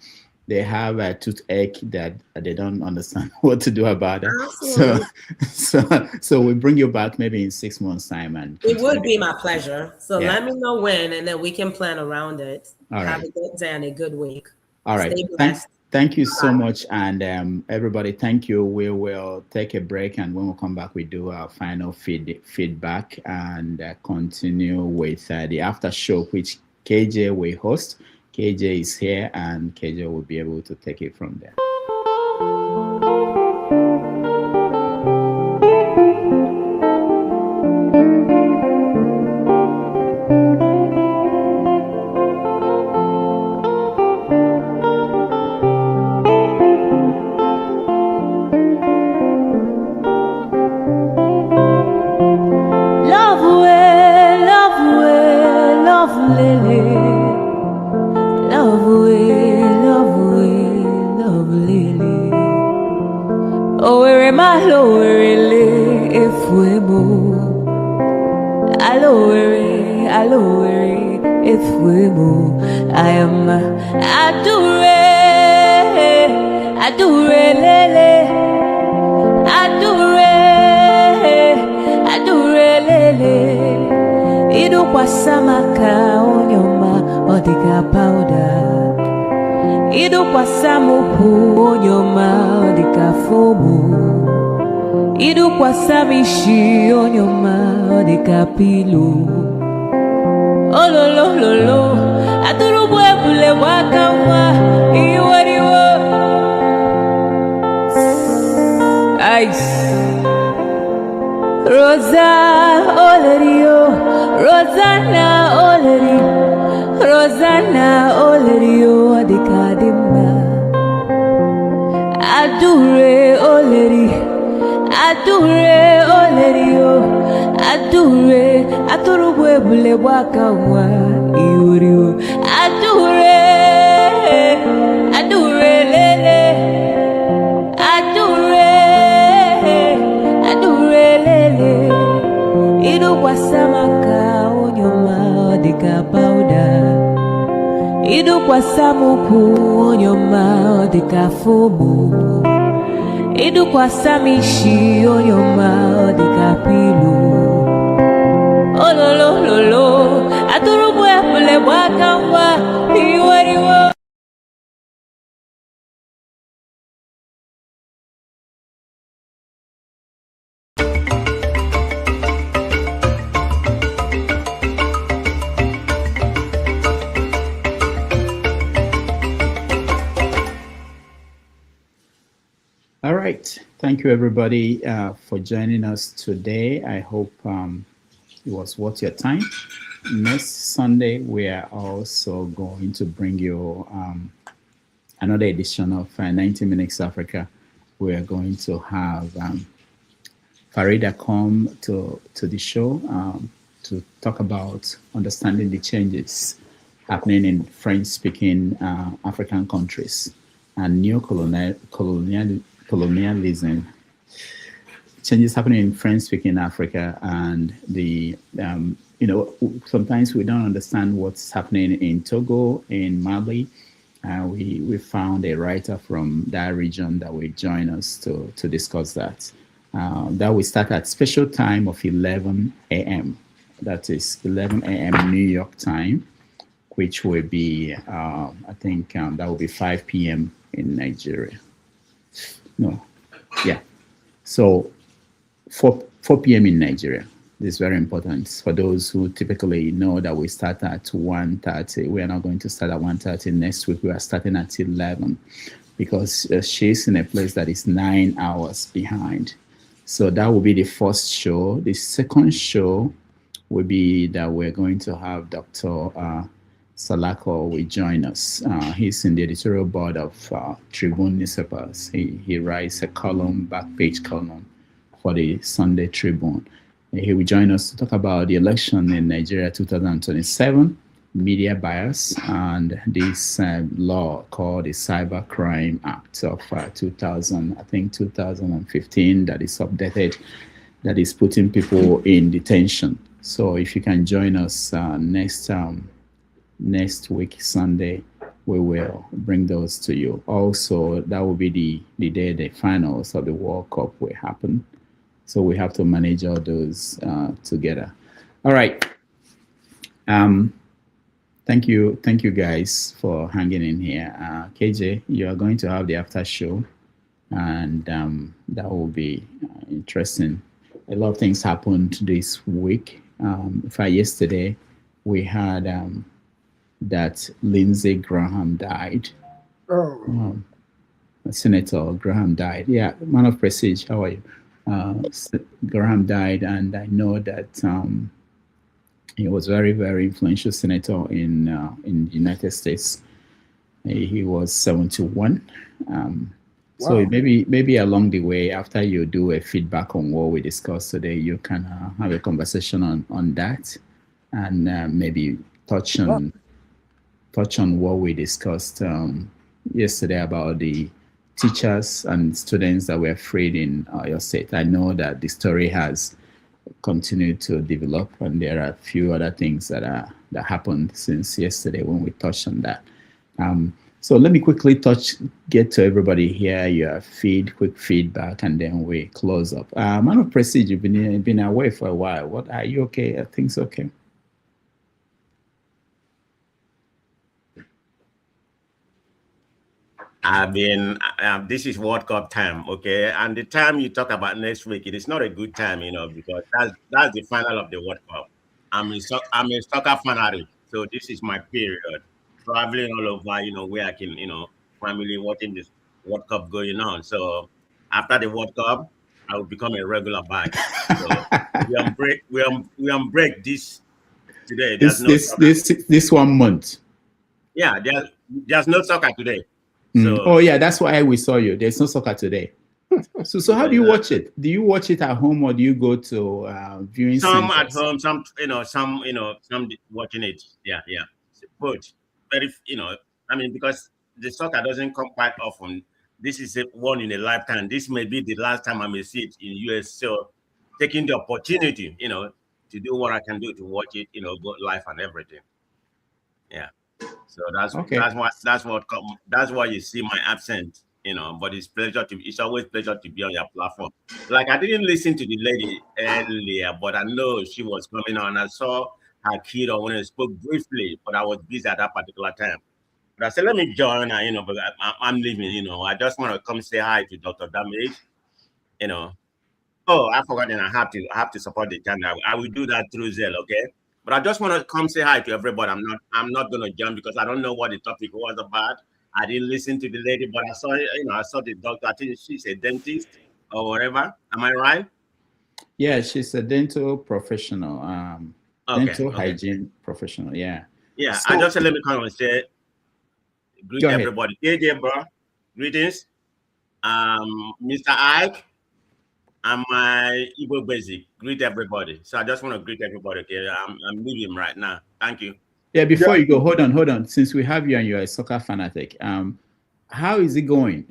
they have a toothache that they don't understand what to do about it. So we'll bring you back maybe in 6 months' time. And it would be my pleasure. So let me know when, and then we can plan around it. All right. Have a good day and a good week. All right. Stay blessed. Thank you so much. And everybody, thank you. We will take a break, and when we come back, we do our final feedback and continue with the after show, which KJ will host. KJ is here, and KJ will be able to take it from there. I am adore adure lele, adure lele. Idu kwa samaka onyoma odika powder. Idu kwa samupu onyoma odika fomu. Idu kwa samishi onyoma odika pilu. Ololololo, aturu bwebule wakawa iwariwo. Ice. Rosa Olerio, Rosanna Olerio, Rosanna Olerio adikadimba. Adure Oleri, adure Olerio, adure aturubwebule wakawa iwariwo. Adure lele, adure lele. Idu kwa samaka onyoma odika powder. Idu kwa samuku onyoma odika fomu. Idu kwa samishi onyoma odika pilu. Ololololo, aturubwebule wakawa iwariwo. All right. Thank you, everybody, for joining us today. I hope it was worth your time. Next Sunday, we are also going to bring you another edition of 90 Minutes Africa. We are going to have Farida come to the show to talk about understanding the changes happening in French-speaking African countries and colonialism, changes happening in French-speaking Africa, and the sometimes we don't understand what's happening in Togo, in Mali. We found a writer from that region that will join us to discuss that. That will start at special time of 11 a.m. That is 11 a.m. New York time, which will be, I think that will be 5 p.m. in Nigeria. No, yeah. So 4 p.m. in Nigeria. This is very important for those who typically know that we start at 1:30. We are not going to start at 1:30 next week. We are starting at 11 because she's in a place that is 9 hours behind. So that will be the first show. The second show will be that we're going to have Dr. Salako will join us. He's in the editorial board of Tribune newspapers. He writes a column, back page column for the Sunday Tribune. He will join us to talk about the election in Nigeria 2027, media bias, and this law called the Cybercrime Act of 2015 that is updated, that is putting people in detention. So if you can join us next week, Sunday, we will bring those to you. Also, that will be the day the finals of the World Cup will happen. So we have to manage all those together. All right. Thank you guys for hanging in here. KJ, you are going to have the after show, and that will be interesting. A lot of things happened this week. In fact, yesterday we had that Lindsey Graham died. Oh. Senator Graham died. Yeah, man of prestige. How are you? Graham died, and I know that he was very, very influential senator in the United States. He was 71. So maybe along the way, after you do a feedback on what we discussed today, you can have a conversation on that, and maybe touch on what we discussed yesterday about the teachers and students that were freed in your state. I know that the story has continued to develop, and there are a few other things that happened since yesterday when we touched on that. So let me quickly get to everybody here, your quick feedback, and then we close up. Man of Prestige, you've been away for a while. What, are you okay? Are things okay? I've been, this is World Cup time, okay? And the time you talk about next week, it is not a good time, you know, because that's the final of the World Cup. I'm a soccer fanatic, so this is my period. Traveling all over, you know, where I can, you know, family watching this World Cup going on. So after the World Cup, I will become a regular back. So we on break this today. There's this 1 month. Yeah, there's no soccer today. So, oh yeah, that's why we saw you. There's no soccer today. So how do you watch it? Do you watch it at home or do you go to viewing some centers? at home, some watching it. Yeah. But very, I mean, because the soccer doesn't come quite often. This is one in a lifetime. This may be the last time I may see it in the US. So taking the opportunity, to do what I can do to watch it, go live and everything. Yeah. So that's why you see my absence, but it's always pleasure to be on your platform. Like, I didn't listen to the lady earlier, but I know she was coming on. I saw her kid when I spoke briefly, but I was busy at that particular time. But I said, let me join her, but I'm leaving, I just want to come say hi to Dr. Damage, Oh, I forgot, and I have to support the channel. I will do that through Zelle, okay? But I just want to come say hi to everybody. I'm not gonna jump because I don't know what the topic was about. I didn't listen to the lady, but I saw the doctor. I think she's a dentist or whatever. Am I right? Yeah, she's a dental professional. Dental hygiene professional. Yeah. Yeah. So, I just said let me come and say greet everybody. AJ, bro. Greetings. Mr. Ike. And my Igbo basic. Greet everybody. So I just want to greet everybody. Okay, I'm leaving right now. Thank you. Yeah, before you go, hold on. Since we have you and you're a soccer fanatic, how is it going?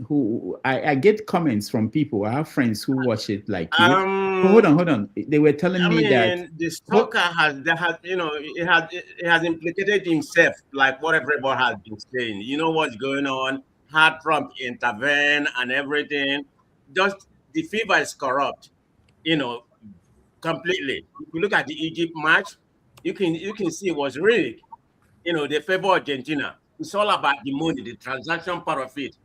I get comments from people. I have friends who watch it like you. Hold on. They were telling me that the soccer has implicated himself, like what everybody has been saying. You know what's going on? Had Trump intervene and everything. Just the FIFA is corrupt, completely. If you look at the Egypt match, you can see it was rigged. They favor Argentina. It's all about the money, the transaction part of it.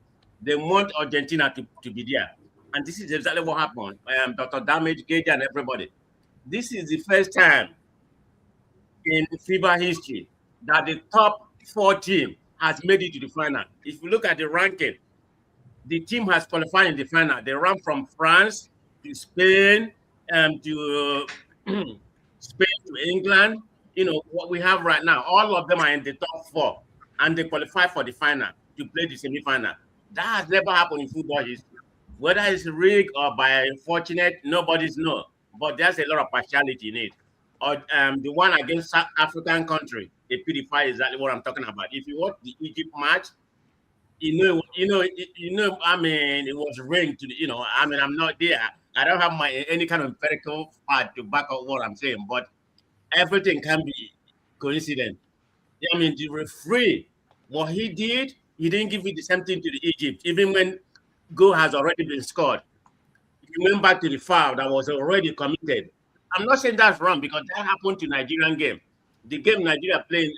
They want Argentina to be there. And this is exactly what happened. Dr. Damage, Gage, and everybody. This is the first time in FIBA history that the top 4 team has made it to the final. If you look at the ranking, the team has qualified in the final. They ran from France to Spain, to Spain to England. What we have right now, all of them are in the top 4, and they qualify for the final to play the semi-final. That has never happened in football history. Whether it's rigged or by fortunate, nobody's know. But there's a lot of partiality in it. Or the one against South African country, they purify exactly what I'm talking about. If you watch the Egypt match, I mean, it was rigged to the, I mean, I'm not there. I don't have any kind of empirical part to back up what I'm saying, but everything can be coincident. I mean, the referee, what he did, he didn't give it the same thing to the Egypt, even when goal has already been scored. He went back to the foul that was already committed. I'm not saying that's wrong because that happened to Nigerian game. The game Nigeria played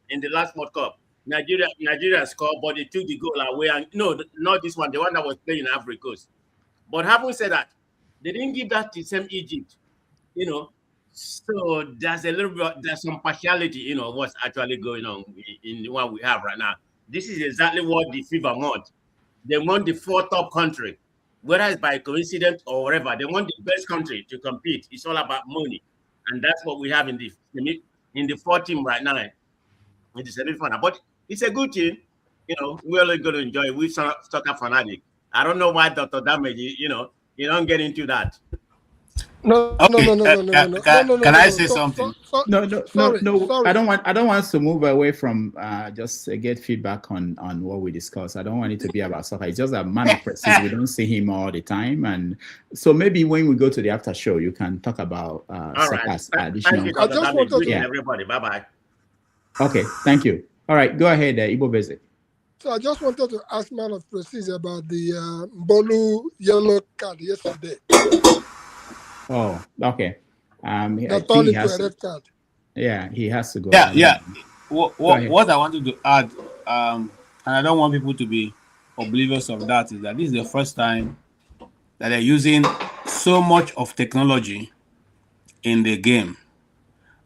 in the last World Cup. Nigeria scored, but they took the goal away. And no, not this one, the one that was playing in Ivory Coast. But having said that, they didn't give that to the same Egypt, So there's some partiality, what's actually going on in what we have right now. This is exactly what the FIFA want. They want the 4 top country, whether it's by coincidence or whatever. They want the best country to compete. It's all about money, and that's what we have in the 4 team right now. In the semi-final, but it's a good team. We're all going to enjoy it. We're soccer fanatic. I don't know why Dr. Damage, you don't get into that. No. Can I say something? No. I don't want us to move away from just get feedback on what we discussed. I don't want it to be about soccer. It's just a man of presence. We don't see him all the time, and so maybe when we go to the after show, you can talk about soccer additional. Thank you, Dr. Damage. Everybody, bye bye. Okay, thank you. All right, go ahead, Igbo Basic. So I just wanted to ask Man of Prestige about the Bolu yellow card yesterday. Oh, okay. I That think turned he into has a to, red card. yeah, he has to go. Yeah, yeah. Go ahead. What I wanted to add, and I don't want people to be oblivious of that, is that this is the first time that they're using so much of technology in the game.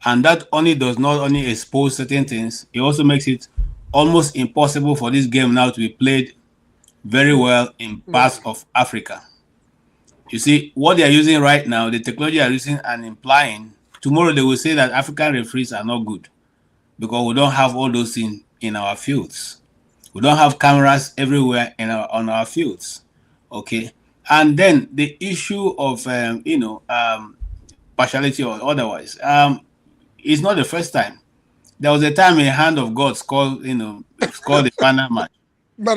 And that only does not only expose certain things, it also makes it almost impossible for this game now to be played very well in parts of Africa. You see, what they are using right now, the technology they are using and implying, tomorrow they will say that African referees are not good because we don't have all those things in our fields. We don't have cameras everywhere on our fields. Okay. And then the issue of, partiality or otherwise, it's not the first time. There was a time a hand of God scored the final match.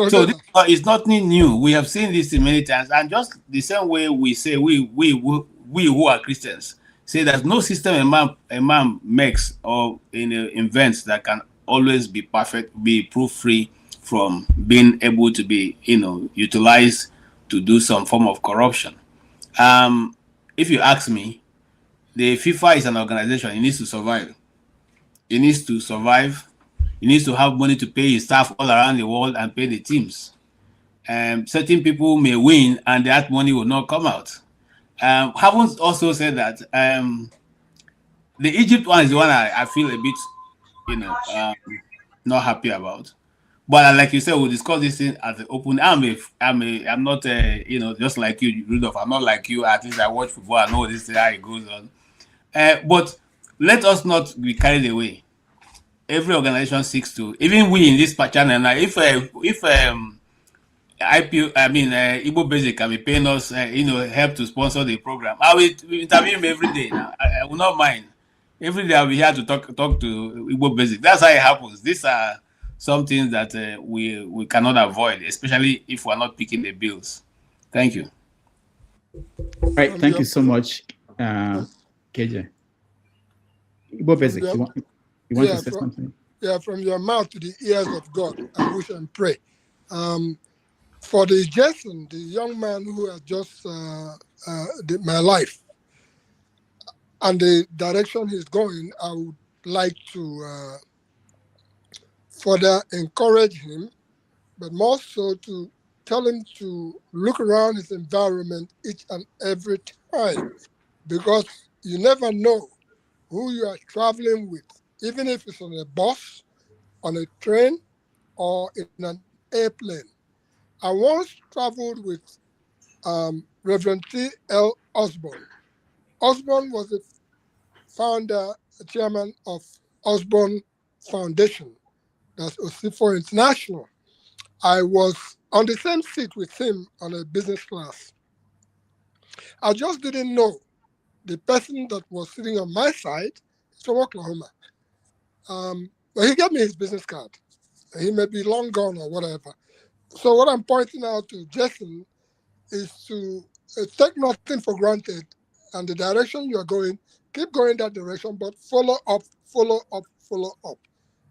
So this is nothing new. We have seen this many times, and just the same way we say we who are Christians say there's no system a man makes or invents that can always be perfect, be proof free from being able to be utilized to do some form of corruption. If you ask me, the FIFA is an organization. It needs to survive. It needs to survive. It needs to have money to pay his staff all around the world and pay the teams. Certain people may win and that money will not come out. Haven't also said that the Egypt one is the one I feel a bit, not happy about. But like you said, we'll discuss this thing at the open. I'm not, just like you, Rudolph. I'm not like you. At least I watch football. I know this is how it goes on. But let us not be carried away. Every organization seeks to, even we in this channel now, if Igbo Basic can be paying us, help to sponsor the program, I will interview him every day. Now. I will not mind. Every day I'll be here to talk to Igbo Basic. That's how it happens. These are some things that we cannot avoid, especially if we're not picking the bills. Thank you. All right, thank you so much, KJ. Igbo Basic, you want to say something? Yeah, from your mouth to the ears of God, I wish and pray. For the Jason, the young man who has just my life and the direction he's going, I would like to further encourage him, but more so to tell him to look around his environment each and every time, because you never know who you are traveling with, even if it's on a bus, on a train, or in an airplane. I once traveled with Reverend T.L. Osborne. Osborne was the founder, chairman of Osborne Foundation, that's OSIFO International. I was on the same seat with him on a business class. I just didn't know the person that was sitting on my side is from Oklahoma. But he gave me his business card. He may be long gone or whatever. So what I'm pointing out to Jason is to take nothing for granted, and the direction you are going, keep going that direction, but follow up, follow up, follow up.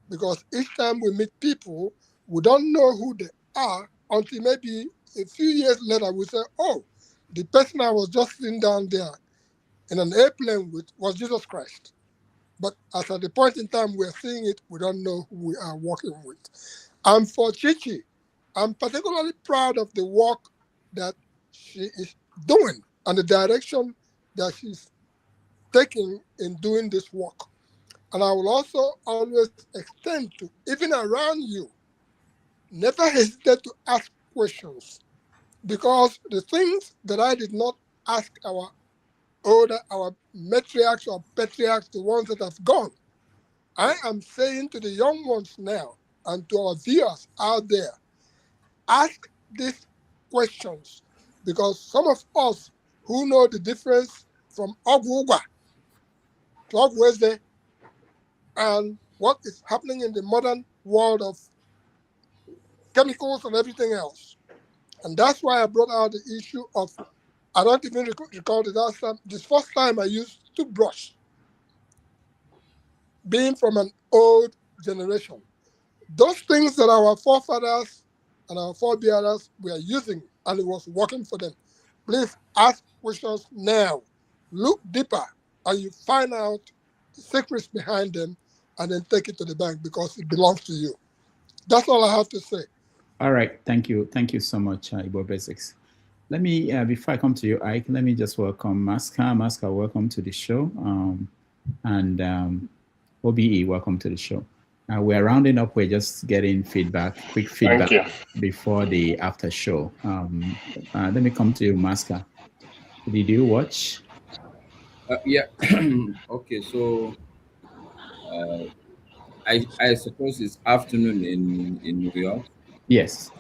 Because each time we meet people, we don't know who they are until maybe a few years later we say, oh, the person I was just sitting down there in an airplane with was Jesus Christ. But as at the point in time we're seeing it, we don't know who we are working with. And for ChiChi, I'm particularly proud of the work that she is doing and the direction that she's taking in doing this work. And I will also always extend to, even around you, never hesitate to ask questions, because the things that I did not ask our matriarchs or patriarchs, the ones that have gone, I am saying to the young ones now and to our viewers out there, ask these questions, because some of us who know the difference from Ogwugwa to Ogweze and what is happening in the modern world of chemicals and everything else. And that's why I brought out the issue of, I don't even recall the last time, this first time I used toothbrush, being from an old generation. Those things that our forefathers and our forebearers were using and it was working for them. Please ask questions now. Look deeper and you find out the secrets behind them and then take it to the bank because it belongs to you. That's all I have to say. All right. Thank you. Thank you so much, Igbo Basics. Let me, before I come to you, Ike, let me just welcome Maska. Maska, welcome to the show. And OBE, welcome to the show. We're rounding up. We're just getting feedback, quick feedback before the after show. Let me come to you, Maska. Did you watch? Yeah. Okay. So I suppose it's afternoon in New York. Yes.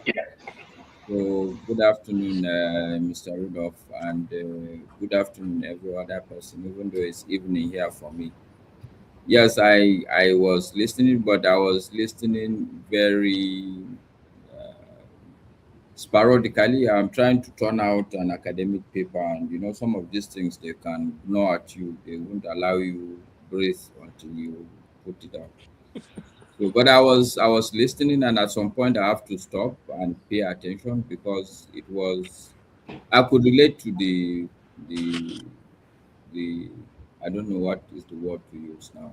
So good afternoon, Mr. Rudolph, and good afternoon, every other person, even though it's evening here for me. Yes, I was listening, but I was listening very sporadically. I'm trying to turn out an academic paper, and some of these things they can gnaw at you. They won't allow you breathe until you put it out. So, but I was listening, and at some point I have to stop and pay attention because I could relate to the I don't know what is the word to use now.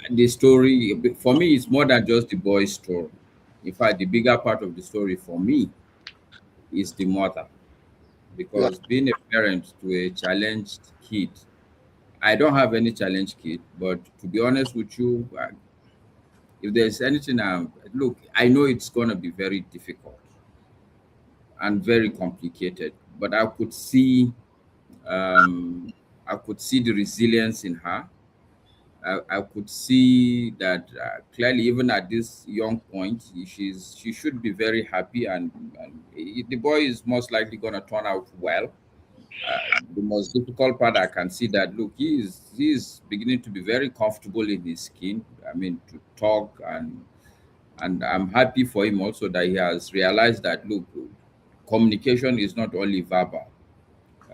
The story for me is more than just the boy's story. In fact, the bigger part of the story for me is the mother, Yeah. because being a parent to a challenged kid, I don't have any challenged kid, but to be honest with you, if there's anything, look, I know it's going to be very difficult and very complicated, but I could see the resilience in her. I could see that clearly, even at this young point, she should be very happy, and the boy is most likely going to turn out well. The most difficult part, I can see that, look, he is beginning to be very comfortable in his skin. I mean, to talk, and I'm happy for him also that he has realized that, look, communication is not only verbal.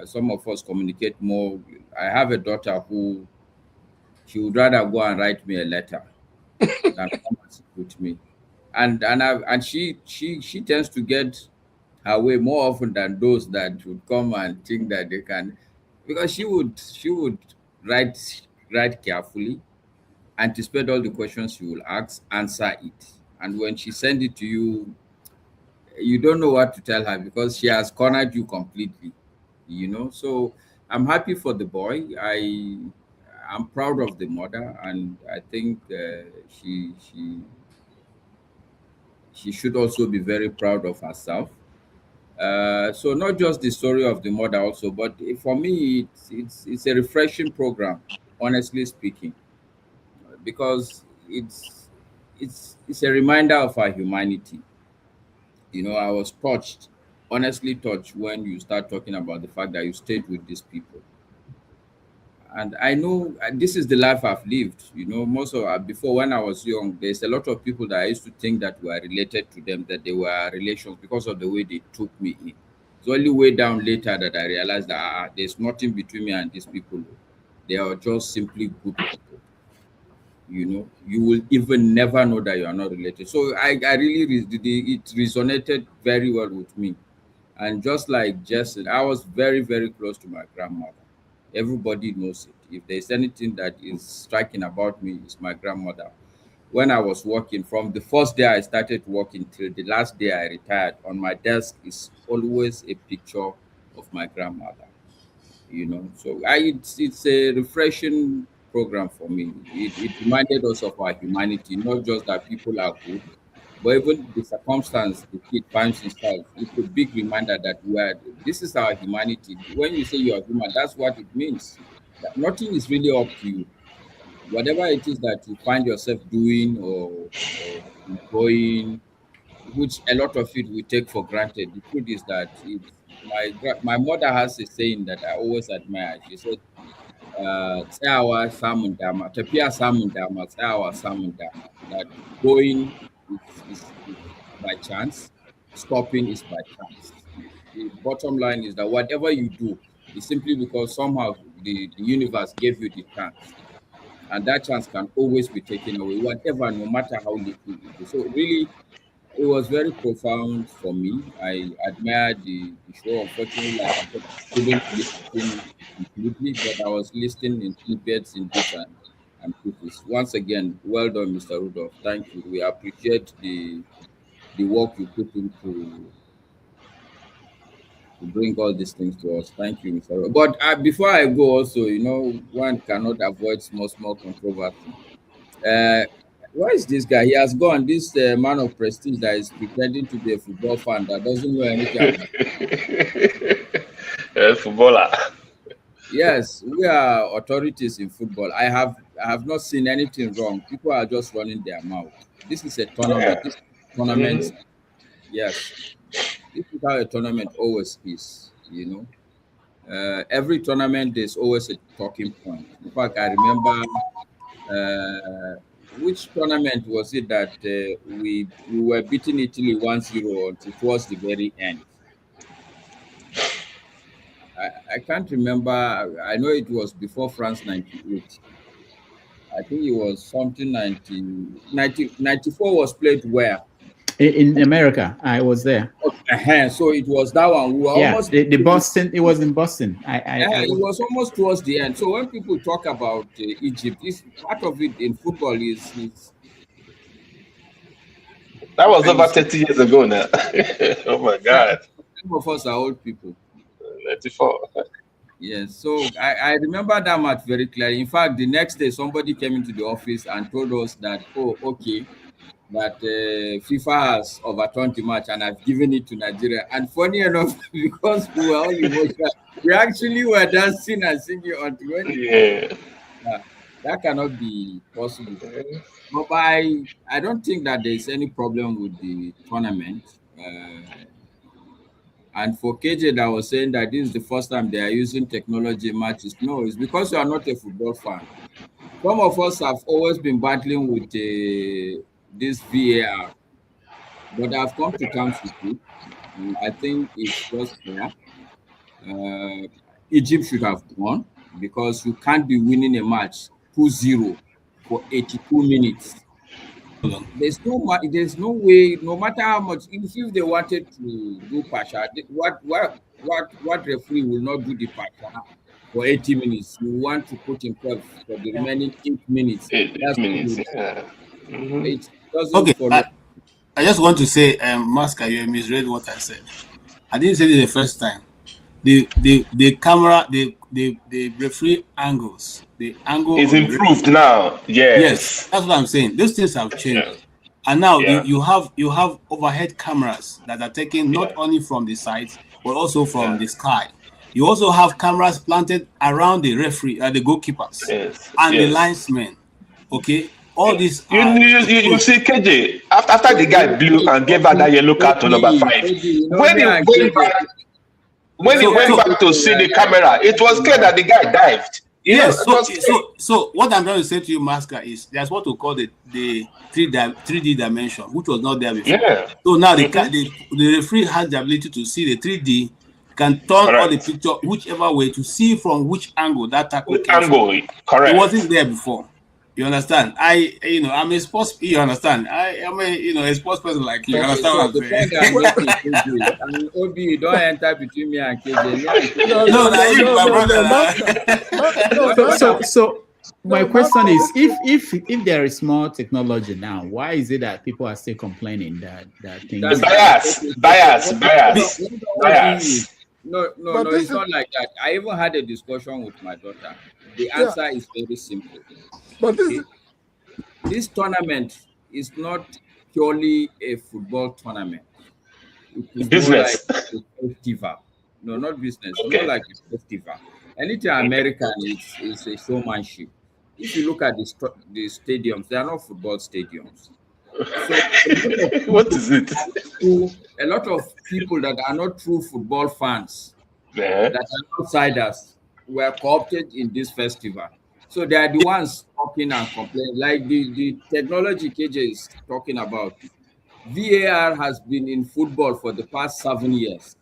Some of us communicate more. I have a daughter who she would rather go and write me a letter than come and sit with me, and she tends to get her way more often than those that would come and think that they can, because she would write carefully, anticipate all the questions you will ask, answer it, and when she send it to you, you don't know what to tell her because she has cornered you completely. So I'm happy for the boy. I'm proud of the mother, and I think she should also be very proud of herself. So not just the story of the mother also, but for me it's a refreshing program, honestly speaking, because it's a reminder of our humanity. I was touched, honestly touched, when you start talking about the fact that you stayed with these people. And I know this is the life I've lived. Most of before, when I was young, there's a lot of people that I used to think that were related to them, that they were relations because of the way they took me in. It's only way down later that I realized that there's nothing between me and these people. They are just simply good people. You will even never know that you are not related. So I really, it resonated very well with me. And just like Jason, I was very, very close to my grandmother. Everybody knows it. If there's anything that is striking about me, it's my grandmother. When I was working, from the first day I started working till the last day I retired, on my desk is always a picture of my grandmother. So it's a refreshing program for me. It reminded us of our humanity, not just that people are good, but even the circumstance the kid finds himself. It's a big reminder that this is our humanity. When you say you are human, that's what it means. That nothing is really up to you. Whatever it is that you find yourself doing or enjoying, which a lot of it we take for granted. The truth is that my mother has a saying that I always admire. She said, "Tsayawa samun dama, tafiya samun dama, tsayawa samun dama." That going is by chance, stopping is by chance. The bottom line is that whatever you do is simply because somehow the universe gave you the chance. and that chance can always be taken away, whatever, no matter how little it is. So really, it was very profound for me. I admired the show. Unfortunately, like I said, I couldn't listen completely, but I was listening in snippets, in bits and pieces. Once again, well done, Mr. Rudolph. Thank you. We appreciate the work you put into to bring all these things to us. Thank you, Mr. Rudolph. But before I go, also, one cannot avoid small controversy. Why is this guy? He has gone. This man of prestige that is pretending to be a football fan that doesn't know anything about footballer. Yes, we are authorities in football. I have not seen anything wrong. People are just running their mouth. This is a tournament. This tournament, yes, this is how a tournament always is. Every tournament there's always a talking point. In fact, I remember. Which tournament was it that we were beating Italy 1-0 until towards the very end? I can't remember. I know it was before France 98. I think it was something 94 was played where? In America. I was there. So it was that one. We were almost the Boston. It was in Boston. It was almost towards the end. So when people talk about Egypt, part of it in football is that was over 30 years ago now. Oh my God! Some of us are old people. 94. Yes. So I remember that match very clearly. In fact, the next day somebody came into the office and told us that, that FIFA has overturned the match and I've given it to Nigeria. And funny enough, because we were all emotional, we actually were dancing and singing until when that cannot be possible. But I don't think that there's any problem with the tournament. And for KJ that was saying that this is the first time they are using technology matches. No, it's because you are not a football fan. Some of us have always been battling with this VAR, but I've come to terms with it. I think it's just fair. Egypt should have won because you can't be winning a match 2-0 for 82 minutes. There's no way, no matter how much, if they wanted to do partial, what referee will not do the partial for 80 minutes? You want to put himself for the remaining 8 minutes. 8 minutes. It doesn't follow. I just want to say, Masker, you misread what I said. I didn't say it the first time. The camera, the referee angles, the angle is improved now. Yes, that's what I'm saying. Those things have changed, and now you have overhead cameras that are taken not only from the sides but also from the sky. You also have cameras planted around the referee, the goalkeepers, and the linesmen. Okay, all these. You see, KJ after the guy blew and gave her that yellow card to number 5. When he went back to see the camera, it was clear that the guy dived. Yes. So what I'm trying to say to you, Masker, is there's what we call the 3D dimension, which was not there before. So now the referee has the ability to see the 3D, can turn all the picture whichever way to see from which angle that tackle came from. Correct. It wasn't there before. You understand? I'm a sports. You understand? I'm a sports person like you. Understand what I'm saying? I mean, Obi, don't enter between me and KJ. No, So my question is, if there is more technology now, why is it that people are still complaining that things? Bias. No, it's not like that. I even had a discussion with my daughter. The answer is very simple. But this tournament is not purely a football tournament. It is business. More like a festival. No, not business. More like a festival. Anything American is a showmanship. If you look at the stadiums, they are not football stadiums. So what is it? A lot of people that are not true football fans, that are outsiders, were co-opted in this festival. So they are the ones talking and complaining. Like the technology KJ is talking about. VAR has been in football for the past 7 years.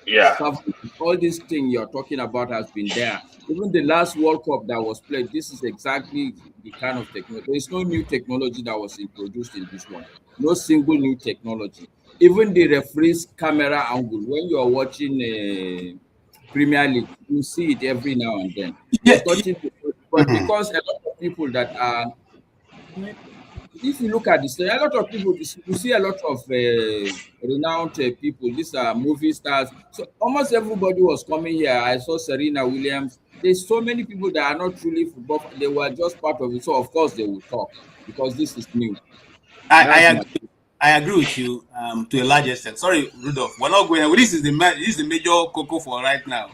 Yeah. All this thing you're talking about has been there. Even the last World Cup that was played, this is exactly the kind of technology. There is no new technology that was introduced in this one. No single new technology. Even the referee's camera angle, when you're watching a Premier League, you see it every now and then. There's nothing to do, but because a lot of people that are, if you look at this, a lot of people, you see a lot of renowned people. These are movie stars. So almost everybody was coming here. I saw Serena Williams. There's so many people that are not truly football. They were just part of it. So of course they will talk because this is new. I agree with you to a large extent. Sorry, Rudolph, we're not going. This is the major cocoa for right now.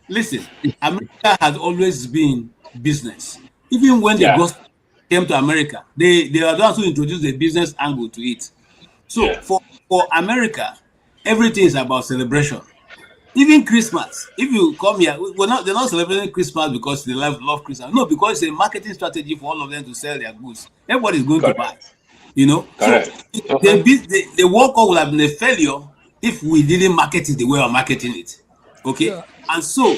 Listen, America has always been business. Even when the gospel came to America, they are the ones who introduced the business angle to it. So for America, everything is about celebration. Even Christmas, if you come here, they're not celebrating Christmas because they love Christmas. No, because it's a marketing strategy for all of them to sell their goods. Everybody's going to buy. You know, so the World Cup would have been a failure if we didn't market it the way we're marketing it. Okay, and so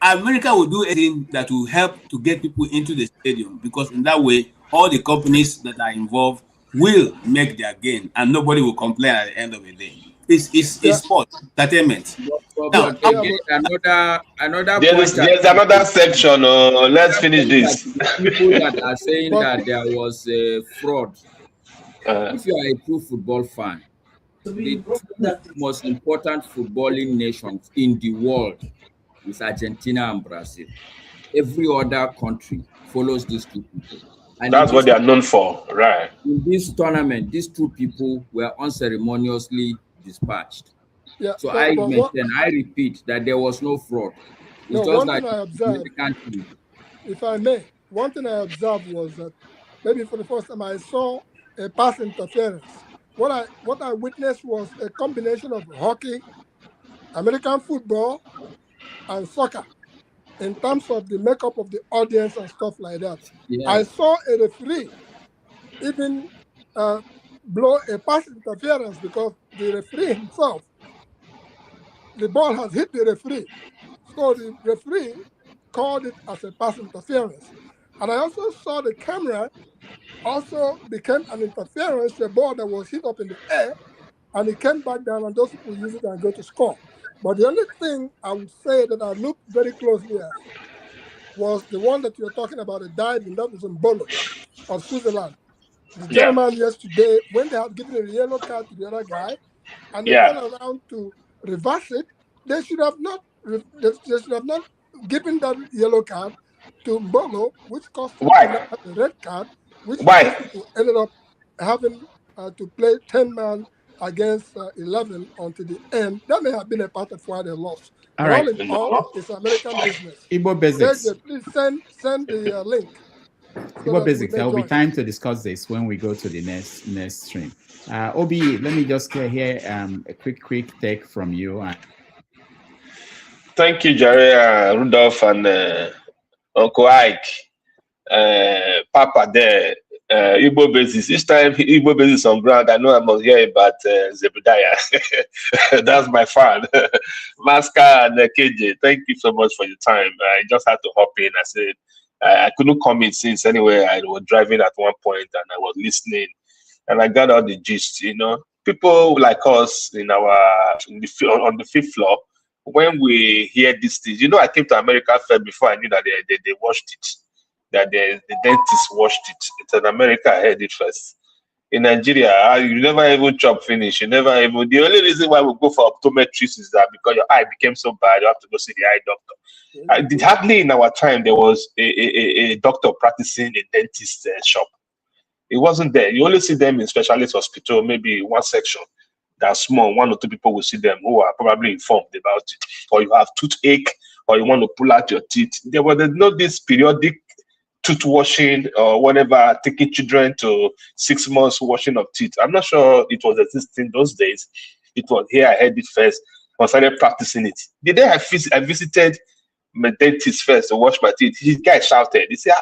America will do anything that will help to get people into the stadium, because in that way, all the companies that are involved will make their gain, and nobody will complain at the end of the day. It's sport, entertainment. Now, there's another section. Let's finish this. People that are saying that there was fraud. If you are a true football fan, the two most important footballing nations in the world is Argentina and Brazil. Every other country follows these two people. And that's what they are known for, right? In this tournament, these two people were unceremoniously dispatched. Yeah, so I repeat that there was no fraud. No, one thing I observed, if I may, one thing I observed was that maybe for the first time I saw a pass interference. What I witnessed was a combination of hockey, American football, and soccer in terms of the makeup of the audience and stuff like that. Yeah. I saw a referee even blow a pass interference because the referee himself, the ball has hit the referee. So the referee called it as a pass interference. And I also saw the camera also became an interference to a ball that was hit up in the air, and it came back down, and those people use it and go to score. But the only thing I would say that I looked very closely at was the one that you're talking about, the diving, that was in Bolo of Switzerland. The gentleman yesterday, when they had given a yellow card to the other guy, and they turned around to reverse it, they should have not given that yellow card to Bolo, which cost him a red card, which ended up having to play 10-man against 11 until the end. That may have been a part of why they lost. All right. All in all, it's American business. Igbo Basics. Please send the link. Igbo Basics. There will be time to discuss this when we go to the next stream. Obi, let me just hear a quick take from you. Thank you, Jerry, Rudolph, and Uncle Ike, Papa there. Igbo Basis. This time, Igbo Basis on ground. I know I must hear about Zebediah. That's my fan. Masca and KJ, thank you so much for your time. I just had to hop in. I said I couldn't come in since anyway. I was driving at one point and I was listening, and I got all the gist. You know, people like us on the fifth floor. When we hear these things, you know, I came to America first before I knew that they watched it. That the dentist watched it. In America, I heard it first. In Nigeria, you never even chop finish. You never even. The only reason why we go for optometrists is that because your eye became so bad, you have to go see the eye doctor. Hardly in our time there was a doctor practicing a dentist shop. It wasn't there. You only see them in specialist hospital, maybe one section. That's small. 1 or 2 people will see them who are probably informed about it. Or you have toothache, or you want to pull out your teeth. There was not this periodic tooth washing or whatever, taking children to 6 months washing of teeth. I'm not sure it was existing those days. It was here. I heard it first. I started practicing it. The day I visited my dentist first to wash my teeth, his guy shouted. He said,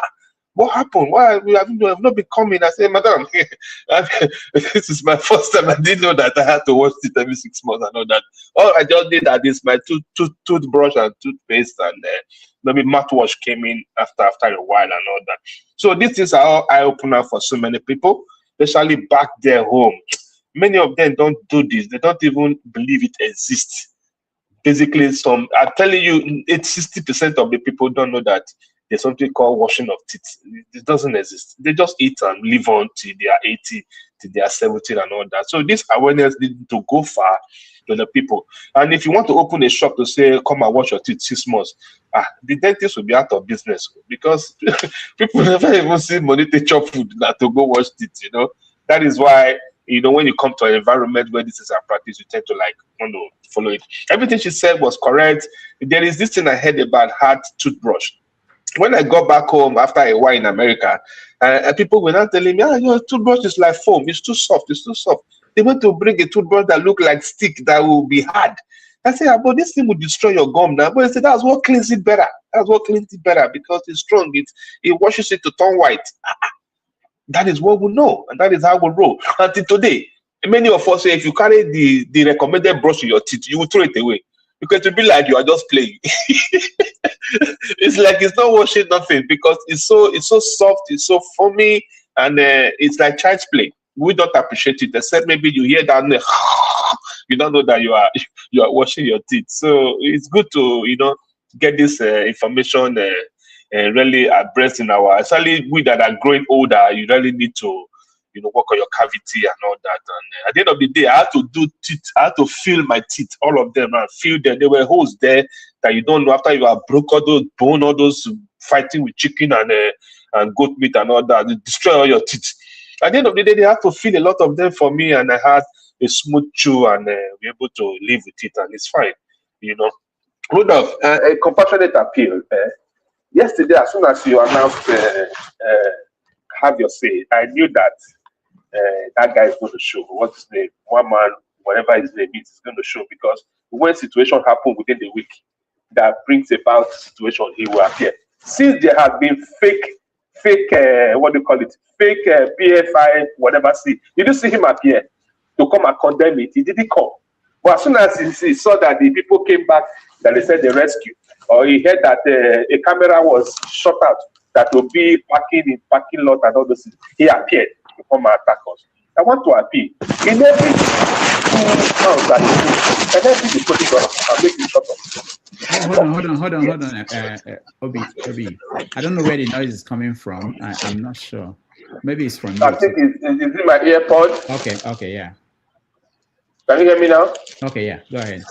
What happened? Why have you not been coming? I said, Madam, this is my first time. I didn't know that I had to wash it every 6 months and all that. All I just did that is my toothbrush and toothpaste, and maybe mouthwash came in after a while and all that. So this is our eye-opener for so many people, especially back there home. Many of them don't do this. They don't even believe it exists. Basically, I'm telling you, 60% of the people don't know that there's something called washing of teeth. It doesn't exist. They just eat and live on till they are 80, till they are 70 and all that. So this awareness needs to go far to the people. And if you want to open a shop to say, come and wash your teeth 6 months, the dentist will be out of business because people never even see money to chop food to go wash teeth, you know. That is why, you know, when you come to an environment where this is a practice, you tend to want to follow it. Everything she said was correct. There is this thing I heard about hard toothbrush. When I got back home after a while in America, people were not telling me, your toothbrush is like foam. It's too soft. It's too soft. They want to bring a toothbrush that look like stick that will be hard. I said, but this thing will destroy your gum now. But I said, that's what cleans it better. That's what cleans it better because it's strong. It washes it to turn white. That is what we know, and that is how we roll. Until today, many of us say if you carry the recommended brush in your teeth, you will throw it away because it will be like you are just playing. It's like it's not washing nothing because it's so soft, it's so foamy, and it's like child's play. We don't appreciate it, except maybe you hear that you don't know that you are washing your teeth. So it's good to get this information really abreast in our, especially we that are growing older. You really need to work on your cavity and all that. And at the end of the day, I had to do teeth. I had to feel my teeth, all of them, and feel them. There were holes there that you don't know after you have broke all those bone, all those fighting with chicken and goat meat and all that. They destroy all your teeth. At the end of the day, they had to feel a lot of them for me, and I had a smooth chew and be able to live with it, and it's fine. Rudolph, a compassionate appeal. Yesterday, as soon as you announced have your say, I knew that that guy is going to show. What's his name? One man, whatever his name is going to show, because when situation happen within the week that brings about situation, he will appear. Since there has been fake what do you call it? Fake PFI, whatever. Did you see him appear to come and condemn it? He didn't come. But as soon as he saw that the people came back, that they said they rescue, or he heard that a camera was shot out that will be parking in parking lot and all those things, he appeared to come and attack us. I want to appeal. In every 2 months that he do, and every the $20, I'll make it short of. Hold on. Obi. I don't know where the noise is coming from. I'm not sure. Maybe it's from you. I think it's in my AirPod. Okay, yeah. Can you hear me now? Okay, yeah. Go ahead.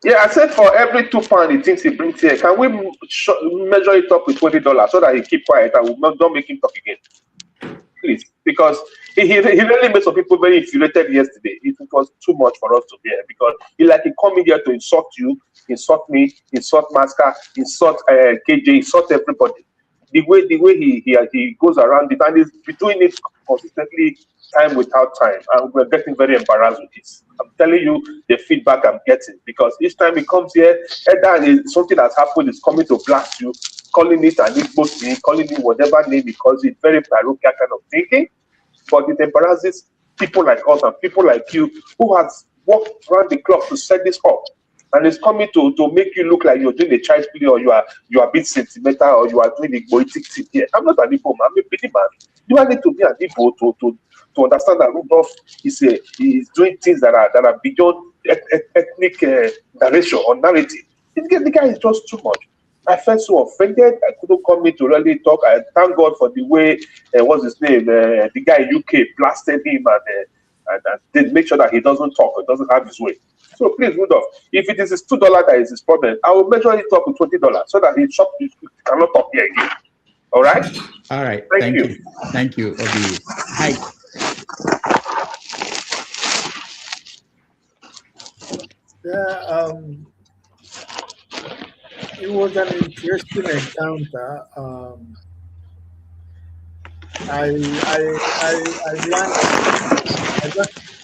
Yeah, I said for every £2 he thinks he brings here, can we measure it up with $20 so that he keep quiet and we don't make him talk again? Please, because he really made some people very infuriated yesterday. It was too much for us to bear because he come in here to insult you, insult me, insult Maska, insult KJ, insult everybody. The way he goes around it, and he's been doing it consistently, time without time, and we're getting very embarrassed with this. I'm telling you the feedback I'm getting, because each time he comes here, either something has happened, is coming to blast you, calling it an Igbo thing, calling it whatever name he calls it, very parochial kind of thinking. But it embarrasses people like us and people like you who has worked around the clock to set this up. And it's coming to make you look like you're doing a child play, or you are being sentimental, or you are doing a poetic thing here. I'm not an Igbo man, I'm a big man. Do I need to be an Igbo to understand that Rudolph is doing things that are beyond ethnic narration or narrative? The guy is just too much. I felt so offended. I couldn't come in to really talk. I thank God for the way what's his name, the guy in UK blasted him and did make sure that he doesn't talk, or doesn't have his way. So please, Rudolph, if it is his $2 that is his problem, I will measure it up with $20 so that he cannot talk here again. All right? All right. Thank you. Thank you, Obi. Hi. Yeah, it was an interesting encounter. I learned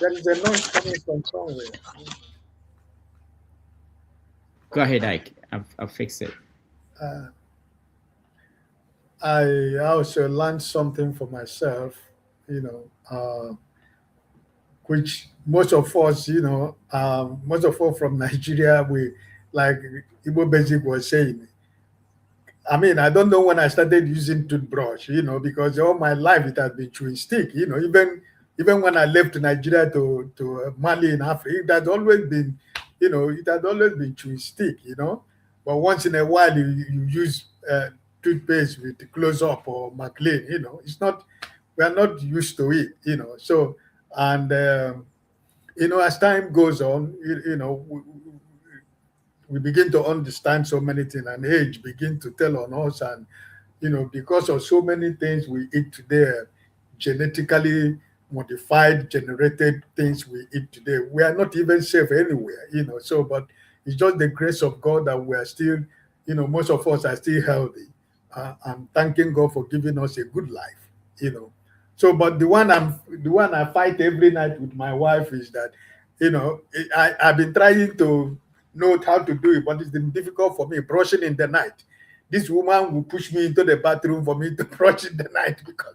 there is a noise coming from somewhere. Go ahead, Ike. I'll fix it. I also learned something for myself, which most of us, most of us from Nigeria, we, like Igbo Basic was saying, I mean, I don't know when I started using toothbrush, because all my life it has been chewing stick, even when I left Nigeria to Mali in Africa, it has always been, it has always been chewing stick. But once in a while you use toothpaste with close up or McLean, it's not, we are not used to it. So, and, as time goes on, we begin to understand so many things, and age begin to tell on us, and because of so many things we eat today, genetically modified, generated things we eat today, we are not even safe anywhere. So, but it's just the grace of God that we are still, most of us are still healthy. I'm thanking God for giving us a good life. So, but the one I fight every night with my wife is that, I've been trying to know how to do it, but it's been difficult for me brushing in the night. This woman will push me into the bathroom for me to brush in the night because,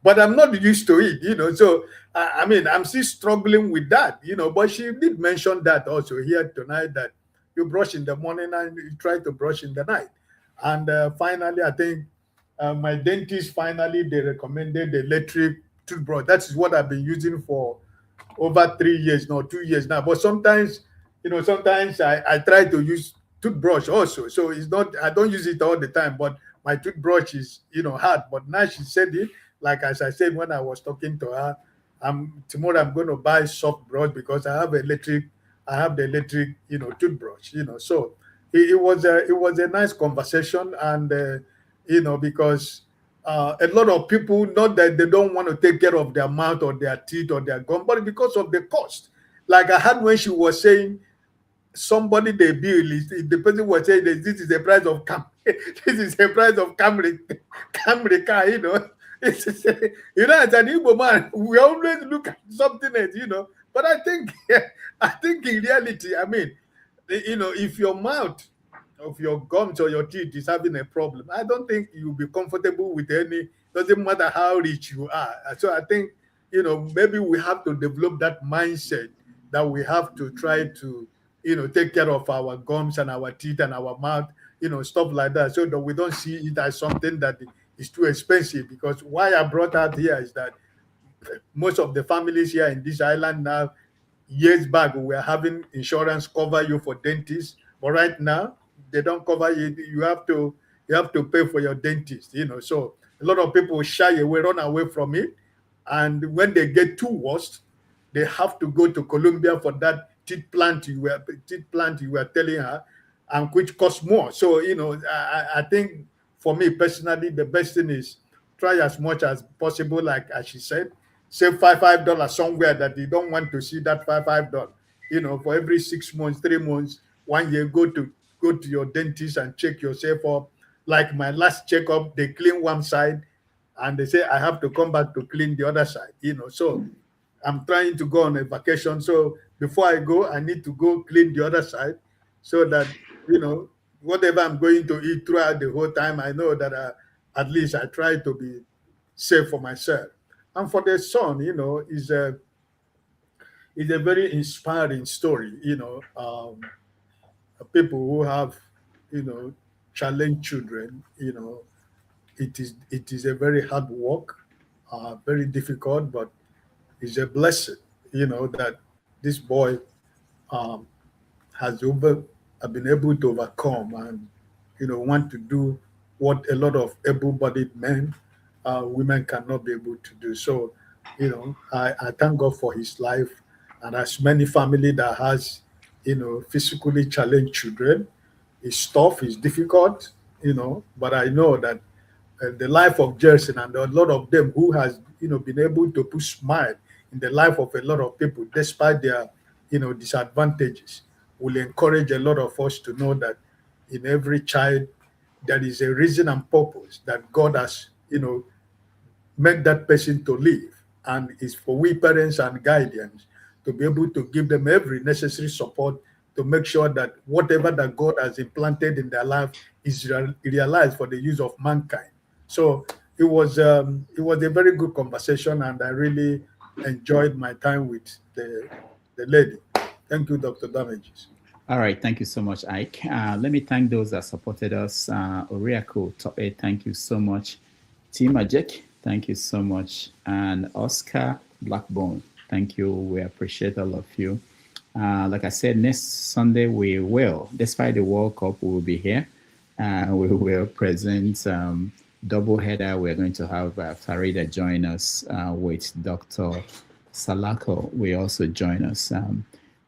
but I'm not used to it. So I mean, I'm still struggling with that, But she did mention that also here tonight, that you brush in the morning and you try to brush in the night. And finally, I think my dentist finally they recommended the electric toothbrush. That is what I've been using for over 3 years now, 2 years now. But sometimes, sometimes I try to use toothbrush also. So it's not, I don't use it all the time, but my toothbrush is, hard. But now she said it, like as I said when I was talking to her, tomorrow I'm going to buy soft brush because I have the electric, toothbrush, So it was a nice conversation, and because a lot of people, not that they don't want to take care of their mouth or their teeth or their gum, but because of the cost. Like I had when she was saying somebody they bill is, the person was saying that this is the price of this is the price of Camry car, It's, as an Igbo man, we always look at something else, But I think in reality, I mean, if your mouth of your gums or your teeth is having a problem, I don't think you'll be comfortable with any, doesn't matter how rich you are. So I think, maybe we have to develop that mindset that we have to try to, take care of our gums and our teeth and our mouth, stuff like that, so that we don't see it as something that is too expensive. Because why I brought out here is that most of the families here in this island now, years back, we were having insurance cover you for dentists, but right now they don't cover you. You have to pay for your dentist. So a lot of people shy away, run away from it, and when they get too worst, they have to go to Colombia for that teeth plant you were telling her, and which costs more. So I think for me personally, the best thing is try as much as possible, like as she said, save $5 somewhere that you don't want to see that $5. For every 6 months, 3 months, 1 year, go to your dentist and check yourself up. Like my last checkup, they clean one side and they say I have to come back to clean the other side. So I'm trying to go on a vacation. So before I go, I need to go clean the other side so that, whatever I'm going to eat throughout the whole time, I know that at least I try to be safe for myself. And for the son, is a very inspiring story. People who have, challenged children. It is a very hard work, very difficult, but it's a blessing. That this boy has been able to overcome and want to do what a lot of able-bodied men, women cannot be able to do. So, I thank God for his life, and as many family that has, physically challenged children, it's tough, it's difficult, but I know that the life of Jason and a lot of them who has, been able to put smile in the life of a lot of people despite their, disadvantages, will encourage a lot of us to know that in every child there is a reason and purpose that God has, made that person to live, and it's for we parents and guardians to be able to give them every necessary support to make sure that whatever that God has implanted in their life is realized for the use of mankind. So it was a very good conversation, and I really enjoyed my time with the lady. Thank you, Dr. Damages. All right, thank you so much, Ike. Let me thank those that supported us. Oriako, Top 8, thank you so much. Team Ajek, thank you so much. And Oscar Blackbone, thank you. We appreciate all of you. Like I said, next Sunday we will, despite the World Cup, we will be here. We will present double header. We're going to have Farida join us with Dr. Salako. We also join us.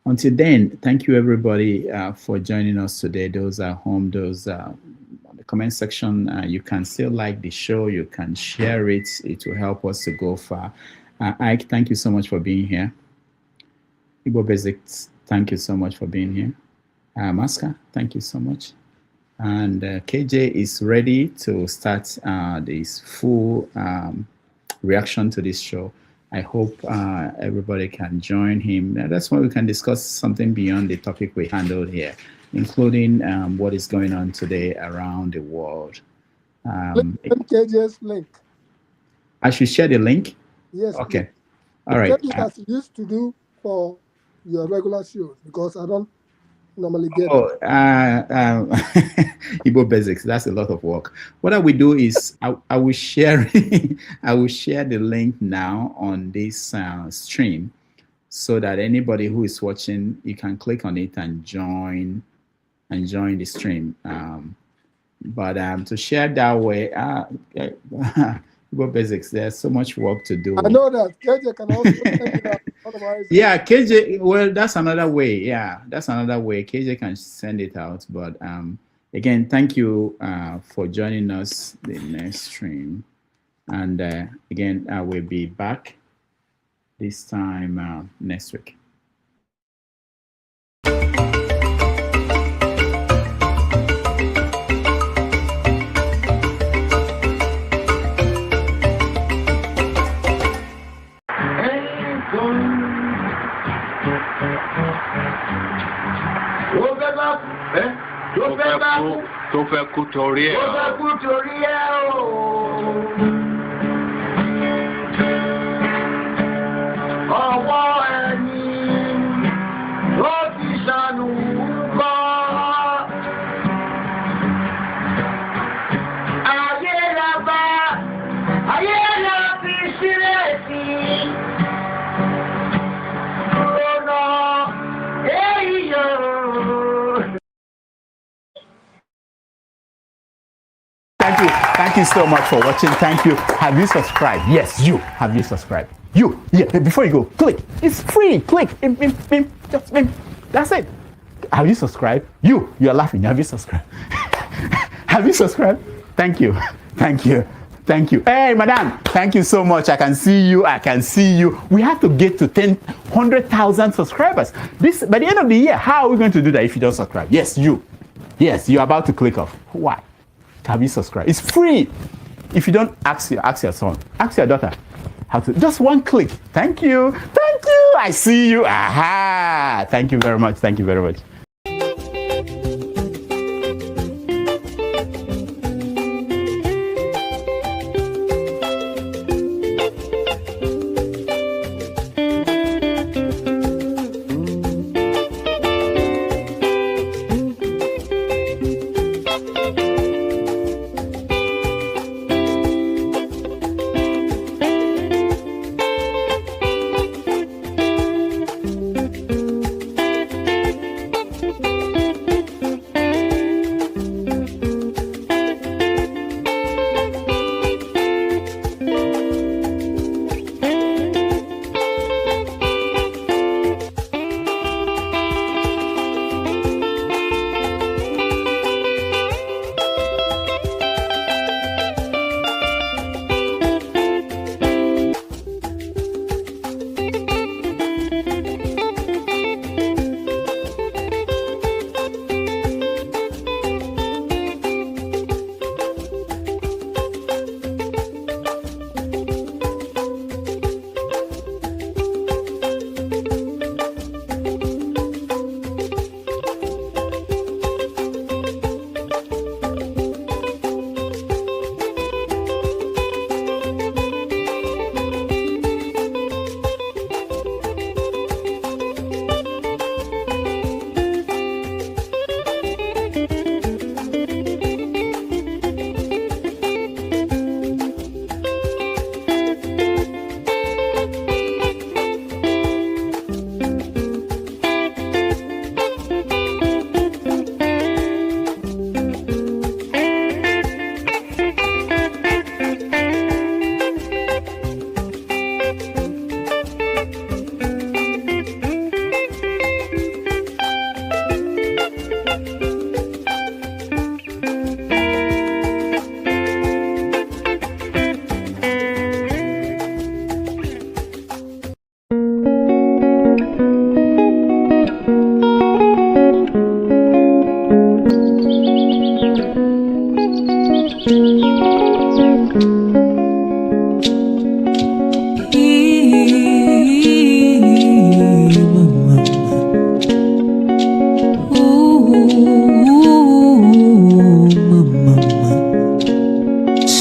Until then, thank you everybody for joining us today. Those at home, those on the comment section, you can still like the show, you can share it. It will help us to go far. Ike, thank you so much for being here. Igbo Basics, thank you so much for being here. Maska, thank you so much. And KJ is ready to start this full reaction to this show. I hope everybody can join him. That's why we can discuss something beyond the topic we handled here, including what is going on today around the world. KJ's link. I should share the link? Yes. Okay. All right. As you used to do for your regular shows, because I don't normally get Igbo Basics. That's a lot of work. What I will do is I will share I will share the link now on this stream, so that anybody who is watching, you can click on it and join the stream. But to share that way, Igbo Basics, there's so much work to do. I know that KJ can also send it out. Otherwise, yeah, KJ, well, that's another way. Yeah, that's another way. KJ can send it out. But again, thank you for joining us the next stream. And again, I will be back this time next week. tó fẹ́ kú torí ẹ̀ o. Ọwọ́ ẹni ló ti ṣàánú kọ́. Ayé la bá, ayé la fi sílẹ̀ sí. Rònà èyí yóò. Thank you so much for watching. Thank you. Have you subscribed? Yes, you. Have you subscribed? You. Yeah, before you go, click. It's free. Click. Just that's it. Have you subscribed? You are laughing. Have you subscribed? Have you subscribed? Thank you. Thank you. Thank you. Hey, madam. Thank you so much. I can see you. I can see you. We have to get to 100,000 subscribers. By the end of the year, how are we going to do that if you don't subscribe? Yes, you. Yes, you're about to click off. Why? Have you subscribed? It's free. If you don't, ask your son, ask your daughter how to. Just one click. Thank you. Thank you. I see you. Aha. Thank you very much. Thank you very much.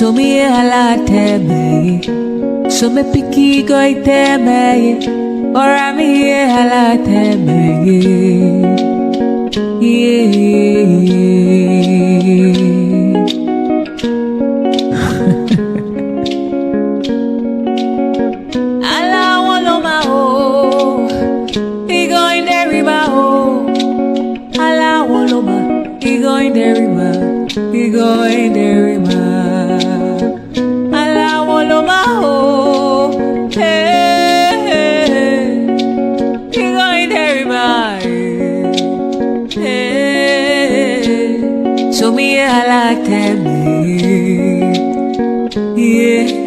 show me a lot me. So me picky go ite me. Or I'm here a lot me. He going there, Allah wolo maho, hey, he going there, hey, show me Allah tell me, yeah.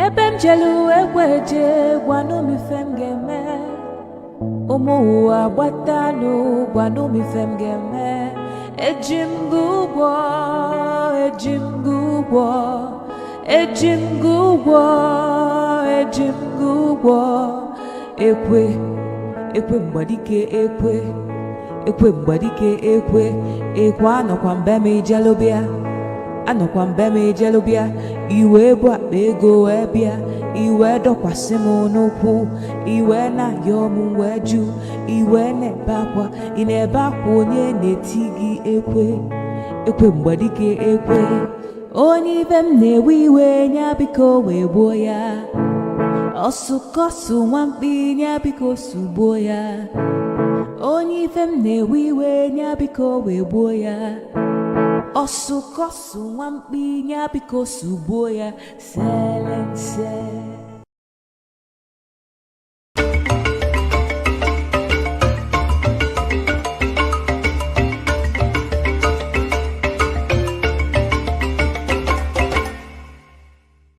Ebemjelu ekweje gwanu mi femgeme Omo abatanu gwanu mi femgeme Ejimgugwo ekwe mgbadike ekwe mgbadike ekwe anọkwa mbeme ijelobia iwe bụ akpa ego ebia iwe dọkwasị m n'ụkwụ iwe na-ayọ m wee jụ iwe na-ebe akwa ị na-ebe akwa onye na-eti gị ekwe mgbadike ekwe onye ibe m na-ewe iwe nya biko wee gbuo ya ọsụkọsụ nwamkpi nya biko sugbuo ya onye ibe m na-ewe iwe nya biko wee gbuo ya ọsụkọsụ nwamkpi nya biko sugbuo ya selense